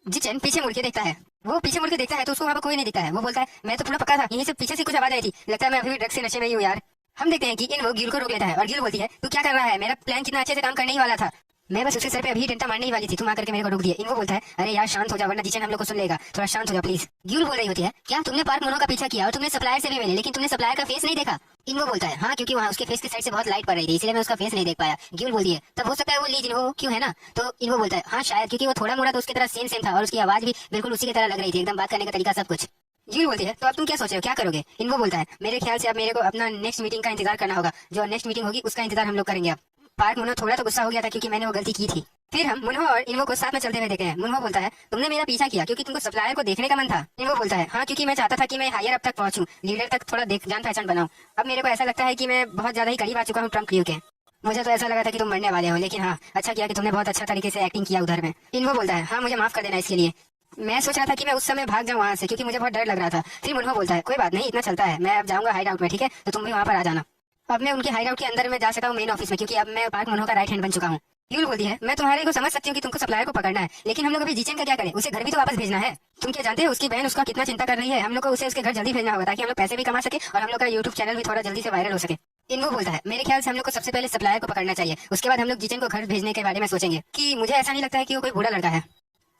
जिचन पीछे मुड़ के देखता है, वो पीछे मुड़ के देखता है तो उसको वहाँ पर कोई नहीं दिखता है। वो बोलता है मैं तो पूरा पक्का था, यहीं से पीछे से कुछ आवाज आई थी, लगता है मैं अभी भी ड्रग्स से नशे में ही हूँ यार। हम देखते हैं कि इन वो ग्यूल को रोक लेता है और ग्यूल बोलती है तू क्या कर रहा है, मेरा प्लान कितना अच्छे से काम करने ही वाला था, मैं बस उसके सर पे अभी डंडा मारने ही वाली थी, तुम आकर के मेरे को रोक दिया। इनको बोलता है अरे यार शांत हो जा वरना जिचन हम लोग को सुन लेगा, थोड़ा शांत हो जा प्लीज। ग्यूल बोल रही होती है क्या तुमने पार्क मोनो का पीछा किया और तुमने सप्लायर से भी मिले लेकिन तुमने सप्लायर का फेस नहीं देखा? इनको बोलता है हाँ क्योंकि वहाँ उसके फेस की साइड से बहुत लाइट पड़ रही थी इसलिए मैं उसका फेस नहीं देख पाया। ग्यूल बोलती है तब हो सकता है वो ली जिन्हो क्यों है ना? तो इनको बोलता है हाँ शायद, क्योंकि वो थोड़ा मोड़ा तो उसकी तरह सेम था और उसकी आवाज भी बिल्कुल उसी की तरह लग रही थी, एकदम बात करने का तरीका सब कुछ। ग्यूल बोलती है तो अब तुम क्या सोच रहे हो, क्या करोगे? इनको बोलता है मेरे ख्याल से अब मेरे को अपना नेक्स्ट मीटिंग का इंतजार करना होगा, जो नेक्स्ट मीटिंग होगी उसका इंतजार हम लोग करेंगे। अब पार्क मुन्हो थोड़ा तो गुस्सा हो गया था क्योंकि मैंने वो गलती की थी। फिर हम मुन्हो और इनको को साथ में चलते हुए देखते हैं। मुन्हो बोलता है तुमने मेरा पीछा किया क्योंकि तुमको सप्लायर को देखने का मन था। इनको बोलता है हाँ क्योंकि मैं चाहता था कि मैं हायर अप तक पहुंचूं, लीडर तक थोड़ा देख जान पहचान बनाऊं। अब मेरे को ऐसा लगता है कि मैं बहुत ज्यादा ही करीब आ चुका हूँ ट्रम्प क्रू के, मुझे तो ऐसा लगा था कि तुम मरने वाले हो, लेकिन हाँ अच्छा किया कि तुमने बहुत अच्छा तरीके से एक्टिंग किया उधर में। इनको बोलता है हाँ मुझे माफ कर देना इसके लिए, मैं सोच रहा था कि मैं उस समय भाग जाऊँ वहाँ से क्योंकि मुझे बहुत डर लग रहा था। फिर मुन्हो बोलता है कोई बात नहीं इतना चलता है, मैं अब जाऊंगा हाइड आउट में, ठीक है तो तुम भी वहाँ पर आ जाना। अब मैं उनके हाइड आउट के अंदर में जा सकता हूँ मेन ऑफिस में क्योंकि अब मैं पार्क मुन्हो का राइट हैंड बन चुका हूँ। ग्यूल बोलती है मैं तुम्हारे को समझ सकती हूँ कि तुमको सप्लायर को पकड़ना है, लेकिन हम लोग अभी जिचन का क्या करें, उसे घर भी तो वापस भेजना है। तुम क्या जानते हो उसकी बहन उसका कितना चिंता कर रही है, हम लोग को उसे उसके घर जल्दी भेजना होगा ताकि हम लोग पैसे भी कमा सके और हम लोग का यूट्यूब चैनल भी थोड़ा जल्दी से वायरल हो सके। इनको बोलता है मेरे ख्याल से हम लोग को सबसे पहले सप्लायर को पकड़ना चाहिए, उसके बाद हम लोग जिचन को घर भेजने के बारे में सोचेंगे। कि मुझे ऐसा नहीं लगता है कि वो कोई बुरा लड़का है,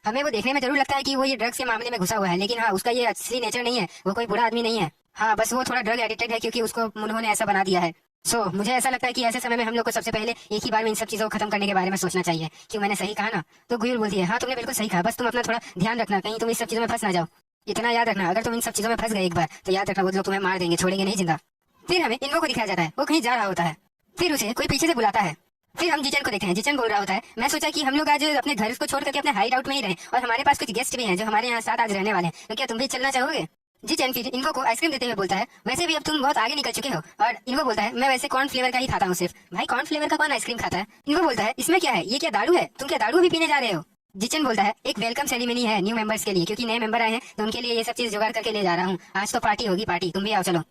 हमें वो देखने में जरूर लगता है कि वो ये ड्रग्स के मामले में घुसा हुआ है, लेकिन हाँ उसका ये असली नेचर नहीं है, वो कोई बुरा आदमी नहीं है। हाँ बस वो थोड़ा ड्रग एडिक्टेड है क्योंकि उसको उन्होंने ऐसा बना दिया है। मुझे ऐसा लगता है कि ऐसे समय में हम लोग को सबसे पहले एक ही बार में इन सब चीजों को खत्म करने के बारे में सोचना चाहिए। क्यों मैंने सही कहा ना? तो ग्यूल बोलती है हाँ तुमने बिल्कुल सही कहा, बस तुम अपना थोड़ा ध्यान रखना कहीं तुम इस सब चीजों में फंस ना जाओ। इतना याद रखना अगर तुम इन सब चीजों में फंस गए एक बार तो याद रखना वो लोग तुम्हें मार देंगे, छोड़ेंगे नहीं जिंदा। फिर हमें इनको को दिखाया जाता है वो कहीं जा रहा होता है, फिर उसे कोई पीछे से बुलाता है। फिर हम जिचन को देखते हैं, जिचन बोल रहा होता है मैं सोचा कि हम लोग आज अपने घर को छोड़ करके अपने हाइड आउट में ही रहे और हमारे पास कुछ गेस्ट भी हैं जो हमारे यहाँ साथ आज रहने वाले हैं, तो क्या तुम भी चलना चाहोगे? जिचन फिर इनको को आइसक्रीम देते हुए बोलता है, वैसे भी अब तुम बहुत आगे निकल चुके हो। और इनको बोलता है, मैं वैसे कॉर्न फ्लेवर का ही खाता हूँ सिर्फ। भाई कॉर्न फ्लेवर का कौन आइसक्रीम खाता है? इनको बोलता है, इसमें क्या है, ये क्या दारू है? तुम क्या दारू भी पीने जा रहे हो? जिचन बोलता है, एक वेलकम सेरेमनी है न्यू मेंबर्स के लिए, क्योंकि नए मेंबर आए हैं तो उनके लिए ये सब चीज जुगाड़ करके ले जा रहा हूँ। आज तो पार्टी होगी, पार्टी, तुम भी आओ चलो।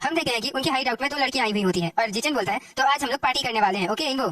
हम देखते हैं कि उनके हाइड आउट में 2 लड़कियां आई हुई होती है और जिचन बोलता है, तो आज हम लोग पार्टी करने वाले हैं, ओके इनको।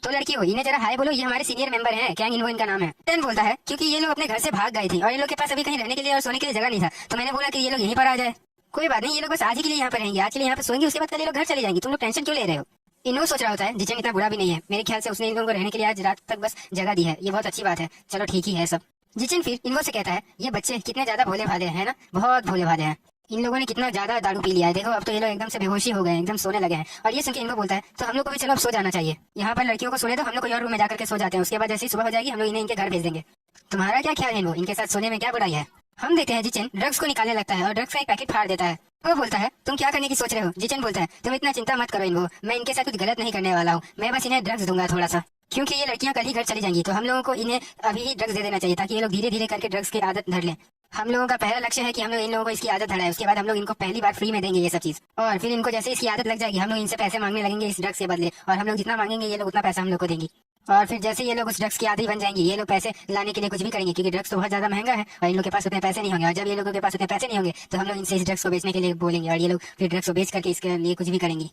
तो लड़की हो, इन्हें जरा हाय बोलो, ये हमारे सीनियर मेंबर हैं, कैंग इन्वो इनका नाम है। टेन बोलता है, क्योंकि ये लोग अपने घर से भाग गए थे और ये लोग के पास अभी कहीं रहने के लिए और सोने के लिए जगह नहीं था, तो मैंने बोला कि ये लोग यहीं पर आ जाए। कोई बात नहीं, ये लोग बस आज ही के लिए यहाँ पर रहेंगे, आज के लिए यहाँ पर सोएंगे, उसके बाद कल ये लोग घर चले जाएंगे, तुम लोग टेंशन क्यों ले रहे हो? इन्हों सोच रहा होता है, जिचन इतना बुरा भी नहीं है, मेरे ख्याल से उसने इन लोगों को रहने के लिए आज रात तक बस जगह दी है, ये बहुत अच्छी बात है, चलो ठीक ही है सब। जिचन फिर इनको से कहता है, ये बच्चे कितने ज्यादा भोले भाले हैं ना, बहुत भोले भाले हैं। इन लोगों ने कितना ज्यादा दारू पी लिया है, देखो अब तो ये लोग एकदम से बेहोशी हो गए, एकदम सोने लगे हैं। और ये सुन के इनको बोलता है, तो हम लोग को भी चलो अब सो जाना चाहिए, यहाँ पर लड़कियों को सोने दो, हम लोग कोई और रूम में जाकर के सो जाते हैं, उसके बाद जैसे ही सुबह हो जाएगी हम लोग इन्हें इनके घर भेज देंगे। तुम्हारा क्या ख्याल है इनको, इनके साथ सोने में क्या बुराई है? हम देखते हैं जिचन ड्रग्स को निकालने लगता है और ड्रग्स का एक पैकेट फाड़ देता है। वो बोलता है, तुम क्या करने की सोच रहे हो? जिचन बोलता है, तुम इतना चिंता मत करो इनको, मैं इनके साथ कुछ गलत नहीं करने वाला हूँ, मैं बस इन्हें ड्रग्स दूंगा थोड़ा सा, क्योंकि ये लड़कियां कल ही घर चली जाएंगी, तो हम लोगों को इन्हें अभी ही ड्रग्स दे देना चाहिए ताकि ये लोग धीरे धीरे करके ड्रग्स की आदत धर लें। हम लोगों का पहला लक्ष्य है कि हम लोग इन लोगों को इसकी आदत धराए, उसके बाद हम लोग इनको पहली बार फ्री में देंगे ये सब चीज, और फिर इनको जैसे इसकी आदत लग जाएगी हम लोग इनसे पैसे मांगने लगेंगे इस ड्रग्स के बदले, और हम लोग जितना मांगेंगे ये लोग उतना पैसा हम लोग को देंगी। और फिर जैसे ये लोग उस ड्रग्स की आदी बन जाएंगी, ये लोग पैसे लाने के लिए कुछ भी करेंगे, क्योंकि ड्रग्स तो बहुत ज्यादा महंगा है और इन लोग के पास उतने पैसे नहीं होंगे, और जब ये लोगों के पास उतने पैसे नहीं होंगे तो हम लोग इनसे इस ड्रग्स को बेचने के लिए बोलेंगे और ये लोग फिर ड्रग्स को बेच करके इसके लिए कुछ भी करेंगी।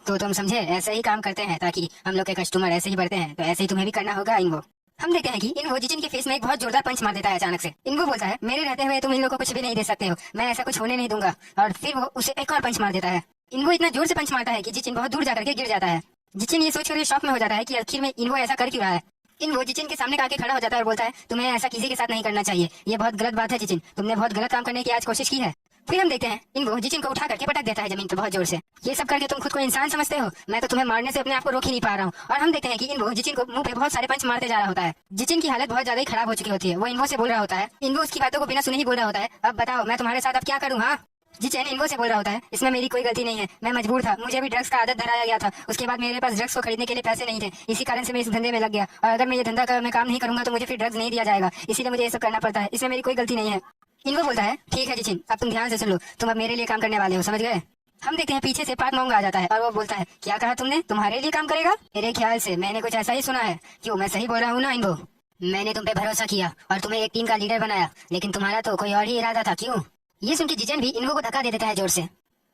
तो तुम समझे, ऐसे ही काम करते हैं ताकि हम लोग के कस्टमर ऐसे ही बढ़ते हैं, तो ऐसे ही तुम्हें भी करना होगा इनको। हम देखते हैं कि इनको जिचन के फेस में एक बहुत जोरदार पंच मार देता है अचानक से। इनको बोलता है, मेरे रहते हुए तुम इन लोगों को कुछ भी नहीं दे सकते हो, मैं ऐसा कुछ होने नहीं दूंगा, और फिर वो उसे एक और पंच मार देता है। इनको इतना जोर से पंच मारता है कि जिचन बहुत दूर जाकर के गिर जाता है। जिचन ये सोचकर शॉक में हो जाता है कि आखिर में इनको ऐसा कर क्यों रहा है। इनको जिचन के सामने आके खड़ा हो जाता है और बोलता है, तुम्हें ऐसा किसी के साथ नहीं करना चाहिए, ये बहुत गलत बात है जिचन, तुमने बहुत गलत काम करने की आज कोशिश की है। फिर हम देखते हैं इनको जिचन को उठा करके पटक देता है जमीन पर बहुत जोर से। ये सब करके तुम खुद को इंसान समझते हो, मैं तो तुम्हें मारने से अपने आप को रोक ही नहीं पा रहा हूँ। और हम देखते हैं कि इनको जिचन को मुंह पे बहुत सारे पंच मारते जा रहा होता है। जिचन की हालत बहुत ज्यादा ही खराब हो चुकी होती है, वो इनको से बोल रहा होता है, इनको उसकी बातों को बिना सुने ही बोल रहा होता है, अब बताओ मैं तुम्हारे साथ अब क्या करूँ? हाँ, जिचन इनको से बोल रहा होता है, इसमें मेरी कोई गलती नहीं है, मैं मजबूर था, मुझे भी ड्रग्स का आदत धराया गया था, उसके बाद मेरे पास ड्रग्स को खरीदने के लिए पैसे नहीं थे, इसी कारण से मैं इस धंधे में लग गया, और अगर मैं ये धंधा मैं काम नहीं करूंगा तो मुझे फिर ड्रग्स नहीं दिया जाएगा, इसीलिए मुझे ये सब करना पड़ता है, इसमें मेरी कोई गलती नहीं है। इनको बोलता है, ठीक है जिचन, अब तुम ध्यान से सुन लो, तुम अब मेरे लिए काम करने वाले हो, समझ गए? हम देखते हैं पीछे से पाक मोंग आ जाता है और वो बोलता है, क्या कहा तुमने, तुम्हारे लिए काम करेगा? मेरे ख्याल से मैंने कुछ ऐसा ही सुना है, क्यों मैं सही बोल रहा हूँ ना इनको? मैंने तुम पे भरोसा किया और तुम्हें एक टीम का लीडर बनाया, लेकिन तुम्हारा तो कोई और ही इरादा था, क्यों? ये सुन के जिचन भी इनको को धक्का दे देता है जोर से।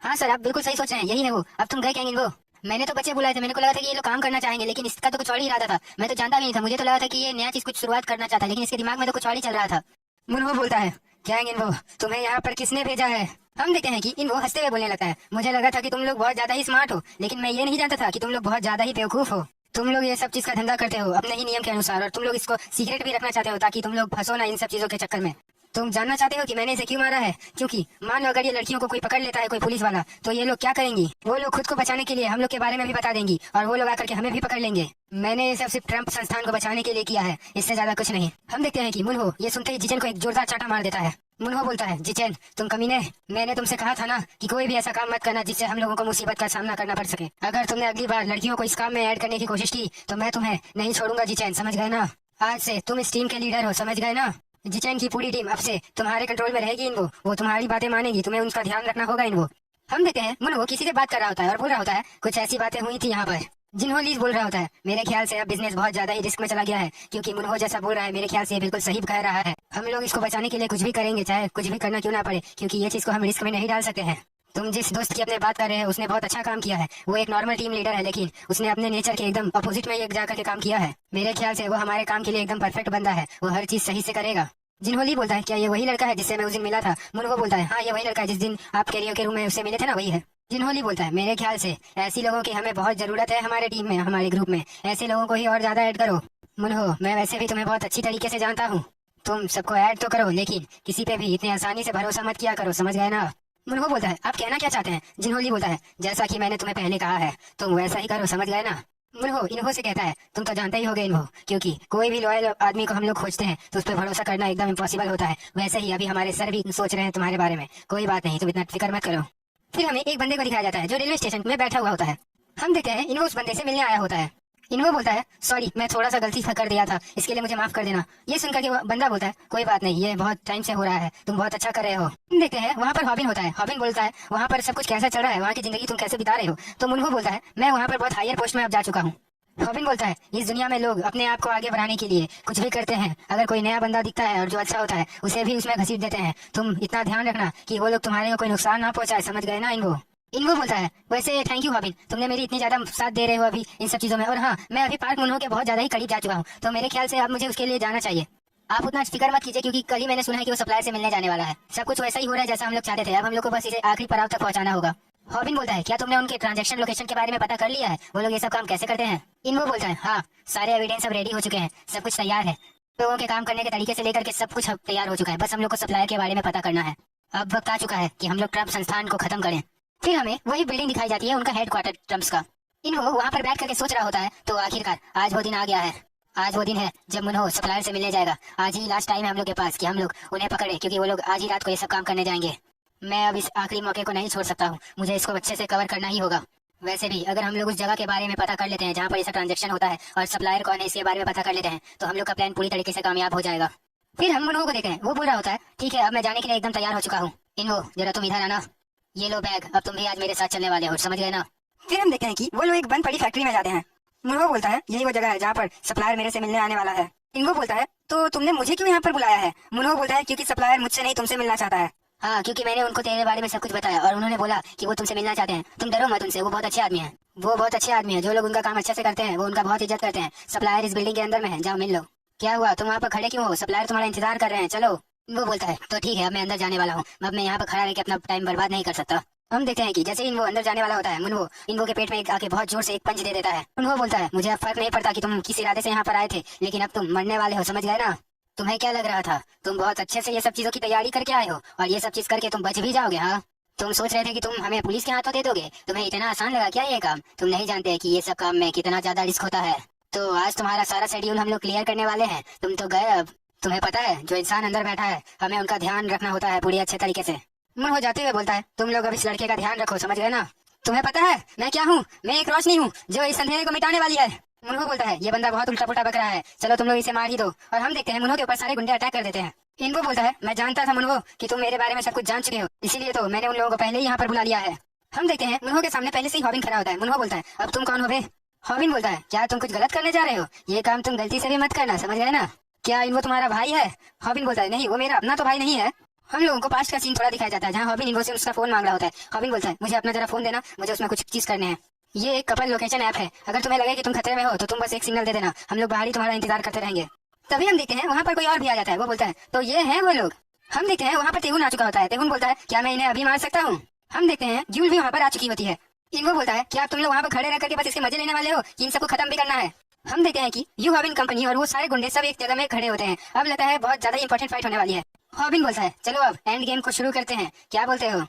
हाँ सर, आप बिल्कुल सही सोच रहे हैं, यही है वो, अब तुम गए क्या इनको? मैंने तो बच्चे बुलाए थे, मेरे को लगा था कि ये लोग काम करना चाहेंगे, लेकिन इसका तो कुछ और ही इरादा था, मैं तो जानता भी नहीं था, मुझे तो लगा था कि ये नया चीज कुछ शुरुआत करना चाहता है, लेकिन इसके दिमाग में तो कुछ और ही चल रहा था। मुन्हो बोलता है, क्या इनको, तुम्हें यहाँ पर किसने भेजा है? हम देखते हैं कि इनको हंसते हुए बोलने लगता है, मुझे लगा था कि तुम लोग बहुत ज्यादा ही स्मार्ट हो, लेकिन मैं ये नहीं जानता था कि तुम लोग बहुत ज्यादा ही बेवकूफ हो। तुम लोग ये सब चीज का धंधा करते हो अपने ही नियम के अनुसार, और तुम लोग इसको सीक्रेट भी रखना चाहते हो ताकि तुम लोग फंसो ना इन सब चीजों के चक्कर में। तुम जानना चाहते हो कि मैंने इसे क्यों मारा है? क्योंकि मान लो अगर ये लड़कियों को कोई पकड़ लेता है, कोई पुलिस वाला, तो ये लोग क्या करेंगी? वो लोग खुद को बचाने के लिए हम लोग के बारे में भी बता देंगी और वो लोग आकर के हमें भी पकड़ लेंगे। मैंने ये सब सिर्फ ट्रम्प संस्थान को बचाने के लिए किया है, इससे ज्यादा कुछ नहीं। हम देखते हैं कि मुन्हो ये सुनते ही जिचन को एक जोरदार चाटा मार देता है। मुन्हो बोलता है, जिचन तुम कमीने, मैंने तुमसे कहा था ना कि कोई भी ऐसा काम मत करना जिससे हम लोगों को मुसीबत का सामना करना पड़ सके। अगर तुमने अगली बार लड़कियों को इस काम में ऐड करने की कोशिश की तो मैं तुम्हें नहीं छोड़ूंगा जिचन, समझ गए ना? आज से तुम इस टीम के लीडर हो, समझ गए ना? जिचन की पूरी टीम अब से तुम्हारे कंट्रोल में रहेगी, इनको वो तुम्हारी बातें मानेगी, तुम्हें उनका ध्यान रखना होगा इनको। हम देखते हैं मुन्हो किसी से बात कर रहा होता है और बोल रहा होता है, कुछ ऐसी बातें हुई थी यहाँ पर। जिन्हो लीज बोल रहा होता है, मेरे ख्याल से अब बिजनेस बहुत ज्यादा ही रिस्क में चला गया है, क्योंकि मुन्हो जैसा बोल रहा है मेरे ख्याल से बिल्कुल सही कह रहा है। हम लोग इसको बचाने के लिए कुछ भी करेंगे, चाहे कुछ भी करना क्यों ना पड़े, क्योंकि ये चीज को हम रिस्क में नहीं डाल सकते हैं। तुम जिस दोस्त की अपने बात कर रहे हैं उसने बहुत अच्छा काम किया है, वो एक नॉर्मल टीम लीडर है, लेकिन उसने अपने नेचर के एकदम अपोजिट में जाकर के काम किया है। मेरे ख्याल से वो हमारे काम के लिए एकदम परफेक्ट बंदा है, वो हर चीज सही से करेगा। जिन्होंने बोलता है, क्या ये वही लड़का है जिससे मैं उस दिन मिला था? मुन्हो बोलता है, हाँ ये वही लड़का है जिस दिन आप कैरियर के रूम में उससे मिले थे ना, वही है। जिन्होंने बोलता है, मेरे ख्याल से ऐसी लोगों की हमें बहुत जरूरत है हमारे टीम में, हमारे ग्रुप में, ऐसे लोगों को ही और ज्यादा ऐड करो। मुन्हो मैं वैसे भी तुम्हें बहुत अच्छी तरीके से जानता हूँ, तुम सबको ऐड तो करो, लेकिन किसी पे भी इतने आसानी से भरोसा मत किया करो, समझ गए ना? मुन्हो बोलता है, आप कहना क्या चाहते हैं? जिन्होंने बोलता है, जैसा कि मैंने तुम्हें पहले कहा है तुम वैसा ही करो, समझ गए ना? मुन्हो इन्हो से कहता है, तुम तो जानते ही होगे इन्हो, क्योंकि कोई भी लॉयल आदमी को हम लोग खोजते हैं तो उस पर भरोसा करना एकदम इम्पॉसिबल होता है। वैसे ही अभी हमारे सर भी सोच रहे हैं तुम्हारे बारे में, कोई बात नहीं, तुम इतना फिक्र मत करो। फिर हमें एक बंदे को दिखाया जाता है जो रेलवे स्टेशन में बैठा हुआ होता है। हम देखते हैं इन्हो उस बंदे से मिलने आया होता है। इन्वो बोलता है सॉरी, मैं थोड़ा सा गलती कर दिया था, इसके लिए मुझे माफ कर देना। ये सुनकर के वो बंदा बोलता है कोई बात नहीं, ये बहुत टाइम से हो रहा है, तुम बहुत अच्छा कर रहे हो। देखते हैं वहाँ पर हॉबिन होता है। हॉबिन बोलता है वहाँ पर सब कुछ कैसा चल रहा है, वहाँ की जिंदगी तुम कैसे बिता रहे हो। तो मुन्हो बोलता है मैं वहाँ पर बहुत हायर पोस्ट में अब जा चुका हूँ। हॉबिन बोलता है इस दुनिया में लोग अपने आप को आगे बढ़ाने के लिए कुछ भी करते हैं। अगर कोई नया बंदा दिखता है और जो अच्छा होता है उसे भी उसमें घसीट देते हैं। तुम इतना ध्यान रखना कि वो लोग तुम्हारे को कोई नुकसान ना पहुंचाए, समझ गए ना। इनको बोलता है वैसे थैंक यू हॉबिन, तुमने मेरी इतनी ज्यादा साथ दे रहे हो अभी इन सब चीजों में। और हाँ, मैं अभी पार्क मुन्हो के बहुत ज्यादा ही करीब जा चुका हूँ, तो मेरे ख्याल से अब मुझे उसके लिए जाना चाहिए। आप उतना फिक्र मत कीजिए, क्योंकि कल ही मैंने सुना है कि वो सप्लायर से मिलने जाने वाला है। सब कुछ वैसा ही हो रहा है जैसा हम लोग चाहते थे। अब हम लोग को बस इसे आखिरी पड़ाव तक पहुंचाना होगा। हॉबिन बोलता है क्या तुमने उनके ट्रांजैक्शन लोकेशन के बारे में पता कर लिया है, वो लोग ये सब काम कैसे करते हैं। इनको बोलता है हाँ, सारे एविडेंस अब रेडी हो चुके हैं, सब कुछ तैयार है। लोगों के काम करने के तरीके से लेकर के सब कुछ अब तैयार हो चुका है, बस हम लोग को सप्लायर के बारे में पता करना है। अब वक्त आ चुका है कि हम लोग ट्रम्प संस्थान को खत्म करें। फिर हमें वही बिल्डिंग दिखाई जाती है, उनका हेडक्वार्टर ट्रम्प्स का। इनको वहाँ पर बैठ करके सोच रहा होता है, तो आखिरकार आज वो दिन आ गया है। आज वो दिन है जब मुन्हो सप्लायर से मिलने जाएगा। आज ही लास्ट टाइम है हम लोग के पास कि हम लोग उन्हें पकड़े, क्योंकि वो लोग आज ही रात को ये सब काम करने जाएंगे। मैं अब इस आखिरी मौके को नहीं छोड़ सकता हूँ, मुझे इसको अच्छे से कवर करना ही होगा। वैसे भी अगर हम लोग उस जगह के बारे में पता कर लेते हैं जहाँ पर ऐसा ट्रांजैक्शन होता है और सप्लायर कौन है इसके बारे में पता कर लेते हैं, तो हम लोग का प्लान पूरी तरीके से कामयाब हो जाएगा। फिर हम मुन्हो को देखते हैं, वो बोल रहा होता है ठीक है अब मैं जाने के लिए एकदम तैयार हो चुका हूँ। इनको जरा तुम इधर आना, ये लो बैग, अब तुम भी आज मेरे साथ चलने वाले हो, समझ गए ना। फिर हम देखते हैं कि वो लोग एक बंद पड़ी फैक्ट्री में जाते हैं। मुन्हो बोलता है यही वो जगह है जहाँ पर सप्लायर मेरे से मिलने आने वाला है। इनको बोलता है तो तुमने मुझे क्यों यहाँ पर बुलाया है। मुन्हो बोलता है क्योंकि सप्लायर मुझसे नहीं तुमसे मिलना चाहता है। हाँ, क्योंकि मैंने उनको तेरे बारे में सब कुछ बताया और उन्होंने बोला कि वो तुमसे मिलना चाहते हैं। तुम डरो मत उनसे, वो बहुत अच्छे आदमी है। वो बहुत अच्छे आदमी है, जो लोग उनका काम अच्छे से करते हैं वो उनका बहुत इज्जत करते हैं। सप्लायर इस बिल्डिंग के अंदर में है, जाओ मिल लो। क्या हुआ, तुम वहाँ पर खड़े क्यों हो, सप्लायर तुम्हारा इंतजार कर रहे हैं, चलो। वो बोलता है तो ठीक है अब मैं अंदर जाने वाला हूँ, अब मैं यहाँ पर खड़ा रह के अपना टाइम बर्बाद नहीं कर सकता। हम देखते हैं कि जैसे ही वो अंदर जाने वाला होता है, मुन्हो इनको के पेट में आके बहुत जोर से एक पंच दे देता है। मुन्हो बोलता है मुझे अब फर्क नहीं पड़ता कि तुम किस इरादे से यहाँ पर आए थे, लेकिन अब तुम मरने वाले हो, समझ गए ना। तुम्हें क्या लग रहा था, तुम बहुत अच्छे से ये सब चीजों की तैयारी करके आए हो और ये सब चीज करके तुम बच भी जाओगे। हाँ, तुम सोच रहे थे कि तुम हमें पुलिस के हाथों दे दोगे, तुम्हें इतना आसान लगा क्या ये काम। तुम नहीं जानते कि ये सब काम में कितना ज्यादा रिस्क होता है। तो आज तुम्हारा सारा शेड्यूल हम लोग क्लियर करने वाले हैं, तुम तो गए। अब तुम्हें पता है जो इंसान अंदर बैठा है हमें उनका ध्यान रखना होता है पूरी अच्छे तरीके से। मुन्हो जाते हुए बोलता है तुम लोग अब इस लड़के का ध्यान रखो, समझ गए ना। तुम्हें पता है मैं क्या हूँ, मैं एक रोशनी हूँ जो इस अंधेरे को मिटाने वाली है। मुन्हो बोलता है ये बंदा बहुत उल्टा पुल्टा बक रहा है, चलो तुम लोग इसे मार ही दो। और हम देखते हैं मुन्हो के ऊपर सारे गुंडे अटैक कर देते हैं। इनको बोलता है मैं जानता था मुन्हो कि तुम मेरे बारे में सब कुछ जान चुके हो, इसीलिए तो मैंने उन लोगों को पहले ही यहाँ पर बुला लिया है। हम देखते हैं मुन्हो के सामने पहले से ही हॉबिन खड़ा होता है। मुन्हो बोलता है अब तुम कौन हो बे। हॉबिन बोलता है क्या तुम कुछ गलत करने जा रहे हो, ये काम तुम गलती से भी मत करना, समझ गए ना। क्या इनको तुम्हारा भाई है। हॉबिन बोलता है नहीं, वो मेरा अपना तो भाई नहीं है। हम लोगों को पास्ट का सीन थोड़ा दिखाया जाता है जहाँ हॉबिन इनको से उसका फोन मांग रहा होता है। हॉबिन बोलता है मुझे अपना जरा फोन देना, मुझे उसमें कुछ चीज करने हैं। ये एक कपल लोकेशन ऐप है, अगर तुम्हें लगे कि तुम खतरे में हो तो तुम बस एक सिग्नल दे देना, हम लोग बाहर ही तुम्हारा इंतजार करते रहेंगे। तभी हम देखते हैं वहाँ पर कोई और भी आ जाता है। वो बोलता है तो ये है वो लोग। हम देखते हैं वहाँ पर तेहुन आ चुका होता है। तेहुन बोलता है क्या मैं इन्हें अभी मार सकता हूँ। हम देखते हैं जूल भी वहाँ पर आ चुकी होती है। इनको बोलता है क्या तुम लोग वहाँ पर खड़े रह करके बस इसके मजे लेने वाले हो कि इन सबको खत्म भी करना है। हम देखते हैं कि यू हॉबिन कंपनी और वो सारे गुंडे सब एक जगह में खड़े होते हैं। अब लगता है बहुत ज्यादा इंपॉर्टेंट फाइट होने वाली है। हॉबिन बोलता है चलो अब एंड गेम को शुरू करते हैं, क्या बोलते हो।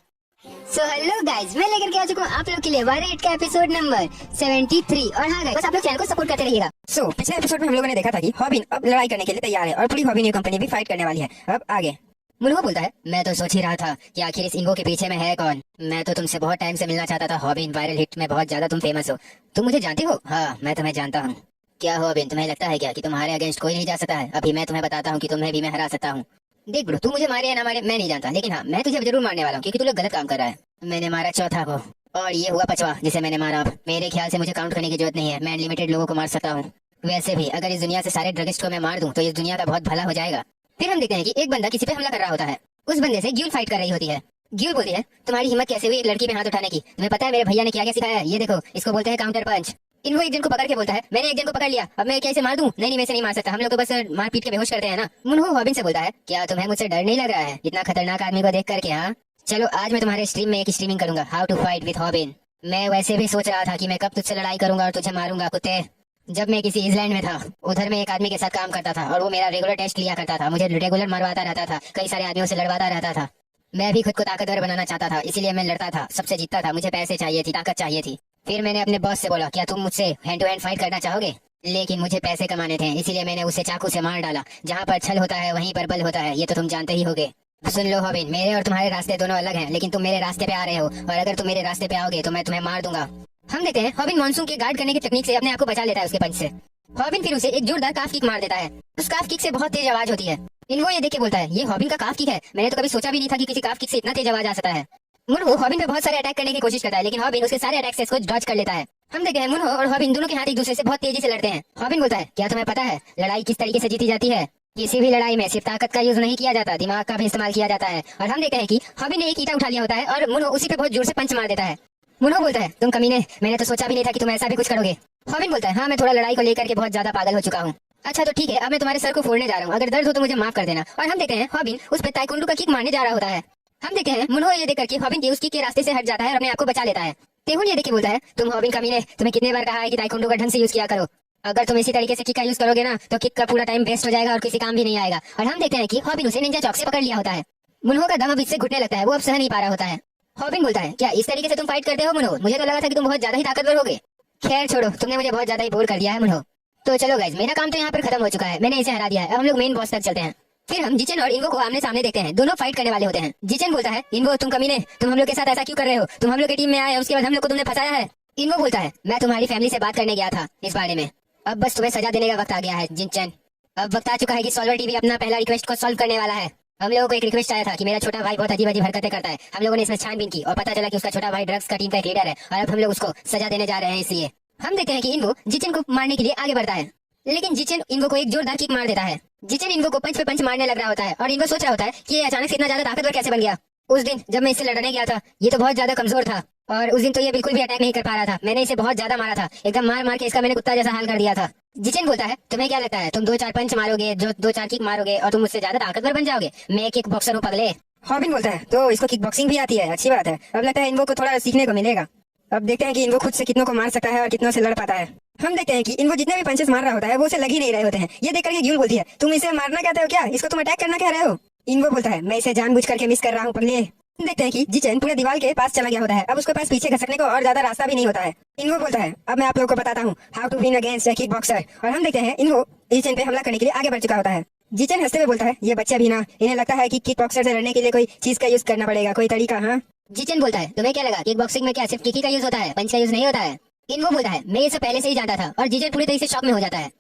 सो हेलो गाइज, मैं लेकर के आ चुका हूँ आप लोग के लिए वायरल हिट का एपिसोड नंबर 73। और हाँ गाइज, बस आप लोग चैनल को सपोर्ट करते रहिएगा। पिछले एपिसोड में हम लोगों ने देखा था कि हॉबिन अब लड़ाई करने के लिए तैयार है और पूरी हॉबिन कंपनी भी फाइट करने वाली है। अब आगे मुन्हो बोलता है मैं तो सोच ही रहा था कि आखिर इस इंगो के पीछे में है कौन। मैं तो तुमसे बहुत टाइम से मिलना चाहता था हॉबिन, वायरल हिट में बहुत ज्यादा तुम फेमस हो, तुम मुझे जानते हो। हाँ, मैं तुम्हें जानता हूँ। क्या हॉबिन, तुम्हें लगता है क्या कि तुम्हारे अगेंस्ट कोई नहीं जा सकता है। अभी मैं तुम्हें बताता हूँ कि तुम्हें भी मैं हरा सकता हूँ। देख ब्रो, तू मुझे मारे या ना मारे मैं नहीं जानता, लेकिन हाँ मैं तुझे जरूर मारने वाला हूँ क्योंकि तू लोग गलत काम कर रहा है। मैंने मारा चौथा को और ये हुआ पांचवा जिसे मैंने मारा। अब मेरे ख्याल से मुझे काउंट करने की जरूरत नहीं है, मैं अनलिमिटेड लोगों को मार सकता हूँ। वैसे भी अगर इस दुनिया से सारे ड्रगिस्ट को मैं मार दूं तो इस दुनिया का बहुत भला हो जाएगा। फिर हम देखते हैं कि एक बंदा किसी पे हमला कर रहा होता है। उस बंदे से ग्यूल फाइट कर रही होती है। ग्यूल बोलती है तुम्हारी हिम्मत कैसे हुई एक लड़की पे हाथ उठाने की, तुम्हें पता है मेरे भैया ने क्या क्या सिखाया है, ये देखो इसको बोलते हैं काउंटर पंच। इनको एक जन को पकड़ के बोलता है मैंने एक जन को पकड़ लिया, अब मैं कैसे मार दूं। नहीं मैं से नहीं मार सकता, हम लोग तो बस मार पीट के बेहोश करते हैं ना। मुन्हो हॉबिन से बोलता है क्या तुम्हें मुझसे डर नहीं लग रहा है इतना खतरनाक आदमी को देख करके। हाँ चलो आज मैं तुम्हारे स्ट्रीम में एक स्ट्रीमिंग करूंगा, हाउ टू फाइट विद हॉबिन। मैं वैसे भी सोच रहा था कि मैं कब तुझसे लड़ाई करूंगा और तुझे मारूंगा कुत्ते। जब मैं किसी आइलैंड में था उधर मैं एक आदमी के साथ काम करता था और वो मेरा रेगुलर टेस्ट लिया करता था, मुझे रेगुलर मरवाता रहता था, कई सारे आदमियों से लड़वाता रहता था। मैं भी खुद को ताकतवर बनाना चाहता था, इसीलिए मैं लड़ता था, सबसे जीतता था, मुझे पैसे चाहिए थी, ताकत चाहिए थी। फिर मैंने अपने बॉस से बोला क्या तुम मुझसे हैंड टू हैंड फाइट करना चाहोगे, लेकिन मुझे पैसे कमाने थे, इसीलिए मैंने उसे चाकू से मार डाला। जहाँ पर छल होता है वहीं पर बल होता है, ये तो तुम जानते ही होगे। सुन लो हॉबिन, मेरे और तुम्हारे रास्ते दोनों अलग हैं, लेकिन तुम मेरे रास्ते पे आ रहे हो और अगर तुम मेरे रास्ते पे आओगे तो मैं तुम्हें मार दूंगा। हम देखते हैं हॉबिन मॉनसून के गार्ड करने की तकनीक से अपने आप को बचा लेता है उसके पंच से। हॉबिन फिर उसे एक जोरदार काफ किक मार देता है। उस काफ किक से बहुत तेज आवाज होती है। इन्वो ये देख के बोलता है, ये हॉबिन का काफ किक है, मैंने तो कभी सोचा भी नहीं था कि किसी काफ किक से इतना तेज आवाज आ सकता है। मुनहो हॉबिन पे बहुत सारे अटैक करने की कोशिश करता है, लेकिन हॉबिन उसके सारे अटैक से इसको डॉज कर लेता है। हम देखते हैं मुनहो और हॉबिन दोनों के हाथ एक दूसरे से बहुत तेजी से लड़ते हैं। हॉबिन बोलता है, क्या तुम्हें पता है लड़ाई किस तरीके से जीती जाती है? किसी भी लड़ाई में सिर्फ ताकत का यूज नहीं किया जाता, दिमाग का भी इस्तेमाल किया जाता है। और हम देखते हैं कि हॉबिन ने एक ईंटा उठा लिया होता है और मुनहो उसी पे बहुत जोर से पंच मार देता है। मुनहो बोलता है, तुम कमीने, मैंने तो सोचा भी नहीं था कि तुम ऐसा भी कुछ करोगे। हॉबिन बोलता है, हाँ मैं थोड़ा लड़ाई को लेकर के बहुत ज्यादा पागल हो चुका हूँ। अच्छा तो ठीक है, अब मैं तुम्हारे सर को फोड़ने जा रहा हूँ, अगर दर्द हो तो मुझे माफ कर देना। और हम देखते हैं हॉबिन उस पे ताइक्वांडो का किक मारने जा रहा होता है। हम देखते हैं मुनहो ये देखकर कि हॉबिन की उसकी के रास्ते से हट जाता है और अपने आप को बचा लेता है। तेहुन ये देख के बोलता है, तुम हॉबिन कमीने, तुम्हें कितने बार कहा है कि ताइक्वांडो का ढंग से यूज किया करो। अगर तुम इसी तरीके से किक का यूज करोगे ना तो किक का पूरा टाइम वेस्ट हो जाएगा और किसी काम भी नहीं आएगा। और हम देखते हैं कि हॉबिन उसे निंजा चौक से पकड़ लिया होता है। मुनहो का दम अब इससे घुटने लगता है, वो अब सह नहीं पा रहा होता है। हॉबिन बोलता है, क्या इस तरीके से तुम फाइट करते हो मुनहो? मुझे तो लगा था कि तुम बहुत ज्यादा ही ताकतवर होगे। खैर छोड़ो, तुमने मुझे बहुत ज्यादा ही बोर कर दिया है मुनहो। तो चलो गाइस, मेरा काम तो यहाँ पर खत्म हो चुका है, मैंने इसे हरा दिया है। अब हम लोग मेन बॉस तक चलते हैं। फिर हम जिचेन और इन्वो को आमने सामने देखते हैं, दोनों फाइट करने वाले होते हैं। जिचेन बोलता है, इन्वो तुम कमीने, तुम हम लोग के साथ ऐसा क्यों कर रहे हो? तुम हम लोग की टीम में आए, उसके बाद हम लोग को तुमने फंसाया है। इन्वो बोलता है, मैं तुम्हारी फैमिली से बात करने गया था इस बारे में, अब बस तुम्हें सजा देने का वक्त आ गया है जिनचैन। अब वक्त आ चुका है कि सॉल्वर टीवी अपना पहला रिक्वेस्ट को सॉल्व करने वाला है। हम लोगों को एक रिक्वेस्ट आया था कि मेरा छोटा भाई बहुत अजीब अजीब हरकतें करता है। हम लोगों ने इसमें छानबीन की और पता चला कि उसका छोटा भाई ड्रग्स का टीम का एक लीडर है और अब हम लोग उसको सजा देने जा रहे हैं। इसलिए हम देखते हैं कि इन्वो जिचेन को मारने के लिए आगे बढ़ता है, लेकिन जिचेन इन्वो को एक जोरदार किक मार देता है। जिचेन इन्वो को पंच पे पंच मारने लग रहा होता है और इन्वो सोच रहा होता है कि ये अचानक से इतना ज्यादा ताकतवर कैसे बन गया। उस दिन जब मैं इससे लड़ने गया था ये तो बहुत ज्यादा कमजोर था और उस दिन तो ये बिल्कुल भी अटैक नहीं कर पा रहा था। मैंने इसे बहुत ज्यादा मारा था, एकदम मार मार के इसका मैंने कुत्ता जैसा हाल कर दिया था। जिचेन बोलता है, तुम्हें क्या लगता है तुम 2-4 पंच मारोगे, जो 2-4 किक मारोगे और तुम मुझसे ज्यादा ताकतवर बन जाओगे? मैं एक किक बॉक्सर हूँ पगले। हॉबिन बोलता है, तो इसको किक बॉक्सिंग भी आती है, अच्छी बात है। अब लगता है इन्वो को थोड़ा सीखने को मिलेगा। अब देखते हैं कि इन्वो खुद से कितनों को मार सकता है और कितनों से लड़ पाता है। हम देखते हैं कि इन्वो जितने भी पंचेस मार रहा होता है वो उसे लग ही नहीं रहे होते हैं। ये देखकर ग्यूल बोलती है, तुम इसे मारना कहते हो क्या? इसको तुम अटैक करना कह रहे हो? इन्वो बोलता है, मैं इसे जानबूझ करके मिस कर रहा हूँ पगले। देखते हैं कि जिचेन पूरे दीवार के पास चला गया होता है, अब उसके पास पीछे खसकने को और ज्यादा रास्ता भी नहीं होता है। इन्वो बोलता है, अब मैं आप लोगों को बताता हूँ how to win against a kickboxer. और हम देखते हैं इन्वो जिचेन पे हमला करने के लिए आगे बढ़ चुका होता है। जिचेन हंसते हुए बोलता है, ये बच्चे भी ना, इन्हें लगता है कि किक बॉक्सर से लड़ने के लिए कोई चीज का यूज करना पड़ेगा, कोई तरीका। हाँ जिचेन बोलता है, तुम्हें क्या लगा किक बॉक्सिंग में क्या सिर्फ किक ही का यूज होता है, पंच का यूज नहीं होता है? इन्वो बोलता है, मैं ये सब पहले से ही जानता था। और जिचेन पूरी तरीके से शॉक में हो जाता है।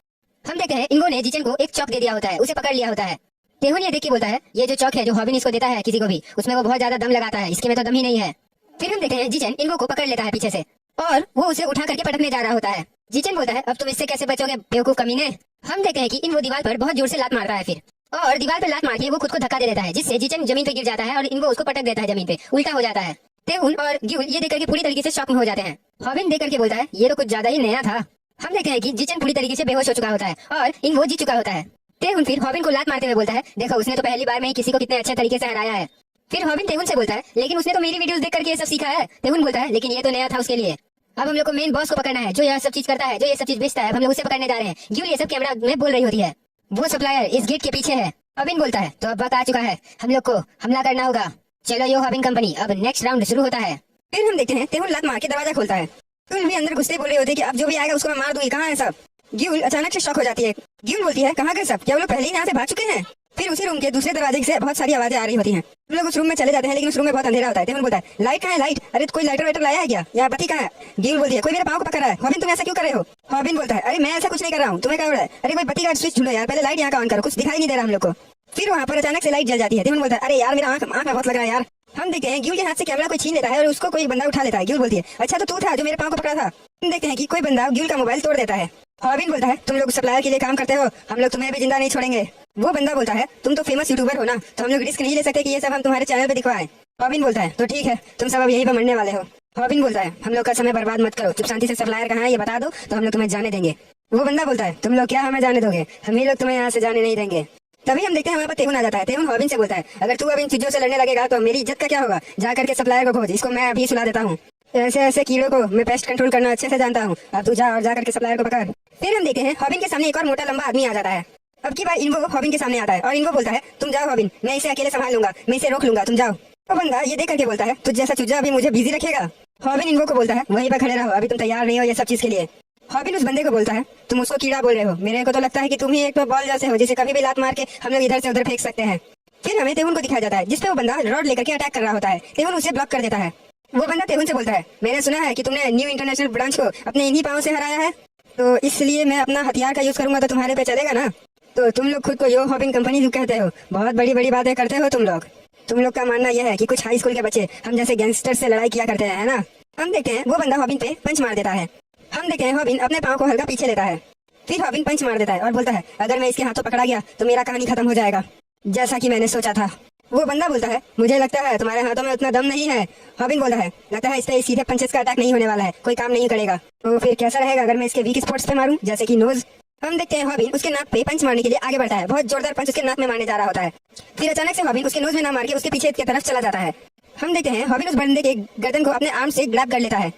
हम देखते हैं इन्वो ने जिचेन को एक चौक दे दिया होता है, उसे पकड़ लिया होता है। तेहुन ये देख के बोलता है, ये जो चौक है जो हॉबिन इसको देता है किसी को भी, उसमें वो बहुत ज्यादा दम लगाता है, इसके में तो दम ही नहीं है। फिर हम देखते हैं जिचेन इन्वो को पकड़ लेता है पीछे से और वो उसे उठा करके पटकने जा रहा होता है। जिचेन बोलता है, अब तुम इससे कैसे बचोगे बेवकूफ कमीने। हम देखते हैं कि इन्वो दीवार पर बहुत जोर से लात मारता है फिर, और दीवार पर लात मार के वो खुद को धक्का दे देता है, जिससे जिचेन जमीन पे गिर जाता है और इन्वो उसको पटक देता है जमीन पे, उल्टा हो जाता है। तेहुन और ग्यूल ये देखकर के पूरी तरीके से शॉक में हो जाते हैं। हॉबिन देख करके बोलता है, ये तो कुछ ज्यादा ही नया था। हम देखते हैं कि जिचेन पूरी तरीके से बेहोश हो चुका होता है और इन्वो जीत चुका होता है। तेहुन फिर हॉबिन को लात मारते हुए बोलता है, देखो उसने तो पहली बार में ही किसी को कितने अच्छे तरीके से हराया है। फिर हॉबिन तेहुन से बोलता है, लेकिन उसने तो मेरी वीडियोस देख करके ये सब सीखा है। तेहुन बोलता है, लेकिन ये तो नया था उसके लिए। अब हम लोग को मेन बॉस को पकड़ना है, जो यह सब चीज करता है, जो ये सब चीज बेचता है। अब हम लोग उसे पकड़ने जा रहे हैं। ग्यूल ये सब कैमरा में बोल रही होती है, वो सप्लायर इस गेट के पीछे है। हॉबिन बोलता है, तो अब वक्त आ चुका है, हम लोग को हमला करना होगा। चलो यो हॉबिन कंपनी, अब नेक्स्ट राउंड शुरू होता है। फिर हम देखते हैं तेहुन लात मार के दरवाजा खोलता है। ग्यूल भी अंदर घुसते बोल रही होती है कि अब जो भी आएगा उसको मैं मार दूंगी, कहाँ है सब? ग्यूल अचानक से शॉक हो जाती है। ग्यूल बोलती है, कहाँ गए सब? क्या वो लोग पहले ही यहाँ से भाग चुके हैं? फिर उसी रूम के दूसरे दरवाजे से बहुत सारी आवाजें आ रही होती हैं। हम लोग उस रूम में चले जाते हैं, लेकिन उस रूम में बहुत अंधेरा होता है। तेहुन बोलता है, लाइट कहाँ है? लाइट, अरे कोई लाइटर वाइटर लाया है क्या? या बत्ती कहाँ है? ग्यूल बोलती है, कोई मेरे पाँव को पकड़ रहा है। हॉबिन तुम ऐसा क्यों कर रहे हो? हॉबिन बोलता है, अरे मैं ऐसा कुछ नहीं कर रहा हूँ, तुम्हें क्या हो रहा है? अरे कोई बत्ती का स्विच ढूंढो यार, पहले लाइट यहाँ का ऑन करो, कुछ दिखाई नहीं दे रहा हम लोग को। फिर वहाँ पर अचानक से लाइट जल जाती है। तेहुन बोलता है, अरे यार मेरा आँख में बहुत लग रहा है यार। हम देखते हैं ग्यूल के हाथ से कैमरा कोई छीन लेता है और उसको कोई बंदा उठा लेता है। ग्यूल बोलती है, अच्छा तो तू था जो मेरे पाँव को पकड़ा था। हम देखते हैं कि कोई बंदा ग्यूल का मोबाइल तोड़ देता है। हॉबिन बोलता है, तुम लोग सप्लायर के लिए काम करते हो, हम लोग तुम्हें भी जिंदा नहीं छोड़ेंगे। वो बंदा बोलता है, तुम तो फेमस यूट्यूबर हो ना, तो हम लोग रिस्क नहीं ले सकते कि ये सब हम तुम्हारे चैनल पे दिखवाएं। हॉबिन बोलता है, तो ठीक है, तुम सब अब यहीं पर मरने वाले हो। हॉबिन बोलता है, हम लोग का समय बर्बाद मत करो, चुप शांति से सप्लायर कहाँ है ये बता दो, तो हम लोग तुम्हें जाने देंगे। वो बंदा बोलता है, तुम लोग क्या हमें जाने दोगे? हम ही लोग तुम्हें यहाँ से जाने नहीं देंगे। तभी हम देखते हैं वहाँ पर तेहुन आ जाता है। तेहुन हॉबिन से बोलता है, अगर तू अब इन चीजों से लड़ने लगेगा तो मेरी इज्जत का क्या होगा? जा करके सप्लायर को खोज, इसको मैं अभी सुला देता हूँ। ऐसे ऐसे कीड़ों को मैं पेस्ट कंट्रोल करना अच्छे से जानता हूँ। अब तू जा और जा करके सप्लायर को पकड़। फिर हम देखते हैं हॉबिन के सामने एक और मोटा लंबा आदमी आ जाता है। अब की बार इन्वो हॉबिन के सामने आता है और इन्वो बोलता है, तुम जाओ हॉबिन, मैं इसे अकेले संभाल लूंगा, मैं इसे रोक लूंगा, तुम जाओ। तो बंदा ये देख करके बोलता है, तुझ जैसा चूजा अभी मुझे बिजी रखेगा? हॉबिन इन्वो को बोलता है, वहीं पर खड़े रहो, अभी तुम तैयार नहीं हो ये सब चीज के लिए। हॉबिन उस बंदे को बोलता है, तुम उसको कीड़ा बोल रहे हो, मेरे को तो लगता है कि तुम ही एक तो बॉल जैसे हो जिसे कभी भी लात मार के हम लोग इधर से उधर फेंक सकते हैं। फिर हमें तेहुन को दिखाया जाता है जिसपे वो बंदा रॉड लेकर के अटैक कर रहा होता है। तेहुन उसे ब्लॉक कर देता है। वो बंदा तेहुन से बोलता है, मैंने सुना है कि तुमने न्यू इंटरनेशनल ब्रांच को अपने इन्हीं पाँव से हराया है, तो इसलिए मैं अपना हथियार का यूज करूंगा तो तुम्हारे पे चलेगा ना। तो तुम लोग खुद को यो हॉबिन कंपनी क्यों कहते हो? बहुत बड़ी बड़ी बातें करते हो तुम लोग। तुम लोग का मानना यह है कि कुछ हाई स्कूल के बच्चे हम जैसे गैंगस्टर से लड़ाई किया करते हैं, है ना। हम देखते हैं वो बंदा हॉबिन पे पंच मार देता है। हम देखते हैं हॉबिन अपने पाँव को हल्का पीछे लेता है, फिर हॉबिन पंच मार देता है और बोलता है, अगर मैं इसके हाथों पकड़ा गया तो मेरा कहानी खत्म हो जाएगा, जैसा कि मैंने सोचा था। वो बंदा बोलता है, मुझे लगता है तुम्हारे हाथों में उतना दम नहीं है। हॉबिन बोलता है, लगता है इस पे सीधे पंचेस का अटैक नहीं होने वाला है, कोई काम नहीं करेगा। तो फिर कैसा रहेगा अगर मैं इसके वीक स्पॉट्स पे मारूं, जैसे कि नोज। हम देखते हैं हॉबिन उसके नाक पे पंच मारने के लिए आगे बढ़ता है, बहुत जोरदार पंच उसके नाक में मारने जा रहा होता है। फिर अचानक से हॉबिन उसके नोज में ना मार के उसके पीछे की तरफ चला जाता है। हम देखते हैं हॉबिन उस बंदे के गर्दन को अपने आर्म से ग्रैब कर लेता है।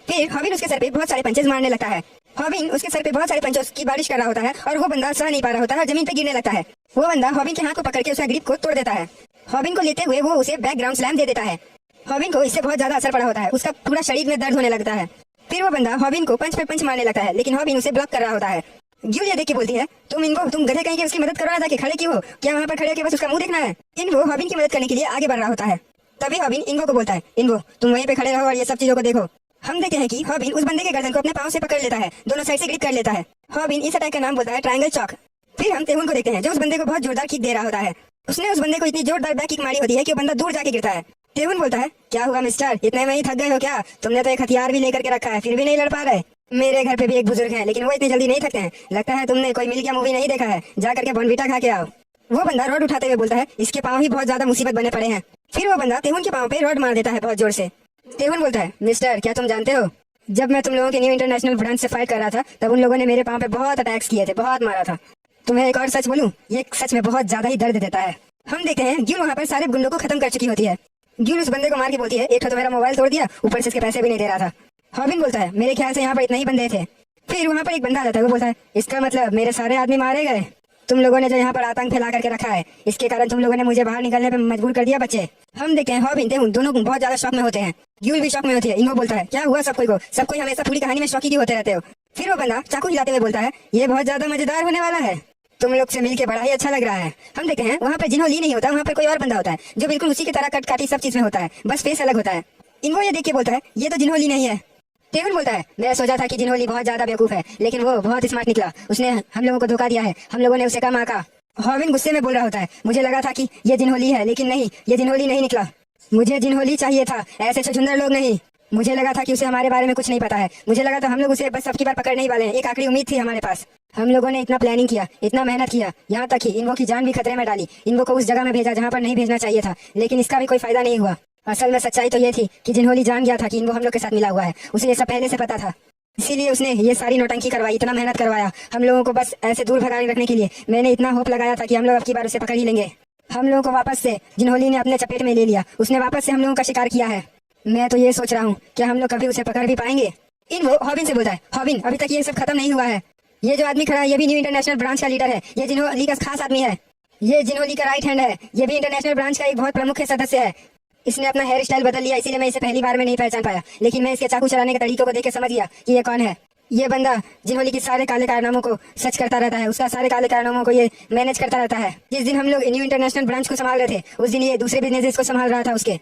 फिर हॉबिन उसके सर पे बहुत सारे पंचेस मारने लगता है। हॉबिन उसके सर पे बहुत सारे पंचों की बारिश कर रहा होता है और वो बंदा सह नहीं पा रहा होता है, जमीन पे गिरने लगता है। वो बंदा हॉबिन के हाथ को पकड़ के उसका ग्रिप को तोड़ देता है। हॉबिन को लेते हुए वो उसे बैकग्राउंड स्लैम दे देता है। हॉबिन को इससे बहुत ज्यादा असर पड़ा होता है, उसका पूरा शरीर में दर्द होने लगता है। फिर वो बंदा हॉबिन को पंच पे पंच मारने लगता है, लेकिन हॉबिन उसे ब्लॉक कर रहा होता है। गिल ये देख के बोलती है, तुम गधे कहीं के उसकी मदद कर रहा था कि खड़े क्यों हो? क्या वहाँ पर खड़े होकर बस उसका मुंह देखना है? इन्वो हॉबिन की मदद करने के लिए आगे बढ़ रहा होता है। तभी हॉबिन इन्वो को बोलता है, इन्वो तुम वहीं पे खड़े रहो और ये सब चीजों को देखो। हम देखते हैं कि हॉबिन उस बंदे के गर्दन को अपने पाँव से पकड़ लेता है, दोनों साइड से ग्रिप कर लेता है। हॉबिन इस अटैक का नाम बोलता है ट्रायंगल चॉक। फिर हम तेहुन को देखते हैं जो उस बंदे को बहुत जोरदार किक दे रहा होता है। उसने उस बंदे को इतनी जोरदार बैक किक मारी होती है कि वो बंदा दूर जाके गिरता है। तेहुन बोलता है, क्या हुआ मिस्टर, इतने में ही थक गए हो क्या? तुमने तो एक हथियार भी लेकर के रखा है, फिर भी नहीं लड़ पा रहे। मेरे घर पे भी एक बुजुर्ग है, लेकिन वो इतनी जल्दी नहीं थकते हैं। लगता है तुमने कोई मिल गया मूवी नहीं देखा है, जा करके बॉर्नवीटा खा के आओ। वो बंदा रॉड उठाते हुए बोलता है, इसके पाँव ही बहुत ज्यादा मुसीबत बने पड़े हैं। फिर वो बंदा तेहुन के पाँव पे रॉड मार देता है बहुत जोर से। तेहुन बोलता है, मिस्टर क्या तुम जानते हो, जब मैं तुम लोगों के न्यू इंटरनेशनल ब्रांच से फाइट कर रहा था तब उन लोगों ने मेरे पाँव पे बहुत अटैक्स किए थे, बहुत मारा था। तुम्हें एक और सच बोलूं, ये सच में बहुत ज्यादा ही दर्द देता है। हम देखते हैं गिल वहाँ पर सारे गुंडों को खत्म कर चुकी होती है। गिल उस बंदे को मार के बोलती है, एक तो मेरा मोबाइल तोड़ दिया, ऊपर से इसके पैसे भी नहीं दे रहा था। हॉबिन बोलता है, मेरे ख्याल से यहाँ पर इतना ही बंदे थे। फिर वहाँ पर एक बंदा आ जाता है, वो बोलता है, इसका मतलब मेरे सारे आदमी मारे गए। तुम लोगों ने जो यहाँ पर आतंक फैला करके रखा है, इसके कारण तुम लोगों ने मुझे बाहर निकलने पे मजबूर कर दिया बच्चे। हम देखते हैं हॉबिन तेहुन दोनों बहुत ज्यादा शॉक में होते हैं। गिल भी शॉक में होती है। इन्वो बोलता है, क्या हुआ सब कोई हमेशा पूरी कहानी में शॉकी होते रहते हो। फिर वो बंदा चाकू हिलाते हुए बोलता है, ये बहुत ज्यादा मजेदार होने वाला है, तुम लोग से मिलके बड़ा ही अच्छा लग रहा है। हम देखते हैं वहाँ पर जिन्होंने नहीं होता, वहाँ पर कोई और बंदा होता है जो बिल्कुल उसी की तरह कट काटी सब चीज में होता है, बस फेस अलग होता है। इन्वो ये देख के बोलता है, ये तो जिन्होंने नहीं है। तेहुन बोलता है, मैं सोचा था कि जिन्होंने बहुत ज्यादा बेवकूफ है, लेकिन वो बहुत स्मार्ट निकला, उसने हम लोगों को धोखा दिया है, हम लोगों ने उसे कम आका। हॉबिन गुस्से में बोल रहा होता है, मुझे लगा था कि ये जिन्होंने है, लेकिन नहीं, ये जिन्होंने नहीं निकला। मुझे जिन्होंने चाहिए था, ऐसे छुछुंदर लोग नहीं। मुझे लगा था कि उसे हमारे बारे में कुछ नहीं पता है। मुझे लगा था हम लोग उसे बस सबकी बार पकड़ने ही वाले हैं। एक आखिरी उम्मीद थी हमारे पास। हम लोगों ने इतना प्लानिंग किया, इतना मेहनत किया, यहाँ तक कि इन्वो की जान भी खतरे में डाली। इन्वो को उस जगह में भेजा जहाँ पर नहीं भेजना चाहिए था, लेकिन इसका भी कोई फायदा नहीं हुआ। असल में सच्चाई तो ये थी कि जिन्होंने जान गया था कि इन्वो हम लोग के साथ मिला हुआ है, उसे ये सब पहले से पता था, इसीलिए उसने ये सारी नौटंकी करवाई, इतना मेहनत करवाया हम लोगों को बस ऐसे दूर भगाने रखने के लिए। मैंने इतना होप लगाया था कि हम लोग अब की बार उसे पकड़ ही लेंगे। हम लोगों को वापस से जिन्होंने ने अपने चपेट में ले लिया, उसने वापस से हम लोगों का शिकार किया है। मैं तो ये सोच रहा हूँ क्या हम लोग कभी उसे पकड़ भी पाएंगे। इन्वो हॉबिन से बोलता है, हॉबिन अभी तक ये सब खत्म नहीं हुआ है। ये जो आदमी खड़ा है ये भी न्यू इंटरनेशनल ब्रांच का लीडर है, ये जिन्होंने का खास आदमी है, ये जिन्होंने का राइट हैंड है, ये भी इंटरनेशनल ब्रांच का एक बहुत प्रमुख सदस्य है। इसने अपना हेयर स्टाइल बदल लिया, इसीलिए मैं इसे पहली बार में नहीं पहचान पाया, लेकिन मैं इसके चाकू चलाने के तरीकों को देख के समझ गया कि ये कौन है। ये बंदा जिन्होंने की सारे काले कारनामों को सच करता रहता है, उसका सारे काले कारनामों को ये मैनेज करता रहता है। जिस दिन हम लोग न्यू इंटरनेशनल ब्रांच को संभाल रहे थे, उस दिन ये दूसरे बिजनेस को संभाल रहा था। उसके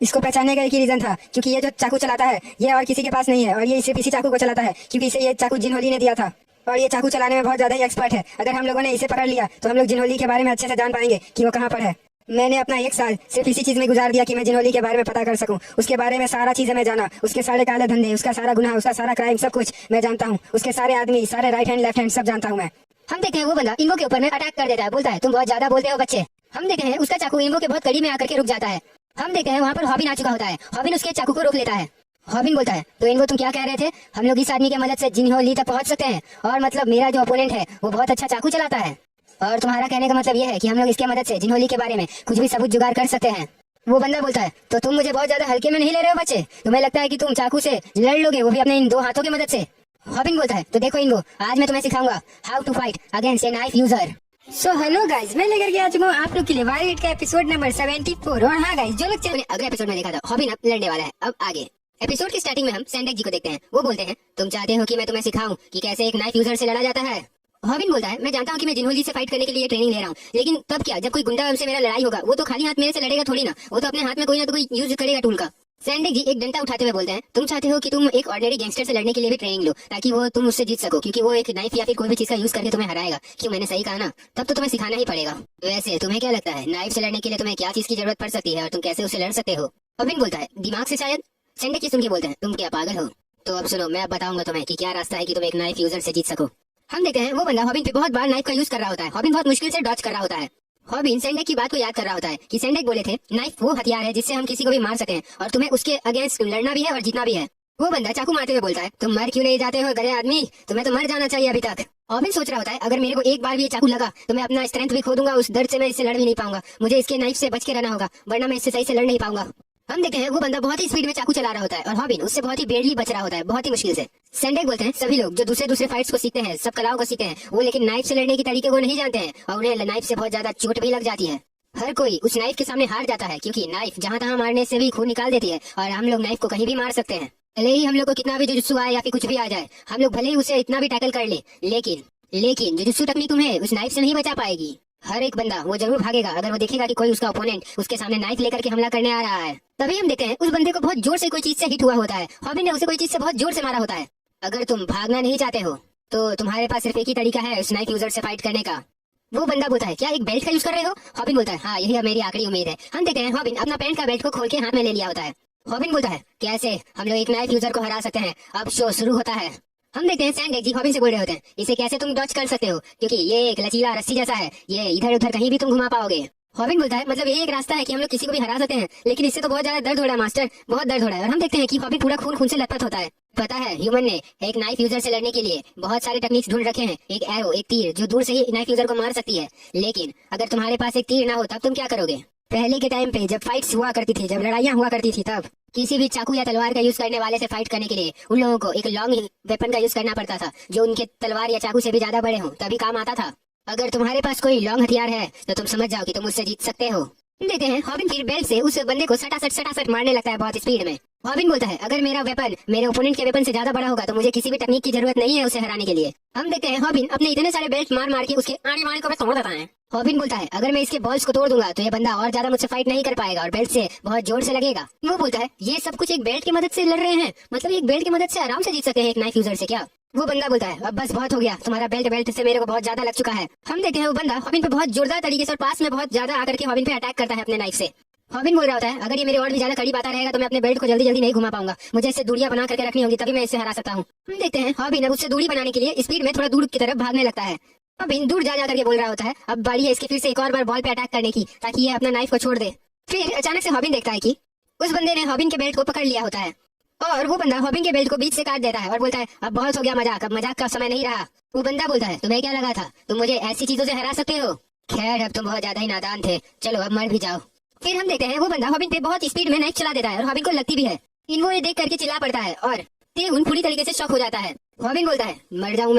इसको पहचानने का एक ही रीजन था, क्योंकि ये जो चाकू चलाता है ये और किसी के पास नहीं है, और ये सिर्फ इसी चाकू को चलाता है क्योंकि इसे ये चाकू जिन्होंने ने दिया था, और ये चाकू चलाने में बहुत ज्यादा ही एक्सपर्ट है। अगर हम लोगों ने इसे पकड़ लिया तो हम लोग जिन्होने के बारे में अच्छे से जान पाएंगे कि वो कहाँ पर है। मैंने अपना 1 साल सिर्फ इसी चीज में गुजार दिया कि मैं जिन्होने के बारे में पता कर सकूं, उसके बारे में सारा चीजें मैं जाना, उसके सारे काले धंधे, उसका सारा गुनाह, उसका सारा क्राइम, सब कुछ मैं जानता हूँ, उसके सारे आदमी, सारे राइट हैंड लेफ्ट हैंड सब जानता हूँ मैं। हम देखते हैं वो बंदा इन्वो के ऊपर में अटैक कर देता है, बोलता है तुम बहुत ज्यादा बोलते हो बच्चे। हम देखते हैं उसका चाकू इन्वो के बहुत करीब में आकर के रुक जाता है। हम देखते हैं वहाँ पर हॉबिन आ चुका होता है। हॉबिन उसके चाकू को रोक लेता है। हॉबिन बोलता है, तो इन्वो तुम क्या कह रहे थे, हम लोग इस आदमी की मदद से जिन्होंने तक पहुंच सकते हैं, और मतलब मेरा जो ओपोनेंट है वो बहुत अच्छा चाकू चलाता है, और तुम्हारा कहने का मतलब ये है कि हम लोग इसके मदद से जिन्होने के बारे में कुछ भी सबूत जुगाड़ कर सकते हैं। वो बंदा बोलता है, तो तुम मुझे बहुत ज्यादा हल्के में नहीं ले रहे हो बच्चे, तुम्हें लगता है कि तुम चाकू से लड़ लोगे, वो भी अपने इन 2 हाथों की मदद से। हॉबिन बोलता है, तो देखो इन्वो, आज मैं तुम्हें सिखाऊंगा how to fight against a knife user. So hello guys, मैं लेकर के आ चुका हूँ आप लोग के लिए वायरहिट का एपिसोड नंबर 74। और हाँ गाइज, जो लोग मैंने अगले एपिसोड में देखा था हॉबिन अब लड़ने वाला है। अब आगे एपिसोड की स्टार्टिंग में हम सैंडेक जी को देखते हैं। वो बोलते हैं, तुम चाहते हो कि मैं तुम्हें सिखाऊं कि कैसे एक नाइफ यूजर से लड़ा जाता है। हॉबिन बोलता है, मैं जानता हूँ कि मैं जिन्होंने से फाइट करने के लिए ट्रेनिंग ले रहा हूँ, लेकिन तब क्या, जब कोई गुंडा से मेरा लड़ाई होगा वो तो खाली हाथ मेरे से लड़ेगा थोड़ी ना, वो तो अपने हाथ में कोई ना कोई यूज करेगा टूल का। सैंडेक जी एक डंडा उठाते हुए बोलते हैं, तुम चाहते हो कि तुम एक ऑर्डिनरी गैंगस्टर से लड़ने के लिए भी ट्रेनिंग लो ताकि वो तुम उससे जीत सको, क्योंकि वो एक नाइफ या फिर कोई भी चीज का यूज करके तुम्हें हराएगा। क्यों, मैंने सही कहा ना? तब तो तुम्हें सिखाना ही पड़ेगा। वैसे तुम्हें क्या लगता है नाइफ से लड़ने के लिए तुम्हें क्या चीज की जरूरत पड़ सकती है और तुम कैसे उसे लड़ सकते हो? हॉबिन बोलता है, दिमाग से शायद। सैंडेक जी सुन के बोलते हैं, तुम क्या पागल हो? तो अब सुनो, मैं बताऊंगा तुम्हें कि क्या रास्ता है कि तुम एक नाइफ यूजर से जीत सको। हम देखते हैं वो बंदा हॉबिन पे बहुत बार नाइफ का यूज कर रहा होता है। हॉबिन बहुत मुश्किल से डॉच कर रहा होता है। हॉबिन सैंडेक की बात को याद कर रहा होता है कि सैंडेक बोले थे नाइफ वो हथियार है जिससे हम किसी को भी मार सकते हैं और तुम्हें उसके अगेंस्ट लड़ना भी है और जीतना भी है। वो बंदा चाकू मारते हुए बोलता है, तुम मर क्यों नहीं जाते हो गधे आदमी, तुम्हें तो मर जाना चाहिए अभी तक। हॉबिन सोच रहा होता है, अगर मेरे को एक बार भी ये चाकू लगा तो मैं अपना स्ट्रेंथ भी खो दूंगा, उस दर्द से मैं इससे लड़ भी नहीं पाऊंगा, मुझे इसके नाइफ से बच के रहना होगा वरना मैं इससे सही से लड़ नहीं पाऊंगा। हम देखते हैं वो बंदा बहुत ही स्पीड में चाकू चला रहा होता है और हॉबिन उससे बहुत ही बेरली बच रहा होता है, बहुत ही मुश्किल से। सैंडेक बोलते हैं, सभी लोग जो दूसरे फाइट्स को सीखते हैं, सब कलाओं को सीखते हैं, वो लेकिन नाइफ से लड़ने के तरीके को नहीं जानते हैं और उन्हें नाइफ से बहुत ज्यादा चोट भी लग जाती है। हर कोई उस नाइफ के सामने हार जाता है क्योंकि नाइफ जहाँ तहाँ मारने से भी खून निकाल देती है और हम लोग नाइफ को कहीं भी मार सकते हैं। भले ही हम लोग को कितना भी जुजुत्सु आए या फिर कुछ भी आ जाए, हम लोग भले ही उसे इतना भी टैकल कर ले, लेकिन जुजुत्सु तकनीक तुम्हें उस नाइफ से नहीं बचा पाएगी। हर एक बंदा वो जरूर भागेगा अगर वो देखेगा कि कोई उसका ओपोनेंट उसके सामने नाइफ लेकर के हमला करने आ रहा है। तभी हम देखते हैं उस बंदे को बहुत जोर से कोई चीज से हिट हुआ होता है। हॉबिन ने उसे कोई चीज से बहुत जोर से मारा होता है। अगर तुम भागना नहीं चाहते हो तो तुम्हारे पास सिर्फ एक ही तरीका है उस नाइफ यूजर से फाइट करने का। वो बंदा बोलता है, क्या एक बेल्ट का यूज कर रहे हो? हॉबिन बोलता है, हाँ यही अब मेरी आखिरी उम्मीद है। हम देखते हैं हॉबिन अपना पैंट का बेल्ट को खोल के हाथ में ले लिया होता है। हॉबिन बोलता है, कैसे हम लोग एक नाइफ यूजर को हरा सकते हैं? अब शो शुरू होता है। हम देखते हैं सैंडेक जी हॉबिन से बोल रहे होते हैं, इसे कैसे तुम डॉच कर सकते हो क्योंकि ये एक लचीला रस्सी जैसा है, ये इधर उधर कहीं भी तुम घुमा पाओगे। हॉबिन बोलता है, मतलब ये एक रास्ता है कि हम लोग किसी को भी हरा सकते हैं, लेकिन इससे तो बहुत ज्यादा दर्द हो रहा है मास्टर, बहुत दर्द हो रहा है। और हम देखते हैं कि हॉबिन पूरा खून से लथपथ होता है। पता है ह्यूमन ने एक नाइफ यूजर से लड़ने के लिए बहुत सारे टेक्निक्स ढूंढ रखे हैं, एक एरो, एक तीर जो दूर से ही नाइफ यूजर को मार सकती है। लेकिन अगर तुम्हारे पास एक तीर ना हो तब तुम क्या करोगे? पहले के टाइम पे जब फाइट्स हुआ करती थी, जब लड़ाइयाँ हुआ करती थी, तब किसी भी चाकू या तलवार का यूज करने वाले से फाइट करने के लिए उन लोगों को एक लॉन्ग वेपन का यूज करना पड़ता था जो उनके तलवार या चाकू से भी ज्यादा बड़े हो, तभी काम आता था। अगर तुम्हारे पास कोई लॉन्ग हथियार है तो तुम समझ जाओ कि तुम उससे जीत सकते हो। देखते हैं हॉबिन फिर बेल्ट से उस बंदे को सटासट मारने लगता है बहुत स्पीड में। हॉबिन बोलता है, अगर मेरा वेपन मेरे ओपोनेंट के वेपन से ज्यादा बड़ा होगा तो मुझे किसी भी तकनीक की जरूरत नहीं है उसे हराने के लिए। हम देखते हैं हॉबिन अपने इतने सारे बेल्ट मार के उसके आड़ी वाड़ी को तोड़ देता है। हॉबिन बोलता है, अगर मैं इसके बॉल्स को तोड़ दूंगा तो ये बंदा और ज्यादा मुझसे फाइट नहीं कर पाएगा और बेल्ट से बहुत जोर से लगेगा। वो बोलता है, ये सब कुछ एक बेल्ट की मदद से लड़ रहे हैं, मतलब एक बेल्ट की मदद से आराम से जीत सकते हैं एक नाइफ यूजर से क्या? वो बंदा बोलता है, अब बस बहुत हो गया, तुम्हारा बेल्ट से मेरे को बहुत ज्यादा लग चुका है। हम देखते हैं वो बंदा हॉबिन पे बहुत जोरदार तरीके से और पास में बहुत ज्यादा आकर के हॉबिन पे अटैक करता है अपने नाइफ से। हॉबिन बोल रहा होता है, अगर ये मेरे और भी ज्यादा करीब आता रहेगा तो मैं अपने बेल्ट को जल्दी नहीं घुमा पाऊंगा, मुझे इससे दूरियां बना करके रखनी होगी तभी मैं इससे हरा सकता हूँ। हम देखते हैं हॉबिन अब उससे दूरी बनाने के लिए स्पीड में थोड़ा दूर की तरफ भागने लगता है। हॉबिन दूर जा करके बोल रहा होता है, अब बारी है इसके फिर से एक और बार बॉल पे अटैक करने की ताकि ये अपना नाइफ को छोड़ दे। फिर अचानक से हॉबिन देखता है कि उस बंदे ने हॉबिन के बेल्ट को पकड़ लिया होता है और वो बंदा हॉबिन के बेल्ट को बीच से काट देता है और बोलता है, अब बहुत हो गया मजाक, अब मजाक का समय नहीं रहा। वो बंदा बोलता है, तुम्हें क्या लगा था तुम मुझे ऐसी चीजों से हरा सकते हो? खैर अब तुम बहुत ज्यादा ही नादान थे, चलो अब मर भी जाओ। फिर हम देखते हैं वो बंदा हॉबिन पे बहुत स्पीड में नाइफ चला देता है और हॉबिन को लगती भी है। इन वो ये देख करके चिल्ला पड़ता है और तेउन पूरी तरीके से शॉक हो जाता है। हॉबिन बोलता है, मर जाऊं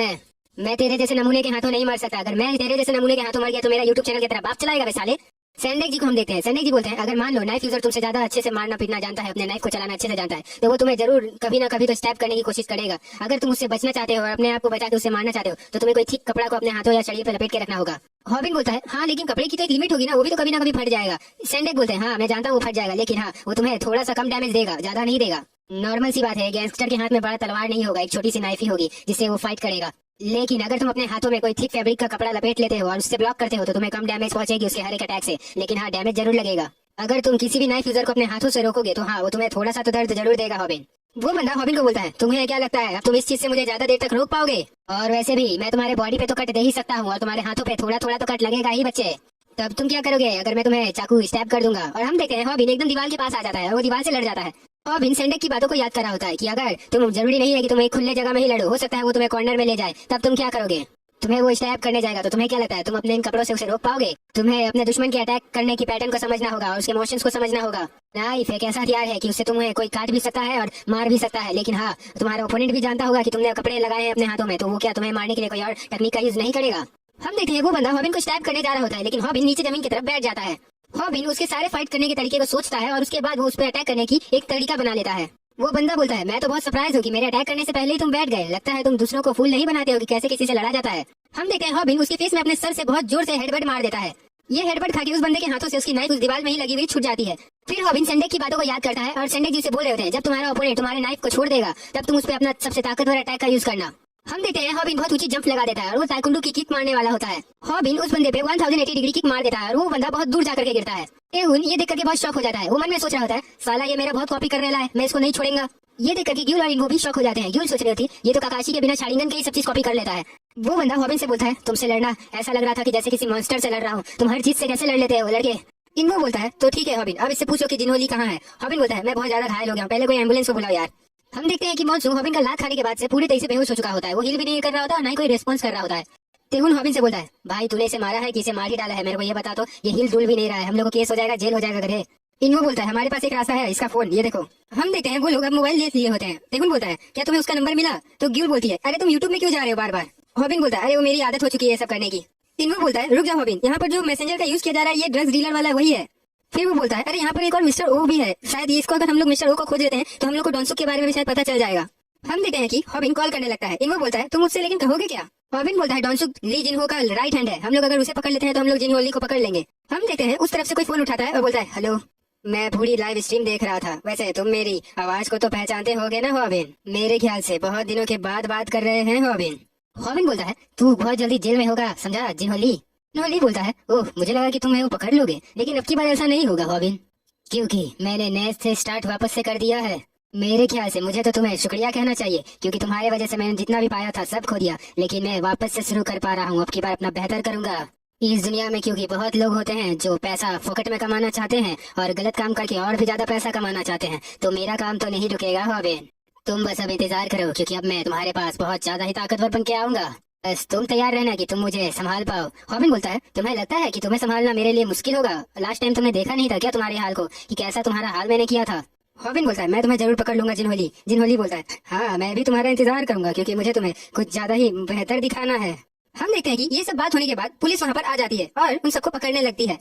मैं तेरे जैसे नमूने के हाथों नहीं मर सकता, अगर मैं तेरे जैसे नमूने के हाथों मर गया तो मेरा यूट्यूब चैनल की तरफ बाप चलाएगा वे साले। सैंडेक जी को हम देखते हैं। सैंडेक जी बोलते हैं, अगर मान लो नाइफ यूजर तुमसे ज्यादा अच्छे से मारना पीटना जानता है, अपने नाइफ को चलाना अच्छे से जानता है, तो वो तुम्हें जरूर कभी ना कभी तो स्टैप करने की कोशिश करेगा। अगर तुम उससे बचना चाहते हो और अपने आप को बचा के उससे मारना चाहते हो तो तुम्हें कोई थिक कपड़ा को अपने हाथों या शरीर पर लपेट के रखना होगा। हॉबिन बोलता है, हाँ लेकिन कपड़े की तो एक लिमिट होगी ना, वो भी तो कभी ना कभी फट जाएगा। सैंडेक बोलते हैं, हाँ मैं जानता हूँ वो फट जाएगा, लेकिन हाँ वो तुम्हें थोड़ा सा कम डैमेज देगा, ज्यादा नहीं देगा। नॉर्मल सी बात है, गैंगस्टर के हाथ में बड़ा तलवार नहीं होगा, एक छोटी सी नाइफ ही होगी जिससे वो फाइट करेगा। लेकिन अगर तुम अपने हाथों में कोई थिक फैब्रिक का कपड़ा लपेट लेते हो और उससे ब्लॉक करते हो तो तुम्हें कम डैमेज पहुंचेगी उसके हर एक अटैक से, लेकिन हाँ डैमेज जरूर लगेगा। अगर तुम किसी भी नाइफ यूजर को अपने हाथों से रोकोगे तो हाँ वो तुम्हें थोड़ा सा तो दर्द जरूर देगा। हॉबिन वो बंदा हॉबिन को बोलता है, तुम्हें क्या लगता है अब तुम इस चीज से मुझे ज्यादा देर तक रोक पाओगे? और वैसे भी मैं तुम्हारे बॉडी पे तो कट दे ही सकता हूँ और तुम्हारे हाथों पे थोड़ा थोड़ा तो कट लगेगा ही बच्चे। तब तुम क्या करोगे अगर मैं तुम्हें चाकू स्टैप कर दूंगा? और हम देखते हैं हॉबिन एकदम दीवार के पास आ जाता है और वो दीवार से लड़ जाता है। हॉबिन सैंडेक की बातों को याद कर रहा होता है कि अगर तुम जरूरी नहीं है कि तुम एक खुले जगह में ही लड़ो, हो सकता है वो तुम्हें कॉर्नर में ले जाए, तब तुम क्या करोगे? तुम्हें वो स्टैप करने जाएगा तो तुम्हें क्या लगता है तुम अपने इन कपड़ों से उसे रोक पाओगे? तुम्हें अपने दुश्मन के अटैक करने की पैटर्न को समझना होगा और उसके इमोशंस को समझना होगा। नाइफ एक ऐसा हथियार है कि उससे तुम्हें कोई काट भी सकता है और मार भी सकता है, लेकिन हाँ तुम्हारा ओपोनेंट भी जानता होगा कि तुमने कपड़े लगाए हैं अपने हाथों में, तो वो क्या तुम्हें मारने के लिए कोई और टेक्निक का यूज नहीं करेगा। हम देखते हैं वो बंदा हॉबिन को स्टैप करने जा रहा होता है, लेकिन हॉबिन नीचे जमीन की तरफ बैठ जाता है। हॉबिन उसके सारे फाइट करने के तरीके को सोचता है और उसके बाद वो उस पर अटैक करने की एक तरीका बना लेता है। वो बंदा बोलता है, मैं तो बहुत सरप्राइज हूँ कि मेरे अटैक करने से पहले ही तुम बैठ गए, लगता है तुम दूसरों को फूल नहीं बनाते हो कि कैसे किसी से लड़ा जाता है। हम देखते हैं हॉबिन उसके फेस में अपने सर से बहुत जोर से हेडबट मार देता है। ये हेडबट खा के उस बंदे के हाथों से उसकी नाइफ उस दीवार में ही लगी हुई छूट जाती है फिर रॉबिन संडे की बातों को याद करता है और संडे जी से बोल रहे होते हैं, जब तुम्हारा ओपोनेंट तुम्हारे नाइफ को छोड़ देगा तब तुम उस पर अपना सबसे ताकतवर अटैक का यूज करना। हम देखते हैं हॉबिन बहुत ऊंची जंप लगा देता है और वो ताइकुंडू की किक मारने वाला होता है। हॉबिन उस बंदे पे 1080 डिग्री किक मार देता है और वो बंदा बहुत दूर जाकर के गिरता है। एहुन ये देख करके बहुत शॉक हो जाता है। वो मन में सोच रहा होता है, साला ये मेरा बहुत कॉपी करने वाला है, मैं इसको नहीं छोड़ूंगा। ये देख करके गिल और इनको भी शॉक हो जाते हैं। गिल सोच रही होती ये तो काकाशी के बिना शारिंगन के ही सब चीज कॉपी कर लेता है। वो बंदा हॉबिन से बोलता है, तुमसे लड़ना ऐसा लग रहा था कि जैसे किसी मॉन्स्टर से लड़ रहा हूँ, तुम हर चीज से कैसे लड़ लेते हो लड़के। इनको बोलता है तो ठीक है हॉबिन, अब इससे पूछो कि जिनहोली कहाँ है। हॉबिन बोलता है, मैं बहुत ज्यादा घायल हो गया, पहले कोई एम्बुलेंस को बुलाओ यार। हम देखते हैं कि मॉन्सून हॉबिन का लात खाने के बाद से पूरी तरह से बेहोश हो चुका होता है। वो हिल भी नहीं कर रहा होता और ना ही कोई रिस्पॉन्स कर रहा होता है। तेहुन हॉबिन से बोलता है, भाई तूने इसे मारा है कि इसे मार ही डाला है, मेरे को ये बता। तो ये हिल डुल भी नहीं रहा है, हम लोग को केस हो जाएगा, जेल हो जाएगा गधे। इनको बोलता है, हमारे पास एक रास्ता है, इसका फोन ये देखो। हम देखते हैं वो लोग अब मोबाइल ले लिए होते हैं। तेहुन बोलता है, क्या तुम्हें उसका नंबर मिला? तो गिल बोलती है, अरे तुम यूट्यूब में क्यों जा रहे हो बार बार। हॉबिन बोलता है, अरे वो मेरी आदत हो चुकी है सब करने की। इनको बोलता है, रुक जाओ हॉबिन, यहाँ पर जो मैसेंजर का यूज किया जा रहा है ये ड्रग्स डीलर वाला वही है। फिर वो बोलता है, अरे यहाँ पर एक और मिस्टर ओ भी है, शायद इसको अगर हम लोग मिस्टर ओ को खोज लेते हैं तो हम लोग को डॉन्सुक के बारे में भी शायद पता चल जाएगा। हम देखते हैं कि हॉबिन कॉल करने लगता है। इनको बोलता है, तुम मुझसे लेकिन कहोगे क्या? हॉबिन बोलता है, डॉन्सुक ली जिनहो का राइट हैंड है, हम लोग अगर उसे पकड़ लेते हैं तो हम लोग जिनहो ली को पकड़ लेंगे। हम देखते हैं उस तरफ से कोई फोन उठाता है और बोलता है, हेलो, मैं पूरी लाइव स्ट्रीम देख रहा था, वैसे तुम मेरी आवाज को तो पहचानते होगे ना हॉबिन? मेरे ख्याल से बहुत दिनों के बाद बात कर रहे हैं हॉबिन। हॉबिन बोलता है, तू बहुत जल्दी जेल में होगा, समझा जिनहोली। जिनहोली बोलता है, ओह मुझे लगा कि तुम वो पकड़ लोगे, लेकिन अब की बार ऐसा नहीं होगा हॉबिन, क्योंकि मैंने नए से स्टार्ट वापस से कर दिया है। मेरे ख्याल से मुझे तो तुम्हें शुक्रिया कहना चाहिए, क्योंकि तुम्हारे वजह से मैंने जितना भी पाया था सब खो दिया, लेकिन मैं वापस से शुरू कर पा रहा हूँ। अब की बार अपना बेहतर करूंगा इस दुनिया में, क्योंकि बहुत लोग होते हैं जो पैसा फोकट में कमाना चाहते हैं और गलत काम करके और भी ज्यादा पैसा कमाना चाहते हैं। तो मेरा काम तो नहीं रुकेगा हॉबिन, तुम बस अब इंतजार करो, क्योंकि अब मैं तुम्हारे पास बहुत ज्यादा ही ताकतवर बन के आऊंगा। बस तुम तैयार रहना कि तुम मुझे संभाल पाओ। हॉबिन बोलता है, तुम्हें लगता है कि तुम्हें संभालना मेरे लिए मुश्किल होगा? लास्ट टाइम तुमने देखा नहीं था क्या तुम्हारे हाल को, कि कैसा तुम्हारा हाल मैंने किया था? हॉबिन बोलता है, मैं तुम्हें जरूर पकड़ लूंगा जिनहोली। जिनहोली बोलता है, हाँ मैं भी तुम्हारा इंतजार करूंगा, क्योंकि मुझे तुम्हें कुछ ज्यादा ही बेहतर दिखाना है। हम देखते हैं कि ये सब बात होने के बाद पुलिस वहाँ पर आ जाती है और उन सबको पकड़ने लगती है।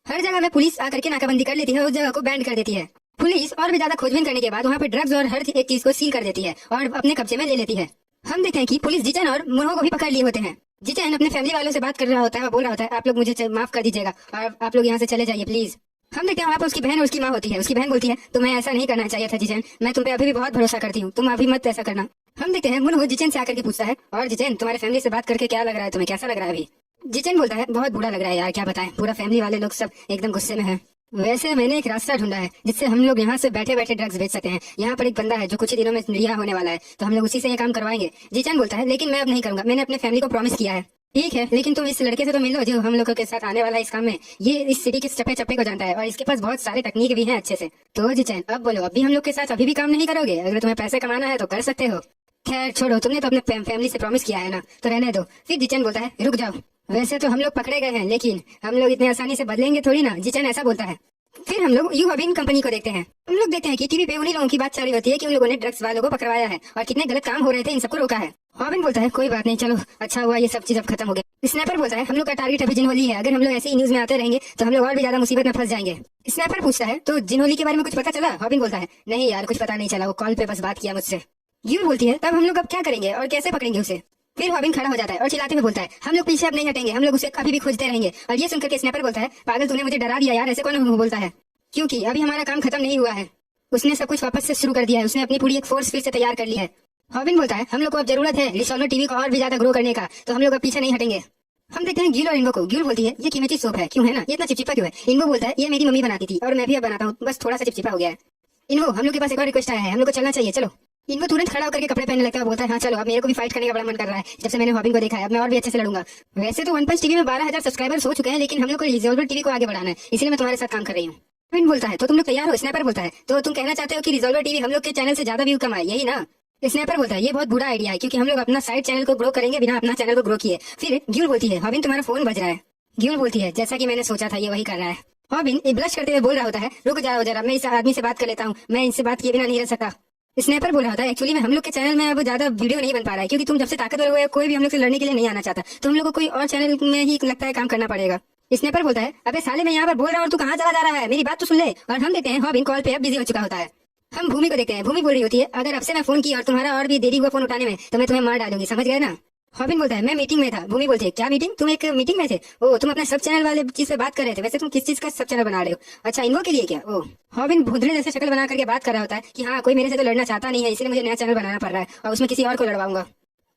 हर जगह में पुलिस आकर के नाकाबंदी कर लेती है, उस जगह को बैंड कर देती है। पुलिस और भी ज्यादा खोजबीन करने के बाद वहाँ पे ड्रग्स और हर एक चीज को सील कर देती है और अपने कब्जे में ले लेती है। हम देखते हैं कि पुलिस जिचन और मुन्हो को भी पकड़ लिए होते हैं। जिचन अपने फैमिली वालों से बात कर रहा होता है और बोल रहा होता है, आप लोग मुझे माफ कर दीजिएगा और आप लोग यहाँ से चले जाइए प्लीज। हम देखते हैं वहाँ पर उसकी बहन और उसकी माँ होती है। उसकी बहन बोलती है, तुम्हें ऐसा नहीं करना चाहिए था जिचन, मैं तुम पे अभी भी बहुत भरोसा करती हूँ, तुम अभी मत ऐसा करना। हम देखते हैं मुन्हो जिचन से आकर के पूछता है, और जिचन तुम्हारे फैमिली से बात करके क्या लग रहा है तुम्हें, कैसा लग रहा है अभी? जिचन बोलता है, बहुत बुरा लग रहा है यार, क्या बताएं, पूरा फैमिली वाले लोग सब एकदम गुस्से में है। वैसे मैंने एक रास्ता ढूंढा है जिससे हम लोग यहाँ से बैठे बैठे ड्रग्स बेच सकते हैं। यहाँ पर एक बंदा है जो कुछ ही दिनों में रिहा होने वाला है, तो हम लोग उसी से ये काम करवाएंगे। जिचन बोलता है, लेकिन मैं अब नहीं करूंगा, मैंने अपने फैमिली को प्रॉमिस किया है। ठीक है, लेकिन तुम इस लड़के से तो मिल लो जो हम लोगों के साथ आने वाला है इस काम में। ये इस सिटी के चप्पे चप्पे को जानता है और इसके पास बहुत सारे टेक्निक भी हैं अच्छे से। तो जिचन अब बोलो, अभी हम लोग के साथ अभी भी काम नहीं करोगे? अगर तुम्हें पैसे कमाना है तो कर सकते हो। खैर छोड़ो, तुमने तो अपने फैमिली से प्रॉमिस किया है ना, तो रहने दो। फिर जिचन बोलता है, रुक जाओ, वैसे तो हम लोग पकड़े गए हैं, लेकिन हम लोग इतने आसानी से बदलेंगे थोड़ी ना। जिचन ऐसा बोलता है। फिर हम लोग यू हॉबिन कंपनी को देखते हैं। हम लोग देखते हैं कि टीवी पे उन्हीं लोगों की बात चल रही होती है कि उन लोगों ने ड्रग्स वालों को पकड़वाया है और कितने गलत काम हो रहे थे, इन सबको रोका है। हॉबिन बोलता है, कोई बात नहीं, चलो अच्छा हुआ ये सब चीज अब खत्म हो गया। स्नैपर बोलता है, हम लोग का टारगेट अभी जिनहोली है, अगर हम लोग ऐसे ही न्यूज में आते रहेंगे तो हम लोग और भी ज्यादा मुसीबत में फंस जाएंगे। स्नैपर पूछता है, तो जिनहोली के बारे में कुछ पता चला? हॉबिन बोलता है, नहीं यार कुछ पता नहीं चला, वो कॉल पे बस बात किया मुझसे। यूर बोलती है, तब हम लोग अब क्या करेंगे और कैसे पकड़ेंगे उसे? फिर हॉबिन खड़ा हो जाता है और चिल्लाते हुए बोलता है, हम लोग पीछे अब नहीं हटेंगे, हम लोग उसे अभी भी खोजते रहेंगे। और ये सुनकर के स्नैपर बोलता है, पागल तूने मुझे डरा दिया यार, ऐसे कौन बोलता है, क्योंकि अभी हमारा काम खत्म नहीं हुआ है। उसने सब कुछ वापस से शुरू कर दिया है, उसने अपनी पूरी एक फोर्स फिर से तैयार कर ली है। हॉबिन बोलता है, हम लोग को अब जरूरत है रिसॉल्वर टीवी को और भी ज्यादा ग्रो करने का, तो हम लोग अब पीछे नहीं हटेंगे। हम देखते हैं गिल और इनको को। गिल बोलती है, ये कीमती सोप है, क्यों है ना, ये इतना चिपचिपा क्यों है? इनको बोलता है, ये मेरी मम्मी बनाती थी और मैं भी अब बनाता हूँ, बस थोड़ा सा चिपचिपा हो गया है। इनको हम लोग के पास एक और रिक्वेस्ट आया है, हम लोग को चलना चाहिए, चलो। इनको तुरंत खड़ा होकर के कपड़े पहनने लगता है, बोलता है, हाँ चलो, अब मेरे को भी फाइट करने का बड़ा मन कर रहा है, जब से मैंने हॉबिन को देखा है, अब मैं और भी अच्छे से लड़ूंगा। वैसे तो वन पंच टीवी में 12,000 सब्सक्राइबर्स हो चुके हैं, लेकिन हम लोग को रिजॉल्वर टीवी को आगे बढ़ाना है, इसलिए मैं तुम्हारे साथ काम कर रही हूँ। हॉबिन बोलता है, तो तुम लोग तैयार हो? स्नैपर बोलता है, तो तुम कहना चाहते हो कि रिजॉल्वर टीवी हम लोग के चैनल से ज्यादा व्यू कमाए, यही ना? स्नैपर बोलता है, ये बहुत बुरा आइडिया है, क्योंकि हम लोग अपना साइड चैनल को ग्रो करेंगे बिना अपना चैनल को ग्रो किए। फिर गिल बोलती है, हॉबिन तुम्हारा फोन बज रहा है। गिल बोलती है, जैसा कि मैंने सोचा था ये वही कर रहा है। हॉबिन ब्लश करते हुए बोल रहा होता है, रुक जाओ जरा, मैं इस आदमी से बात कर लेता हूँ, मैं इनसे बात किए बिना नहीं रह सकता। स्नैपर बोल रहा होता है, एक्चुअली में हम लोग के चैनल में अब ज्यादा वीडियो नहीं बन पा रहा है, क्योंकि तुम जब से ताकतवर हुए कोई भी हम लोग से लड़ने के लिए नहीं आना चाहता, तो हम लोग को कोई और चैनल में ही लगता है काम करना पड़ेगा। स्नैपर बोलता है, अबे साले मैं यहाँ पर बोल रहा हूँ और तू कहाँ चला जा रहा है, मेरी बात तो सुन ले। और हम देखते हैं हॉबिन कॉल पे अब बिजी हो चुका होता है। हम भूमि को देखते हैं। भूमि बोल रही होती है, अगर अब से मैं फोन की और तुम्हारा और भी देरी हुआ फोन उठाने में तो मैं तुम्हें मार डालूंगी, समझ गए ना? हॉबिन बोलता है मैं मीटिंग में था। भूमि बोलती है क्या मीटिंग? तुम एक मीटिंग में थे? ओ तुम अपना सब चैनल वाले चीज पे बात कर रहे थे। वैसे तुम किस चीज का सब चैनल बना रहे हो? अच्छा इनको के लिए क्या? ओ हॉबिन भुदड़े जैसे शक्ल बना करके बात कर रहा होता है कि हाँ कोई मेरे से तो लड़ना चाहता नहीं है, इसलिए मुझे नया चैनल बनाना पड़ रहा है और उसमें किसी और को लड़वाऊंगा।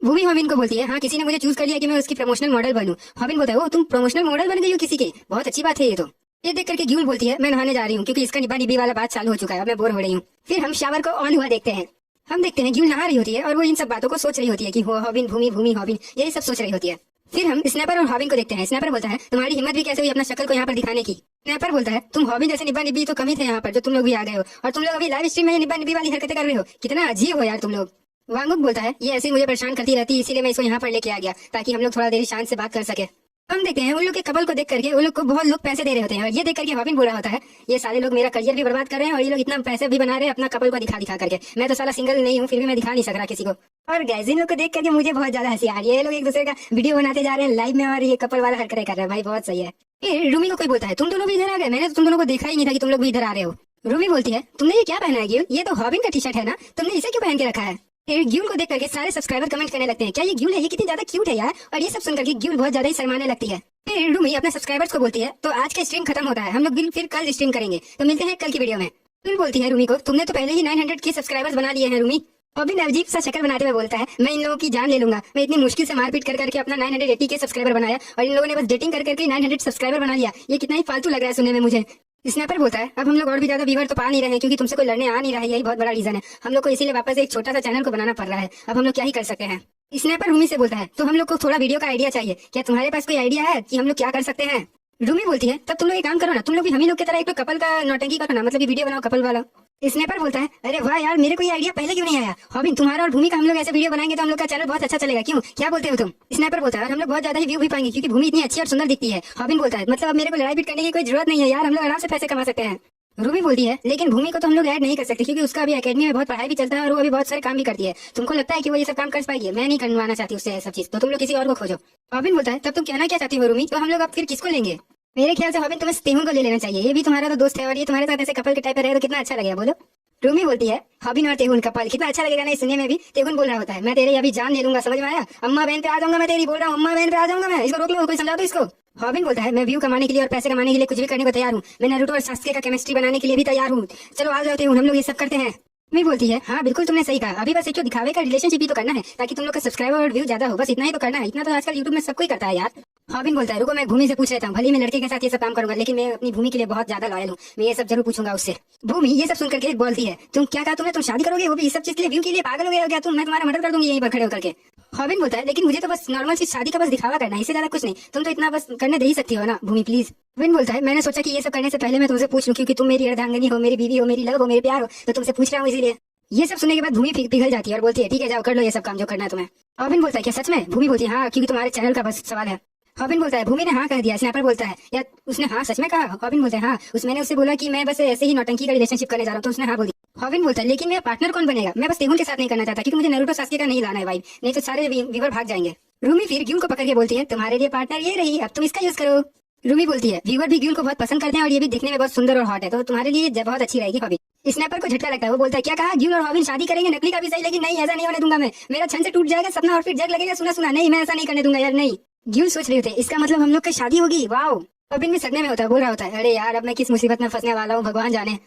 भूमि हॉबिन को बोलती है हाँ किसी ने मुझे चूज कर लिया कि मैं उसकी प्रमोशनल मॉडल बनूं। हॉबिन बोलता है ओ तुम प्रमोशनल मॉडल बन गई हो किसी के, बहुत अच्छी बात है ये तो। ये देख करके ग्यूल बोलती है मैं नहाने जा रही हूँ क्योंकि इसका निब्बा निब्बी वाला बात चालू हो चुका है, अब मैं बोर हो रही हूँ। फिर हम शावर को ऑन हुआ देखते हैं। हम देखते हैं ग्यूल नहा रही होती है और वो इन सब बातों को सोच रही होती है कि वो हॉबिन भूमि भूमि हॉबिन यही सब सोच रही होती है। फिर हम स्नैपर और हॉबिन को देखते हैं। स्नैपर बोलता है तुम्हारी हिम्मत भी कैसे हुई अपना शक्ल को यहाँ पर दिखाने की? स्नैपर बोलता है तुम हॉबिन जैसे निब्बा निब्बी तो कमी थे यहाँ पर जो तुम लोग भी आ गए हो, और तुम लोग अभी लाइव स्ट्रीम में ये निब्बा निब्बी वाली हरकतें कर रहे हो, कितना अजीब हो यार तुम लोग। वांगुक बोलता है ये ऐसे मुझे परेशान करती रहती है इसीलिए मैं इसको यहाँ पर लेके आ गया ताकि हम लोग थोड़ा देर शांत से बात कर सके। हम देखते हैं उन लोग के कपल को देख करके उन लोग को बहुत लोग पैसे दे रहे होते हैं और ये देख करके हॉबिन बोल रहा होता है ये सारे लोग मेरा करियर भी बर्बाद कर रहे हैं और ये लोग इतना पैसे भी बना रहे हैं अपना कपल को दिखा दिखा करके। मैं तो साला सिंगल नहीं हूँ फिर भी मैं दिखा नहीं सक रहा किसी को। और गाइस इन लोग को देख करके मुझे बहुत ज्यादा हंसी आ रही है। ये लोग एक दूसरे का वीडियो बनाते जा रहे हैं लाइव में और ये कपल वाला हरकतें कर रहे हैं, भाई बहुत सही है। फिर रूमी को कोई बोलता है तुम दोनों भी इधर आ गए, मैंने तो तुम दोनों को देखा ही नहीं था कि तुम लोग भी इधर आ रहे हो। रूमी बोलती है तुमने ये क्या पहना है ग्यूल? ये तो हॉबिन का टी शर्ट है ना, तुमने इसे क्यों पहन के रखा है? फिर ग्यूल को देख करके सारे सब्सक्राइबर कमेंट करने लगते हैं क्या ये ग्यूल है, ये कितनी ज्यादा क्यूट है यार। और ये सब सुन करके ग्यूल बहुत ज्यादा ही शर्माने लगती है। फिर रूमी अपने सब्सक्राइबर्स को बोलती है तो आज का स्ट्रीम खत्म होता है, हम लोग फिर कल स्ट्रीम करेंगे, तो मिलते हैं कल की वीडियो में। ग्यूल बोलती है रूमी को तुमने तो पहले ही 900 के सब्सक्राइबर्स बना लिए हैं रूमी। हॉबिन अजीब सा शक्ल बनाते हुए बोलता है मैं इन लोगों की जान ले लूंगा, मैं इतनी मुश्किल से मारपीट कर करके अपना 980 के सब्सक्राइबर बनाया और इन लोगों ने बस डेटिंग कर करके 900 सब्सक्राइबर बना लिया, ये कितना ही फालतू लग रहा है सुनने में मुझे। स्नैपर बोलता है अब हम लोग और भी ज्यादा व्यूअर तो पा नहीं रहे हैं क्योंकि तुमसे कोई लड़ने आ नहीं रहा है, यही बहुत बड़ा रीजन है। हम लोग को इसीलिए वापस एक छोटा सा चैनल को बनाना पड़ रहा है, अब हम लोग क्या ही कर सकते हैं। स्नैपर रूमी से बोलता है तो हम लोग को थोड़ा वीडियो का आइडिया चाहिए, क्या तुम्हारे पास कोई आइडिया है कि हम लोग क्या कर सकते हैं? रूमी बोलती है तब तुम लोग एक काम करो ना, तुम लोग भी हम ही लोग की तरह एक तो कपल का नौटंकी करो ना, मतलब वीडियो बनाओ कपल वाला। स्नैपर बोलता है अरे वाह यार मेरे को ये आइडिया पहले क्यों नहीं आया? हॉबिन तुम्हारा और भूमि का हम लोग ऐसे वीडियो बनाएंगे तो हम लोग का चैनल बहुत अच्छा चलेगा, क्यों क्या बोलते हो तुम? स्नैपर बोलता है और हम लोग बहुत ज्यादा ही व्यू भी पाएंगे क्योंकि भूमि इतनी अच्छी और सुंदर दिखती है। हॉबिन बोलता है मतलब अब मेरे को लड़ाई बीट करने की कोई जरूरत नहीं है यार, हम लोग आराम से पैसे कमा सकते हैं। रूबी बोलती है लेकिन भूमि को तो हम लोग ऐड नहीं कर सकते क्योंकि उसका अभी एकेडमी में बहुत पढ़ाई भी चलता है और वो अभी बहुत सारे काम भी करती है। तुमको लगता है कि वो ये सब काम कर पाएगी? मैं नहीं करवाना चाहती उससे सब चीज, तो तुम लोग किसी और को खोजो। हॉबिन बोलता है तब तुम कहना क्या चाहती हो रूमी, तो हम लोग अब फिर किसको लेंगे? मेरे ख्याल से हॉबिन तुम्हें तेहुन को ले लेना चाहिए, ये भी तुम्हारा तो दोस्त है और ये तुम्हारे साथ ऐसे कपल के टाइप पे रहे तो कितना अच्छा लगेगा बोलो। रूमी बोलती है हॉबिन और तेहुन कपल कितना अच्छा लगेगा ना, सुनने में भी। तेहुन बोल रहा होता है मैं तेरे अभी जान ले लूंगा, समझ में आया? अम्मा बहन पे आ जाऊंगा मैं, तेरी बोल रहा हूँ अम्मा बहन पे आ जाऊंगा मैं, इसको रोक लो, कोई समझा दो इसको। हॉबिन बोलता है मैं व्यू कमाने के लिए और पैसे कमाने के लिए कुछ भी करने को तैयार हूँ, मैं नारुतो और सास्के का केमिस्ट्री बनाने के लिए भी तैयार हूँ, चलो आ जाओ तेहुन हम लोग ये सब करते हैं। मैं बोलती है हाँ बिल्कुल तुमने सही कहा, अभी बस एक दिखावे का रिलेशनशिप ही तो करना है ताकि तुम लोग का सब्सक्राइबर और व्यू ज्यादा हो, बस इतना ही तो करना है, इतना तो आजकल यूट्यूब में सब कोई करता है यार। हॉबिन बोलता है रुको मैं भूमि से पूछ लेता हूँ, भले मैं लड़के के साथ ये सब काम करूंगा लेकिन मैं अपनी भूमि के लिए बहुत ज्यादा लॉयल हूँ, मैं ये सब जरूर पूछूंगा उससे। भूमि ये सब सुन करके बोलती है तुम क्या कहा तुमने, तुम शादी करोगे वो भी इस सब चीज के लिए, व्यू के लिए? पागल हो गए हो क्या तुम? मैं तुम्हारा मदद कर दूंगी यहीं पर खड़े होकर के। हॉबिन बोलता है लेकिन मुझे तो बस नॉर्मल सी शादी का बस दिखावा करना है, इससे ज्यादा कुछ नहीं, तुम तो इतना बस करने दे ही सकती हो ना भूमि प्लीज। हॉबिन बोलता है मैंने सोचा कि ये सब करने से पहले मैं तुमसे पूछ लूं क्योंकि तुम मेरी अर्धांगिनी हो, मेरी बीवी हो, मेरी लव हो, मेरे प्यार हो, तो तुमसे पूछ रहा हूँ इसीलिए। ये सब सुनने के बाद भूमि पिघल जाती है और बोलती है ठीक है जाओ कर लो ये सब काम जो करना है तुम्हें। हॉबिन बोलता है क्या सच में? भूमि बोलती है हाँ क्योंकि तुम्हारे चैनल का बस सवाल है। हॉबिन बोलता है भूमि ने हाँ कह दिया। स्नैपर बोलता है या उसने हाँ सच में कहा? हॉबिन बोलता है हाँ मैंने उससे बोला कि मैं बस ऐसे ही नौटंकी का रिलेशनशिप करने जा रहा हूँ तो उसने हाँ बोल दी। हॉबिन बोलता है लेकिन मेरा पार्टनर कौन बनेगा? मैं बस तेहुन के साथ नहीं करना चाहता क्योंकि मुझे नारुतो सास्के का नहीं लाना है भाई, नहीं तो सारे व्यूअर भाग जाएंगे। रूमी फिर ग्यूल को पकड़ के बोलती है तुम्हारे लिए पार्टनर ये रही, अब तुम इसका यूज करो। रूमी बोलती है व्यूअर भी ग्यूल को बहुत पसंद करते हैं और ये भी दिखने में बहुत सुंदर और हॉट है, तो तुम्हारे लिए बहुत अच्छी रहेगी हॉबी। स्नैपर को झटका लगता है, वो बोलता है क्या कहा? ग्यूल और हॉबिन शादी करेंगे? नकली का भी सही लेकिन नहीं ऐसा नहीं होने दूंगा मैं, मेरा छन से टूट जाएगा सपना और फिर जग लगेगा सुना सुना, नहीं मैं ऐसा नहीं करने दूंगा यार नहीं। ग्यूल सोच रहे होते इसका मतलब हम लोग की शादी होगी, वाओ। हॉबिन भी सदमे में होता है, बोल रहा होता है अरे यार अब मैं किस मुसीबत में फंसने वाला हूँ भगवान जाने।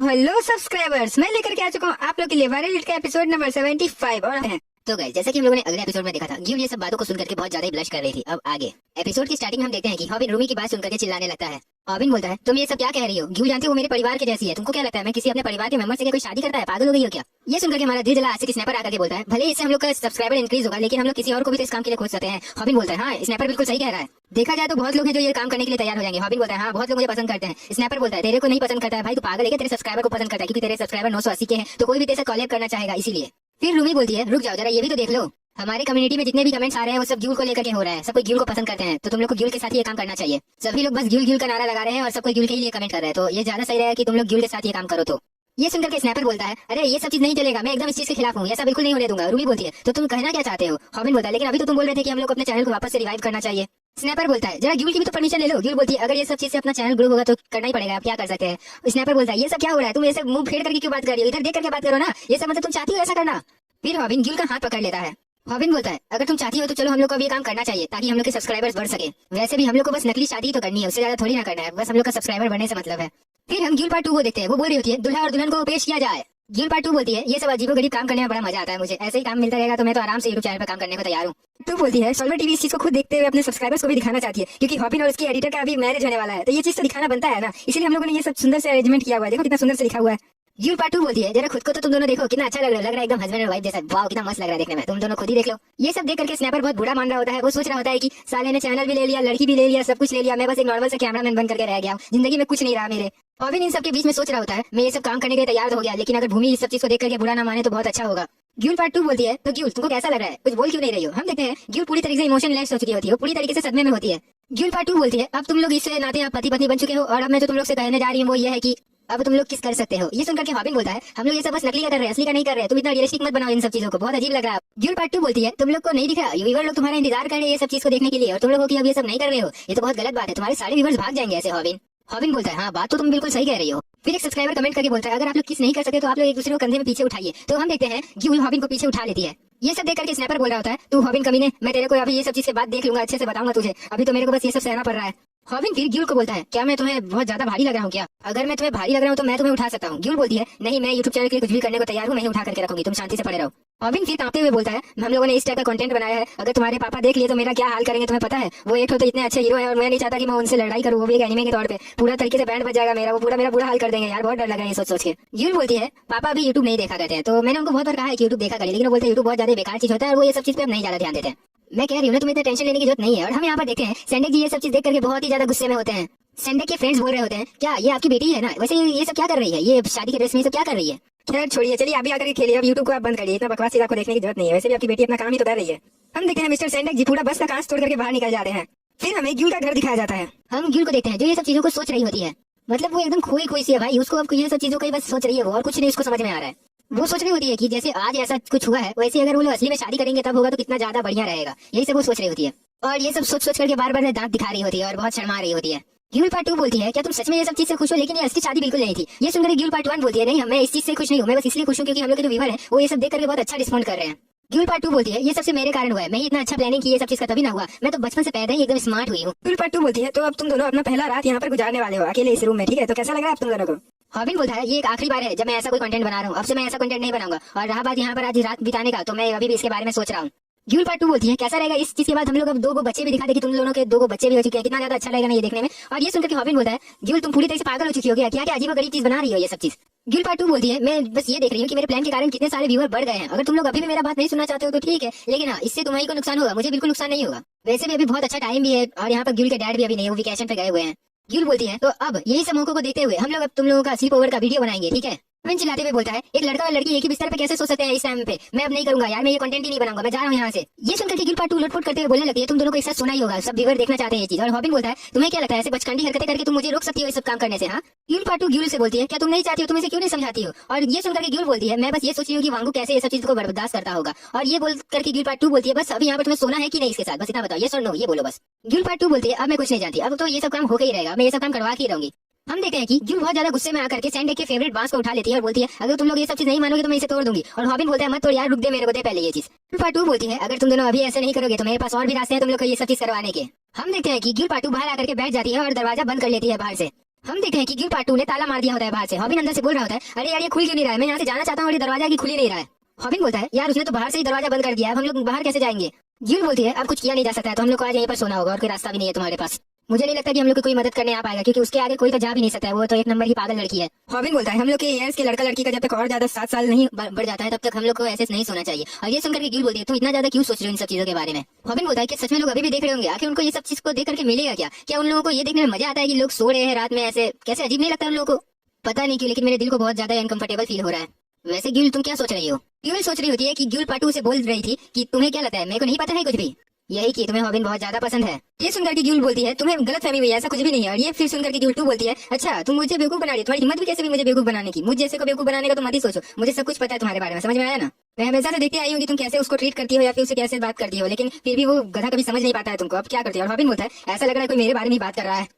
हेलो सब्सक्राइबर्स, मैं लेकर के आ चुका हूँ आप लोग के लिए वायरल हिट का एपिसोड नंबर 75 और है। तो गाइस जैसा कि हम लोगों ने अगले एपिसोड में देखा था ग्यूल ये सब बातों को सुनकर के बहुत ज्यादा ही ब्लश कर रही थी। अब आगे एपिसोड की स्टार्टिंग में हम देखते हैं कि हॉबिन रूमी की बात सुनकर के चिल्लाने लगता है। हॉबिन बोलता है तुम ये सब क्या कह रही हो? ग्यूल जानती हो वो मेरे परिवार के जैसी है, तुमको क्या लगता है मैं किसी अपने परिवार के मेंबर से कोई शादी करता है? पागल हो गई हो क्या? ये सुनकर के हमारा दिल जला। आशिक स्नैपर आकर के बोलता है भले इससे हम लोग का सब्सक्राइबर इंक्रीज होगा लेकिन हम लोग किसी और को भी तो इस काम के लिए खोज सकते हैं। हॉबिन बोलता है हाँ स्नैपर बिल्कुल सही कह रहा है, देखा जाए तो बहुत लोग हैं जो ये काम करने के लिए तैयार हो जाएंगे। हॉबिन बोलता है हाँ बहुत लोग मुझे पसंद करते हैं। स्नैपर बोलता है तेरे को नहीं पसंद करता है भाई, तू पागल है क्या? तेरे सब्सक्राइबर को पसंद करता है क्योंकि तेरे सब्सक्राइबर 980 के हैं तो कोई भी तेरे से कॉलेब करना चाहेगा इसीलिए। फिर रूमी बोलती है रुक जाओ जरा ये भी तो देख लो, हमारे कम्युनिटी में जितने भी कमेंट्स आ रहे हैं वो सब ग्यूल को लेकर के हो रहा है, सब कोई ग्यूल को पसंद करते हैं तो तुम लोग को ग्यूल के साथ ये काम करना चाहिए। सभी लोग बस ग्यूल का नारा लगा रहे हैं और सब कोई ग्यूल के लिए कमेंट कर रहे हैं तो ये ज्यादा सही रहेगा कि तुम लोग ग्यूल के साथ ये काम करो। तो ये सुनकर के स्नैपर बोलता है अरे ये सब चीज नहीं चलेगा, मैं एकदम इस चीज के खिलाफ हूँ, ऐसा बिल्कुल नहीं होने दूंगा। रूमी बोलती है तो तुम कहना क्या चाहते हो? हॉबिन बोलता है लेकिन अभी तो तुम बोल रहे थे कि हम लोग अपने चैनल को वापस से रिवाइव करना चाहिए। स्नैपर बोलता है जरा ग्यूल की भी तो परमिशन ले लो। ग्यूल बोलती है अगर ये सब चीज से अपना चैनल ग्रो होगा तो करना ही पड़ेगा, आप क्या कर सकते हैं। स्नैपर बोलता है ये सब क्या हो रहा है, तुम ऐसे मुंह फेर करके क्यों बात कर रही हो? इधर देख करके बात करो ना, ये सब मतलब तुम चाहती हो ऐसा करना? फिर हॉबिन ग्यूल का हाथ पकड़ लेता है हॉबिन बोलता है अगर तुम चाहती हो तो चलो हम लोग को अब ये काम करना चाहिए ताकि हम लोग के सब्सक्राइबर्स बढ़ सके। वैसे भी हम लोग को बस नकली शादी तो करनी है, उससे ज्यादा थोड़ी ना करना है, बस हम लोग का सब्सक्राइबर बढ़ने से मतलब है। फिर हम गिल पार्ट 2 को देखते हैं। वो बोल रही होती है दुल्हा और दुल्हन को पेश किया जाए। गिल पार्ट 2 बोलती है ये सब अजीबोगरीब काम करने में बड़ा मजा आता है मुझे, ऐसे ही काम मिलता रहेगा तो मैं तो आराम से यूट्यूब चैनल पर काम करने को तैयार हूँ। तो बोलती है सॉल्वर टीवी इस चीज को खुद देखते हुए अपने सब्सक्राइबर्स को भी दिखाना चाहती है, क्योंकि हॉबिन और उसकी एडिटर का अभी मैरिज होने वाला है, तो ये चीज तो दिखाना बनता है ना, इसलिए हम लोगों ने ये सब सुंदर से अरेंजमेंट किया हुआ है। देखो कितना सुंदर से लिखा हुआ है। गिल पार्ट 2 बोलती है जरा खुद को तो तुम दोनों देखो कितना अच्छा लग रहा है एकदम हस्बैंड और वाइफ जैसा। वाह कितना मस्त लग रहा है देखने में, तुम दोनों खुद ही देख लो। ये सब देख करके स्नैपर बहुत बुरा मान रहा होता है। वो सोच रहा होता है कि साले ने चैनल भी ले लिया, लड़की भी ले लिया, सब कुछ ले लिया, मैं बस एक नॉर्मल सा कैमरामैन बन करके रह गया हूँ, जिंदगी में कुछ नहीं रहा मेरे। हॉबिन इन सब के बीच में सोच रहा होता है मैं ये सब काम करने के लिए तैयार हो गया, लेकिन अगर भूमि इस सब चीज को देख करके बुरा ना माने तो बहुत अच्छा होगा। गिल पार्ट 2 बोलती है तो गिल तुमको कैसा लग रहा है, कुछ बोल क्यों नहीं रही हो। हम देखते हैं गिल पूरी तरीके से इमोशनलेस हो चुकी होती है, पूरी तरीके से सदमे में होती है। गिल पार्ट 2 बोलती है अब तुम लोग इससे नाते आप पति पत्नी बन चुके हो और अब मैं जो तुम लोग से कहने जा रही हूँ वो ये है कि अब तुम लोग किस कर सकते हो। ये सुनकर के हॉबिन बोलता है हम लोग ये सब बस नकली का कर रहे हैं, असली का नहीं कर रहे, तुम इतना रियलिस्टिक मत बनाओ इन सब चीजों को, बहुत अजीब लग रहा है। गिल पार्ट 2 बोलती है तुम लोग को नहीं दिख रहा, व्यूअर लोग तुम्हारा इंतजार कर रहे हैं ये सब चीज को देखने के लिए और तुम लोग अब ये सब नहीं कर रहे हो, ये तो बहुत गलत बात है, तुम्हारे सारे व्यूअर्स भाग जाएंगे ऐसे। हॉबिन बोलता है हाँ बात तो तुम बिल्कुल सही कह रही हो। फिर एक सब्सक्राइबर कमेंट करके बोलता है अगर आप लोग किस नहीं कर सके तो आप लोग एक दूसरे को कंधे में पीछे उठाइए। तो हम देखते हैं गिल हॉबिन को पीछे उठा लेती है। ये सब देख करके स्नैपर बोल रहा होता है तू हॉबिन कमीने, मैं तेरे को अभी ये सब चीज के बाद देख लूंगा, अच्छे से बताऊंगा तुझे, अभी तो मेरे को बस ये सब सहना पड़ रहा है। हॉबिन फिर गिल को बोलता है क्या मैं तुम्हें बहुत ज्यादा भारी लग रहा हूँ क्या, अगर मैं तुम्हें भारी लग रहा हूँ तो मैं तुम्हें उठा सकता हूँ। गिल बोलती है नहीं मैं यूट्यूब चैनल के लिए कुछ भी करने को तैयार हूँ, मैं ही उठा करके रखूंगी, तुम शांति से पड़े रहो। हॉबिन फिर कांपते हुए बोलता है हम लोगों ने इस टाइप का कंटेंट बनाया है, अगर तुम्हारे पापा देख लिए तो मेरा क्या हाल करेंगे तुम्हें पता है। वो एक तो इतने अच्छे हीरो है और मैं नहीं चाहता कि मैं उनसे लड़ाई करूँ, वो भी एक एनिमे के तौर पे पूरा तरीके से बैंड बज जाएगा मेरा, वो पूरा मेरा बुरा हाल कर देंगे यार, बहुत डर लग रहा है ये सोच के। गिल बोलती है पापा अभी यूट्यूब नहीं देखा करते हैं, तो मैंने उनको बहुत बार कहा है कि यूट्यूब देखा करें, लेकिन वो बोलते हैं यूट्यूब बहुत ज्यादा बेकार चीज होता है और वो ये सब चीज पे अब नहीं ज्यादा ध्यान देते हैं। मैं कह रही हूँ ना तुम्हें टेंशन लेने की जरूरत नहीं है। और हम यहाँ पर देखते हैं सेंडेक जी ये सब चीज देख करके बहुत ही ज्यादा गुस्से में होते हैं। सेंडेक के फ्रेंड्स बोल रहे होते हैं क्या ये आपकी बेटी है ना, वैसे ये सब क्या कर रही है, ये शादी के ड्रेस में सब क्या कर रही है। खैर छोड़िए, चलिए अभी आकर के खेलिए, अब यूट्यूब को आप बंद करिए, इतना बकवास चीज आपको देखने की जरूरत नहीं है, वैसे भी आपकी बेटी अपना काम ही तो कर रही है। हम देखते हैं मिस्टर सेंडेक जी पूरा बस का कांच तोड़ करके बाहर निकल जाते हैं। फिर हमें गिल का घर दिखाया जाता है। हम गिल को देखते हैं जो ये सब चीजों को सोच रही होती है, मतलब वो एकदम खोई खोई सी है भाई, उसको अब ये सब चीजों का ही बस सोच रही है वो, और कुछ नहीं उसको समझ में आ रहा है। वो सोच रही होती है कि जैसे आज ऐसा कुछ हुआ है वैसे अगर वो लोग असली में शादी करेंगे तब होगा तो कितना ज्यादा बढ़िया रहेगा, यही सब वो सोच रही होती है। और ये सब सोच सोच करके बार बार दांत दिखा रही होती है और बहुत शर्मा रही होती है। गिल पार्ट 2 बोलती है क्या तुम सच में ये सब चीज से खुश हो, लेकिन ये असली शादी बिल्कुल नहीं थी। ये सुनकर गिल पार्ट 1 बोलती है नहीं मैं इस चीज से खुश नहीं हूँ, मैं बस इसलिए खुश हूँ क्योंकि हम लोग के जो व्यूअर है वो ये सब देख करके बहुत अच्छा रिस्पॉन्ड कर रहे हैं। गिल पार्ट 2 बोलती है ये सबसे मेरे कारण हुआ है, मैं इतना अच्छा प्लानिंग की ये सब चीज का तभी ना हुआ, मैं तो बचपन से पैदा ही एकदम स्मार्ट हुई हूँ। गिल पार्ट 2 बोलती है तो अब तुम दोनों अपना पहला रात यहाँ पर गुजारने वाले हो अकेले इस रूम में, ठीक है, तो कैसा लग रहा है आप तुम दोनों को। हॉबिन बोलता है ये एक आखिरी बार है जब मैं ऐसा कोई कंटेंट बना रहा हूँ, अब से मैं ऐसा कंटेंट नहीं बनाऊंगा, और रहा बात यहाँ पर आज रात बिताने का तो मैं अभी भी इसके बारे में सोच रहा हूँ। गिल पार्ट 2 बोलती है कैसा रहेगा इस चीज के बाद हम लोग अब 2 बच्चे भी दिखा दे कि तुम दोनों के 2 बच्चे भी हो चुके हैं, कितना ज्यादा अच्छा लगेगा ना ये देखने में। और ये सुनकर के हॉबिन बोलता है गिल तुम पूरी तरह से पागल हो चुकी हो क्या, क्या क्या अजीब गरीब चीज बना रही हो ये सब चीज। गिल पार्ट 2 बोलती है मैं बस ये देख रही हूँ कि मेरे प्लान के कारण कितने सारे व्यूअर बढ़ गए हैं, अगर तुम लोग अभी भी मेरा बात नहीं सुनना चाहते हो तो ठीक है, लेकिन हाँ इससे तुम्हारी को नुकसान होगा, मुझे बिल्कुल नुकसान नहीं होगा। वैसे भी अभी बहुत अच्छा टाइम भी है और यहाँ पर गिल के डैड भी अभी नहीं, वो वेकेशन पे गए हुए हैं। गिल बोलती है तो अब यही सब मौकों को देखते हुए हम लोग अब तुम लोगों का स्लीप ओवर का वीडियो बनाएंगे, ठीक है। हॉबिन चिल्लाते हुए बोलता है एक लड़का और लड़की एक ही बिस्तर पे कैसे सो सकते हैं इस टाइम पे, मैं अब नहीं करूंगा यार, मैं ये कंटेंट ही नहीं बनाऊंगा, मैं जा रहा हूँ यहाँ से। ये सुनकर के गिल पार्ट 2 लटपट करते हुए बोलने लगती है तुम दोनों को एक साथ सोना ही होगा, सब व्यूअर देखना चाहते हैं ये चीज। और हॉबिन बोलता है तुम्हें क्या लगता है ऐसे बचकानी हरकतें करके तुम मुझे रोक सकती हो ये सब काम करने से। हाँ गिल पार्ट 2 गिल से बोलती है क्या तुम नहीं चाहती हो, तुम इसे क्यों नहीं समझाती हो। और ये सुनकर के गिल बोलती है मैं बस ये सोच रही हूँ कि वांगू कैसे ये सब चीज को बर्दाश्त करता होगा। और ये बोल करके गिल पार्ट 2 बोलती है बस अभी यहाँ पर तुम्हें सोना है कि नहीं इसके साथ, बस इतना बताओ, ये सुन लो ये बोलो बस। गिल पार्ट 2 बोलती है अब मैं कुछ नहीं जानती, अब तो ये सब काम होकर ही रहेगा, मैं ये सब काम करवा के ही रहूंगी। हम देखते हैं कि गिल बहुत ज्यादा गुस्से में आकर के सैंडेक के फेवरेट बांस को उठा लेती है और बोलती है अगर तुम लोग ये सब चीज नहीं मानोगे तो मैं इसे तोड़ दूंगी। और हॉबिन बोलता है मत तोड़ यार, रुक दे मेरे को दे पहले ये चीज। गिल पार्ट 2 बोलती है अगर तुम दोनों अभी ऐसे नहीं करोगे तो मेरे पास और भी रास्ते हैं तुम लोग को ये सब चीज करवाने के। हम देखते हैं कि गिल पार्ट 2 बाहर आकर के बैठ जाती है और दरवाजा बंद कर लेती है बाहर से। हम देखते हैं कि गिल पार्ट 2 ने ताला मार दिया होता है बाहर से। हॉबिन अंदर से बोल रहा होता है अरे यार ये खुल क्यों नहीं रहा है, मैं यहाँ से जाना चाहता हूँ और ये दरवाजा की खुल ही नहीं रहा है। हॉबिन बोलता है यार उसने तो बाहर से ही दरवाजा बंद कर दिया है, हम लोग बाहर कैसे जाएंगे। गिल बोलती है अब कुछ किया नहीं जा सकता है तो हम लोग को आज यहीं पर सोना होगा और कोई रास्ता भी नहीं है तुम्हारे पास, मुझे नहीं लगता कि हम लोग को कोई मदद करने आ पाएगा क्योंकि उसके आगे कोई तो जा भी नहीं सकता है, वो तो एक नंबर की पागल लड़की है। हॉबिन बोलता है हम लोग के ईयर्स के लड़का लड़की का जब तक और ज्यादा 7 साल नहीं बढ़ जाता है तब तक हम लोग को ऐसे नहीं सोना चाहिए। और ये सुनकर के गिल बोलती है तुम इतना ज्यादा क्यों सोच रहे हो इन सब चीजों के बारे में। हॉबिन बोलता है कि सच में लोग अभी भी देख रहे होंगे, आखिर उनको ये सब चीज को देख करके मिलेगा क्या, क्या उन लोगों को ये देखने में मजा आता है कि लोग सो रहे हैं रात में ऐसे, कैसे अजीब नहीं लगता उन लोगों को, पता नहीं क्यों लेकिन मेरे दिल को बहुत ज्यादा अनकंफर्टेबल फील हो रहा है। वैसे गिल तुम क्या सोच रही हो। गिल सोच रही होती है कि गिल पार्ट 2 से बोल रही थी कि तुम्हें क्या लगता है, मेरे को नहीं पता है कुछ भी, यही कि तुम्हें हॉबिन बहुत ज्यादा पसंद है। ये सुनकर के गिल बोलती है तुम्हें गलत फहमी हुई है, ऐसा कुछ भी नहीं है। और ये फिर सुनकर के गिल 2 बोलती है अच्छा तुम मुझे बेवकूफ बना रही हो, तुम्हारी हिम्मत भी कैसे भी मुझे बेवकूफ बनाने की, मुझे जैसे को बेवकूफ बनाने का तो मत ही सोचो, मुझे सब कुछ पता है तुम्हारे बारे में, समझ में आया ना। मैं हमेशा से देखते आई हूँ कि तुम कैसे उसको ट्रीट करती हो या फिर उसे कैसे बात करती हो, लेकिन फिर भी वो गधा कभी समझ नहीं पाता है तुमको, अब क्या करती हो। और हॉबिन बोलता है ऐसा लग रहा है कोई मेरे बारे में बात कर रहा है।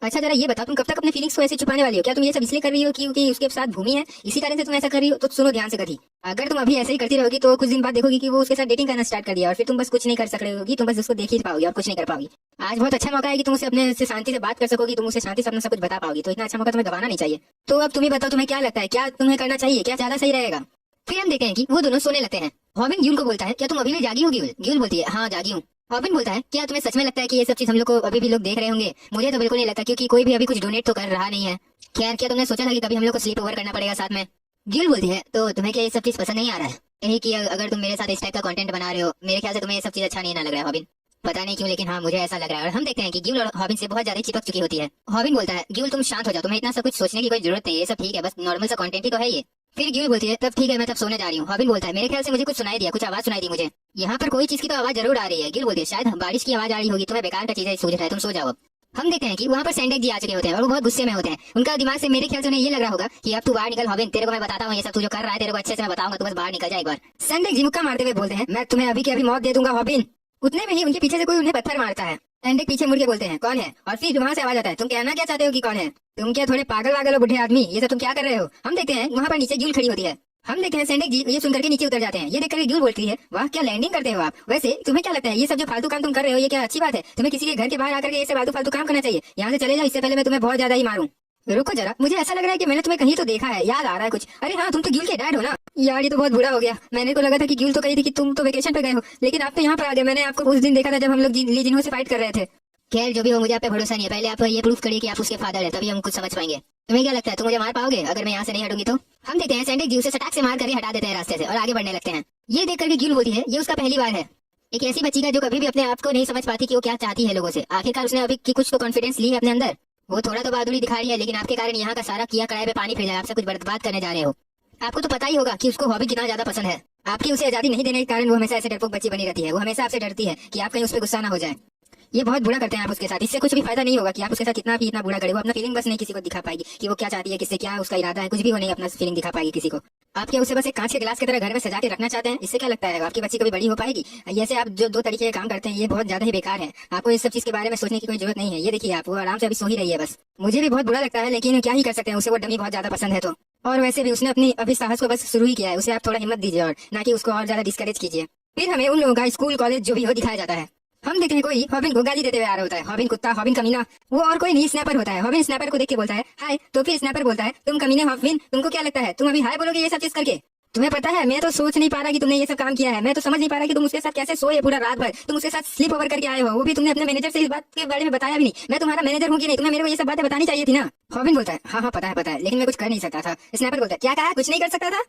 अच्छा जरा ये बताओ, तुम कब तक अपने फीलिंग्स को ऐसे छुपाने वाली हो? क्या तुम ये सब इसलिए कर रही हो क्योंकि उसके साथ भूमि है, इसी कारण से तुम ऐसा कर रही हो? तो सुनो ध्यान से कभी, अगर तुम अभी ऐसे ही करती रहोगी तो कुछ दिन बाद देखोगी कि वो उसके साथ डेटिंग करना स्टार्ट कर दिया और फिर तुम बस कुछ नहीं कर सक रही होगी, तुम बस उसको देख ही पाओगी और कुछ नहीं कर पाओगी। आज बहुत अच्छा मौका है कि तुम उसे अपने से शांति से बात कर सकोगी, तुम उसे शांति से अपना सब कुछ बता पाओगी, तो इतना अच्छा मौका तुम्हें गवाना नहीं चाहिए। तो अब तुम्हें बताओ, तुम्हें क्या लगता है, क्या तुम्हें करना चाहिए, क्या ज्यादा सही रहेगा? फिर हम देखते हैं कि वो दोनों सोने लगते हैं। हॉबिन ग्यूल को बोलता है, क्या तुम अभी भी जागी हो ग्यूल? ग्यूल बोलती है, हाँ जागी हूँ। हॉबिन बोलता है, क्या तुम्हें सच में लगता है कि ये सब चीज हम लोग को अभी भी लोग देख रहे होंगे? मुझे तो बिल्कुल नहीं लगता, क्योंकि कोई भी अभी कुछ डोनेट तो कर रहा नहीं है। खैर, क्या तुमने सोचा था कि कभी हम लोग को स्लीप ओवर करना पड़ेगा साथ में? ग्यूल बोलती है, तो तुम्हें क्या ये सब चीज पसंद नहीं आ रहा है? यही कि अगर तुम मेरे साथ इस टाइप का कंटेंट बना रहे हो, मेरे ख्याल से तुम्हें ये सब चीज अच्छा नहीं ना लग रहा है हॉबिन। पता नहीं क्यों, लेकिन हाँ मुझे ऐसा लग रहा है। और हम देखते हैं कि ग्यूल और हॉबिन से बहुत ज्यादा चिपक चुकी होती है। हॉबिन बोलता है, ग्यूल तुम शांत हो जाओ, तुम्हें इतना सब कुछ सोचने की कोई जरूरत नहीं है, ये सब ठीक है, बस नॉर्मल सा कंटेंट ही तो है ये। फिर ग्यूल बोलती है, तब ठीक है, मैं तब सोने जा रही हूँ। हॉबिन बोलता है, मेरे ख्याल से मुझे कुछ सुनाई दिया, कुछ आवाज सुनाई दी मुझे। यहाँ पर कोई चीज की तो आवाज जरूर आ रही है। ग्यूल बोलती है, शायद बारिश की आवाज आ रही होगी, तुम्हें बेकार का चीजें सूझ रहा है, तुम सो जाओ अब। हम देखते हैं कि वहाँ पर सैंडेक जी आ चुके होते हैं और वो बहुत गुस्से में होते हैं। उनका दिमाग से मेरे ख्याल से उन्हें ये लग रहा होगा कि अब तू बाहर निकल हॉबिन, तेरे को मैं बताता हूँ ये सब तू जो कर रहा है, तेरे को अच्छे से मैं बताऊंगा, तू बस बाहर निकल जा एक बार। सैंडेक जी मुक्का मारते हुए बोलते हैं, मैं तुम्हें अभी के अभी मौत दे दूंगा हॉबिन। उतने में ही उनके पीछे से कोई उन्हें पत्थर मारता है। सैंडेक पीछे मुड़ के बोलते हैं, कौन है? और फिर वहाँ से आवाज आता है, तुम कहना क्या चाहते हो कि कौन है? तुम क्या थोड़े पागल वागल हो बुढ़े आदमी, ये सब तुम क्या कर रहे हो? हम देखते हैं वहाँ पर नीचे ग्यूल खड़ी होती है। हम देखते हैं सैंडेक जी ये सुनकर के नीचे उतर जाते हैं। ये देखकर ग्यूल बोलती है, वाह क्या लैंडिंग करते हो आप। वैसे तुम्हें क्या लगता है, ये सब जो फालतू काम तुम कर रहे हो ये क्या अच्छी बात है? तुम्हें किसी के घर के बाहर आकर के ये सब फालतू काम करना चाहिए। यहाँ से चले जाओ, इससे पहले मैं तुम्हें बहुत ज्यादा ही मारूं। रुको जरा, मुझे ऐसा लग रहा है कि मैंने तुम्हें कहीं तो देखा है, याद आ रहा है कुछ। अरे हाँ, तुम तो ग्यूल के डैड हो ना। यार ये तो बहुत बुरा हो गया, मैंने को लगा था कि ग्यूल तो कही थी कि तुम तो वेकेशन पे गए हो, लेकिन आप तो यहाँ पर आ गए। मैंने आपको उस दिन देखा था जब हम लोग ली जिन्हों से फाइट कर रहे थे। खैर जो भी हो, मुझे आप पे भरोसा नहीं है, पहले आप ये प्रूफ करिए कि आप उसके फादर है, तभी हम कुछ समझ पाएंगे। तुम्हें क्या लगता है, तुम मुझे मार पाओगे अगर मैं यहाँ से नहीं हटूंगी तो? हम देखते हैं सैंडेक जी उसे सटाक से मार कर हटा देते हैं रास्ते से और आगे बढ़ने लगते हैं। ये देख करके ग्यूल बोलती है, ये उसका पहली बार है, एक ऐसी बच्ची का जो कभी भी अपने आप को नहीं समझ पाती कि वो क्या चाहती है लोगों से। आखिरकार उसने अभी की कुछ तो कॉन्फिडेंस ली है अपने अंदर। वो थोड़ा तो बहादुरी दिखा रही है, लेकिन आपके कारण यहाँ का सारा किया कड़ाई पे पानी फिर जाए, आपसे कुछ बर्बाद करने जा रहे हो। आपको तो पता ही होगा कि उसको हॉबी कितना ज्यादा पसंद है। आपकी उसे आजादी नहीं देने के कारण वो हमेशा ऐसे डरपोक बच्ची बनी रहती है। वो हमेशा आपसे डरती है कि आप कहीं उस पर गुस्सा ना हो जाए। ये बहुत बुरा करते हैं आप उसके साथ, इससे कुछ भी फायदा नहीं होगा कि आप उसके साथ कितना भी इतना बुरा करे, वो अपना फीलिंग बस नहीं किसी को दिखा पाएगी कि वो क्या चाहती है, किससे क्या उसका इरादा है, कुछ भी वो नहीं अपना फीलिंग दिखा पाएगी किसी को। आप क्या उसे बस एक कांच के गिलास की तरह घर में सजा के रखना चाहते हैं? इससे क्या लगता है आपकी बच्ची कभी बड़ी हो पाएगी? ऐसे आप जो दो तरीके के काम करते हैं ये बहुत ज्यादा ही बेकार है। आपको इस सब चीज के बारे में सोचने की कोई जरूरत नहीं है। ये देखिए आप, वो आराम से अभी सो ही रही है बस। मुझे भी बहुत बुरा लगता है, लेकिन क्या ही कर सकते हैं, उसे वो डमी बहुत ज्यादा पसंद है तो। और वैसे भी उसने अपनी अभी साहस को बस शुरू ही किया है, उसे आप थोड़ा हिम्मत दीजिए और ना कि उसको और ज्यादा डिस्करेज कीजिए। फिर हमें उन लोगों का स्कूल कॉलेज जो भी हो दिखाया जाता है। हम देखते हैं कोई हॉबिन को गाली देते हुए आ रहा होता है। हॉबिन कुत्ता, हॉबिन कमीना। वो और कोई नहीं, स्नैपर होता है। हॉबिन स्नैपर को देख के बोलता है हाय, तो फिर स्नैपर बोलता है तुम कमीने हॉबिन, तुमको क्या लगता है तुम अभी हाय बोलोगे ये सब चीज करके? तुम्हें पता है मैं तो सोच नहीं पा रहा कि तुमने ये सब काम किया है। मैं तो समझ नहीं पा रहा कि तुम उसके साथ कैसे सोए पूरा रात भर। तुम उसके साथ स्लीप ओवर करके आए हो, वो भी तुमने अपने मैनेजर से इस बात के बारे में बताया भी नहीं। मैं तुम्हारा मैनेजर हूँ कि नहीं? तुम्हें मेरे को ये सब बातें बतानी चाहिए थी ना। हॉबिन बोलता है हाँ पता है, लेकिन मैं कुछ कर नहीं सकता था। स्नैपर बोलता है क्या कहा, कुछ नहीं कर सकता था?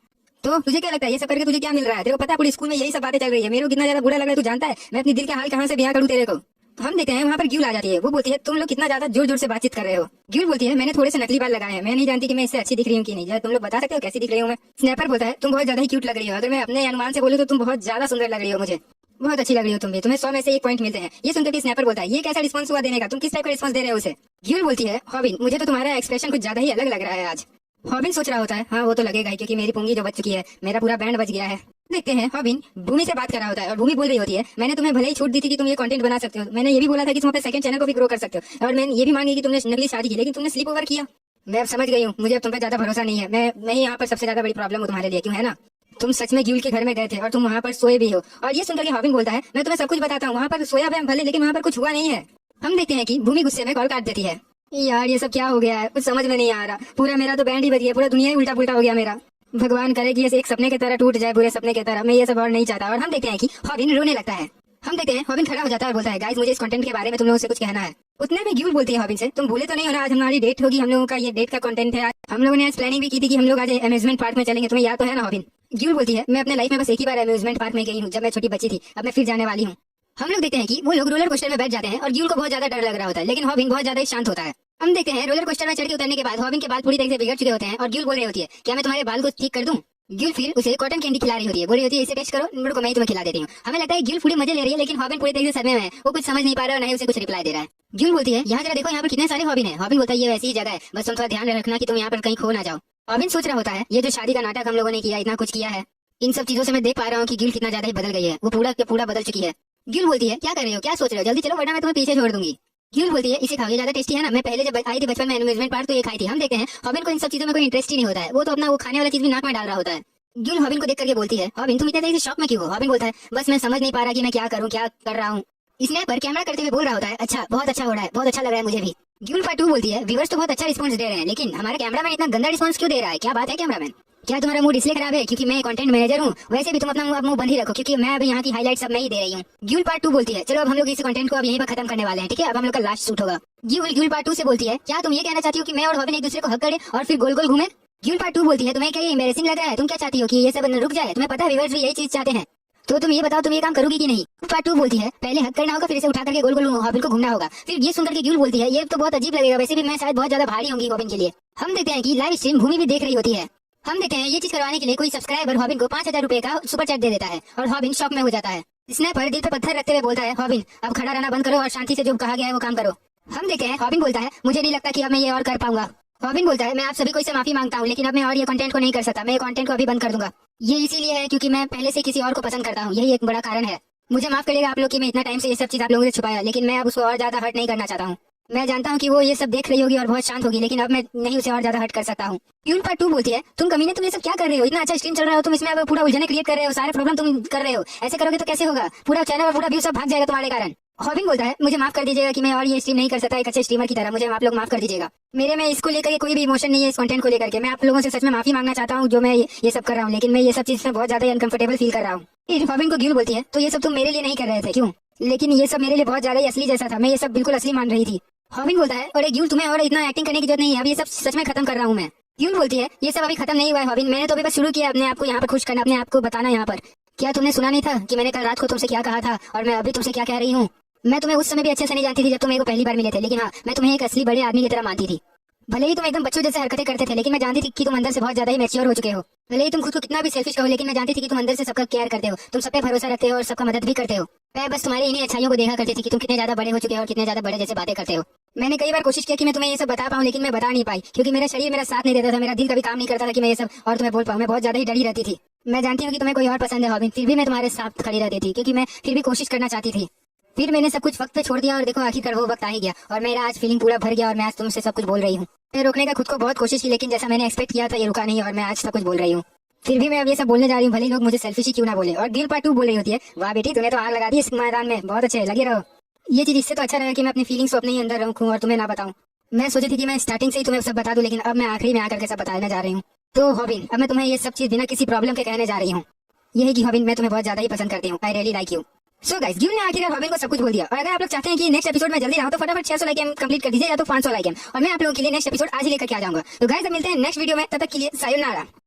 तो तुझे क्या लगता है ये सब करके तुझे क्या मिल रहा है? तेरे को पता है पूरी स्कूल में यही सब बातें चल रही है। मेरे को कितना ज्यादा बुरा लग रहा है तू जानता है? मैं अपनी दिल के हाल कहाँ से बयां करूँ तेरे को। तो हम देखते हैं वहाँ पर ग्यूल आ जाती है। वो बोलती है तुम लोग कितना ज्यादा जोर जोर से बातचीत कर रहे हो। ग्यूल बोलती है मैंने थोड़े से नकली बाल लगाए हैं, मैं नहीं जानती कि मैं इससे अच्छी दिख रही हूँ कि नहीं। तुम लोग बता सकते हो कैसी दिख रही हूँ मैं? स्नैपर बोलता है तुम बहुत ज्यादा ही क्यूट लग रही हो। अगर मैं अपने अनुमान से बोलूँ तो तुम बहुत ज्यादा सुंदर लग रही हो, मुझे बहुत अच्छी लग रही हो तुम भी। तुम्हें 100 में से 1 पॉइंट मिलते हैं। ये सुनकर स्नैपर बोलता है ये कैसा रिस्पॉन्स हुआ देने का, तुम किस टाइप का रिस्पॉन्स दे रहे हो उसे? ग्यूल बोलती है हॉबिन मुझे तो तुम्हारा एक्सप्रेशन कुछ ज्यादा ही अलग लग रहा है आज। हॉबिन सोच रहा होता है हाँ वो तो लगेगा ही, क्योंकि मेरी पुंगी जो बच चुकी है, मेरा पूरा बैंड बच गया है। देखते हैं हॉबिन भूमि से बात कर रहा होता है और भूमि बोल रही होती है मैंने तुम्हें भले ही छूट दी थी कि तुम ये कंटेंट बना सकते हो, मैंने ये भी बोला था कि तुम अपने सेकंड चैनल को भी ग्रो कर सकते हो, और मैंने ये भी मांगी कि तुमने नकली शादी की, लेकिन तुमने स्लीप ओवर किया। मैं अब समझ गई हूँ, मुझे अब तुम पे ज्यादा भरोसा नहीं है। मैं यहाँ पर सबसे ज्यादा बड़ी प्रॉब्लम हूँ तुम्हारे लिए, क्यों है ना? तुम सच में ग्यूल के घर में गए थे और तुम वहाँ पर सोए भी हो। और ये सुनकर हॉबिन बोलता है मैं तुम्हें सब कुछ बताता हूँ, वहाँ पर सोया भी भले, लेकिन वहाँ पर कुछ हुआ नहीं है। हम देखते हैं कि भूमि गुस्से में कॉल काट देती है। यार ये सब क्या हो गया है, कुछ समझ में नहीं आ रहा। पूरा मेरा तो बैंड ही बच गया, पूरा दुनिया ही उल्टा पुल्टा हो गया मेरा। भगवान करे कि ये एक सपने की तरह टूट जाए, बुरे सपने की तरह। मैं ये सब और नहीं चाहता। और हम देखते हैं कि हॉबिन रोने लगता है। हम देखते हैं हॉबिन खड़ा हो जाता है और बोलता है गाइस मुझे इस कंटेंट के बारे में तुम लोगों से कुछ कहना है। उतने में ग्यूल बोलती है हॉबिन से तुम भूले तो नहीं हो ना आज हमारी डेट होगी, हम लोगों का ये डेट का कंटेंट है। हम लोगों ने आज प्लानिंग भी की थी कि हम लोग आज अम्यूजमेंट पार्क में चलेंगे, तुम्हें याद तो है ना हॉबिन? ग्यूल बोलती है मैं अपने लाइफ में बस एक ही बार अम्यूजमेंट पार्क में गई हूँ, जब मैं छोटी बच्ची थी, अब मैं फिर जाने वाली हूँ। हम लोग देखते हैं कि वो लोग रोलर कोस्टर में बैठ जाते हैं और ग्यूल को बहुत ज्यादा डर लग रहा होता है, लेकिन हॉबिन बहुत ज्यादा शांत होता है। हम देखते हैं रोलर कोस्टर में चढ़ के उतरने के बाद हॉबिन के बाल पूरी तरह से बिगड़ चुके होते हैं और ग्यूल बोल रही होती है क्या मैं तुम्हारे बाल को ठीक कर दूं? ग्यूल फिर उसे कॉटन कैंडी खिला रही होती है, बोल रही होती है इसे टेस्ट करो, मुझको मैं ही तुम्हें खिला देती हूँ। हमें लगता है ग्यूल पूरी मजे ले रही है, लेकिन हॉबिन पूरी तरह से सदमे में है, वो कुछ समझ नहीं पा रहा है और नहीं उसे कुछ रिप्लाई दे रहा है। ग्यूल बोलती है यहाँ जरा देखो यहाँ पर कितने सारे हॉबिन है। हॉबिन बोलता है ये वैसी ही जगह है, बस तुम थोड़ा ध्यान रखना कि तुम यहाँ पर कहीं खो ना जाओ। हॉबिन सोच रहा होता है ये जो शादी का नाटक हम लोगों ने किया, इतना कुछ किया है, इन सब चीजों से मैं देख पा रहा हूँ कि ग्यूल कितना ज्यादा ही बदल गई है, वो पूरा के पूरा बदल चुकी है। ग्यूल बोलती है क्या कर रहे हो, क्या सोच रहे हो, जल्दी चलो वरना मैं तुम्हें पीछे छोड़ दूंगी। ग्यूल बोलती है इसे खाओ, ये ज्यादा टेस्टी है ना। मैं पहले जब आई थी बचपन में एम्यूजमेंट पार्क तो ये खाई थी। हम देखते हैं हॉबिन को इन सब चीजों में कोई इंटरेस्ट ही नहीं होता है, वो तो अपना वो खाने वाला चीज भी नाक में डाल रहा होता है। ग्यूल हॉबिन को देख करके बोलती है हॉबिन तुम इतने तेजी से शॉक में क्यों हो? हॉबिन बोलता है बस मैं समझ नहीं पा रहा कि मैं क्या करूँ, क्या कर रहा हूँ। इसने पर कैमरा करते हुए बोल रहा होता है अच्छा बहुत अच्छा हो रहा है, बहुत अच्छा लग रहा है मुझे भी। ग्यूल पार्ट 2 बोलती है व्यूअर्स तो बहुत अच्छा रिस्पॉन्स दे रहे हैं, लेकिन हमारा कैमरामैन इतना गंदा रिस्पॉन्स क्यों दे रहा है? क्या बात है कैमरामैन, क्या तुम्हारा मूड इसलिए खराब है क्योंकि मैं कंटेंट मैनेजर हूँ? वैसे भी तुम अपना मुंह बंद ही रखो क्योंकि मैं अभी यहाँ की हाईलाइट सब मैं ही दे रही हूँ। ग्यूल पार्ट 2 बोलती है चलो अब हम लोग इस कंटेंट को अब यहीं पर खत्म करने वाले हैं, ठीक है? अब हम लोग का लास्ट शूट होगा। ग्यूल पार्ट 2 से बोलती है क्या तुम ये कहना चाहती हो कि मैं और हॉबिन एक दूसरे को हक करें और फिर गोल गोल घूमे? ग्यूल पार्ट 2 बोलती है तुम्हें क्या ये एम्बैरेसिंग लग रहा है? तुम क्या चाहती हो कि ये सब रुक जाए? तुम्हें पता है व्यूअर्स भी यही चीज चाहते हैं, तो तुम ये बताओ तुम ये काम करोगी कि नहीं? पार्ट 2 बोलती है पहले हक करना होगा फिर इसे उठा करके गोल गोल हॉबिन को घूमना होगा। फिर ये सुनकर के ग्यूल बोलती है ये तो बहुत अजीब लगेगा, वैसे भी मैं शायद बहुत ज्यादा भारी होंगी हॉबिन के लिए। हम देखते हैं कि लाइव स्ट्रीम भूमि भी देख रही होती है। हम देखते हैं ये चीज करवाने के लिए कोई सब्सक्राइबर हॉबिन को 5000 रुपए का सुपर चैट दे देता है और हॉबिन शॉक में हो जाता है। स्नैपर दिल पे पत्थर रखते हुए बोलता है हॉबिन अब खड़ा रहना बंद करो और शांति से जो कहा गया है वो काम करो। हम देखते हैं हॉबिन बोलता है मुझे नहीं लगता कि अब मैं ये और कर पाऊंगा। हॉबिन बोलता है मैं आप सभी को इससे माफी मांगता हूँ लेकिन अब मैं और ये कंटेंट को नहीं कर सकता, मैं ये कंटेंट को अभी बंद कर दूंगा। ये इसीलिए है क्योंकि मैं पहले से किसी और को पसंद करता हूँ, यही एक बड़ा कारण है। मुझे माफ करिएगा आप लोग कि मैं इतना टाइम से ये सब चीज आप लोगों से छुपाया, लेकिन मैं अब उसको और ज्यादा हर्ट नहीं करना चाहता हूँ। मैं जानता हूँ कि वो ये सब देख रही होगी और बहुत शांत होगी, लेकिन अब मैं नहीं उसे और ज्यादा हर्ट कर सकता हूँ। ग्यूल पार्ट 2 बोलती है तुम कमीने तुम ये सब क्या कर रहे हो? इतना अच्छा स्ट्रीम चल रहा हो तुम इसमें अब पूरा उलझने क्रिएट कर रहे हो, सारे प्रॉब्लम तुम कर रहे हो। ऐसे करोगे तो कैसे होगा? पूरा चैनल और पूरा व्यू सब भाग जाएगा तुम्हारे कारण। हॉबिन बोलता है मुझे माफ कर दीजिएगा कि मैं और ये स्ट्रीम नहीं कर सकता एक अच्छे स्ट्रीमर की तरह, मुझे आप लोग माफ कर दीजिएगा। मेरे में इसको लेकर कोई भी इमोशन नहीं है, इस कंटेंट को लेकर के मैं आप लोगों से सच में माफी मांगना चाहता हूँ जो मैं ये सब कर रहा हूँ, लेकिन मैं ये सब चीज में बहुत ज्यादा अनकंफर्टेबल फील कर रहा हूँ। हॉबिन को ग्यूल बोलती है तो ये सब तुम मेरे लिए नहीं कर रहे थे क्यों? लेकिन ये सब मेरे लिए बहुत ज्यादा ही असली जैसा था, मैं ये सब बिल्कुल असली मान रही थी। हॉबिन बोलता है अरे ग्यूल तुम्हें और इतना एक्टिंग करने की जरूरत नहीं है, अब ये सब सच में खत्म कर रहा हूँ मैं। ग्यूल बोलती है ये सब अभी खत्म नहीं हुआ है हॉबिन, मैंने तो अभी बस शुरू किया अपने आप को यहाँ पर खुश करना, अपने आप को बताना यहाँ पर। क्या तुमने सुना नहीं था कि मैंने कल रात को तुमसे क्या कहा था और मैं अभी तुमसे क्या कह रही हूँ? मैं तुम्हें उस समय भी अच्छे से नहीं जानती थी जब तुम मेरे को पहली बार मिले थे, लेकिन हाँ मैं तुम्हें एक असली बड़े आदमी की तरह मानती थी। भले ही तुम एकदम बच्चों जैसे हरकतें करते थे, लेकिन मैं जानती थी कि तुम अंदर से बहुत ज्यादा ही मैच्योर हो चुके हो। भले ही तुम खुद को कितना भी सेल्फिश कहो, लेकिन मैं जानती थी कि तुम अंदर से सबका केयर करते हो, तुम सब पे भरोसा रखते हो और सबका मदद भी करते हो। मैं बस तुम्हारी इन्हीं अच्छाइयों को देखा करती थी कि तुम कितने ज्यादा बड़े हो चुके हो और कितने ज्यादा बड़े जैसे बातें करते हो। मैंने कई बार कोशिश किया कि मैं तुम्हें ये सब बता पाऊं, लेकिन मैं बता नहीं पाई क्योंकि मेरा शरीर मेरा साथ नहीं देता था, मेरा दिल कभी काम नहीं करता था कि मैं ये सब और तुम्हें बोल पाऊं। मैं बहुत ज्यादा ही डरी रहती थी। मैं जानती हूँ कि तुम्हें कोई और पसंद है हॉबिन, फिर भी मैं तुम्हारे साथ खड़ी रहती थी क्योंकि मैं फिर भी कोशिश करना चाहती थी। फिर मैंने सब कुछ वक्त पे छोड़ दिया और देखो आखिरकार वो वक्त आ ही गया और मेरा आज फीलिंग पूरा भर गया और मैं आज तुमसे सब कुछ बोल रही हूँ। मैं रोकने का खुद को बहुत कोशिश की, लेकिन जैसा मैंने एक्सपेक्ट किया था ये रुका नहीं और मैं आज सब कुछ बोल रही हूँ। फिर भी मैं अब ये सब बोलने जा रही हूँ, भले लोग मुझे सेल्फिश ही क्यों ना बोले। और ग्यूल पार्ट 2 बोल रही होती है वाह बेटी तुमने तो आग लगा दी इस मैदान में, बहुत अच्छे लगे रहो। ये चीज इससे तो अच्छा रहेगा कि मैं अपनी फीलिंग्स को अपने ही अंदर रखूं और तुम्हें ना बताऊं। मैं सोची थी कि मैं स्टार्टिंग से ही तुम्हें सब बता दूं, लेकिन अब मैं आखिरी में आकर के सब बताने जा रही हूँ। तो हॉबिन अब मैं तुम्हें ये सब चीज बिना किसी प्रॉब्लम के कहने जा रही हूँ, यही कि हॉबिन मैं तुम्हें बहुत ज्यादा ही पसंद करती हूँ, I really like you. So guys ग्यूल ने आखिरकार हॉबिन को सब कुछ बोल दिया और अगर आप लोग चाहते हैं कि नेक्स्ट एपिसोड में जल्दी आऊं तो फटाफट 600 लाइक कंप्लीट कर दीजिए या तो 500 लाइक और मैं आप लोगों के लिए नेक्स्ट एपिसोड आज ही लेकर के आ जाऊंगा। तो गाइस अब मिलते हैं नेक्स्ट वीडियो में, तब तक के लिए सायोनारा।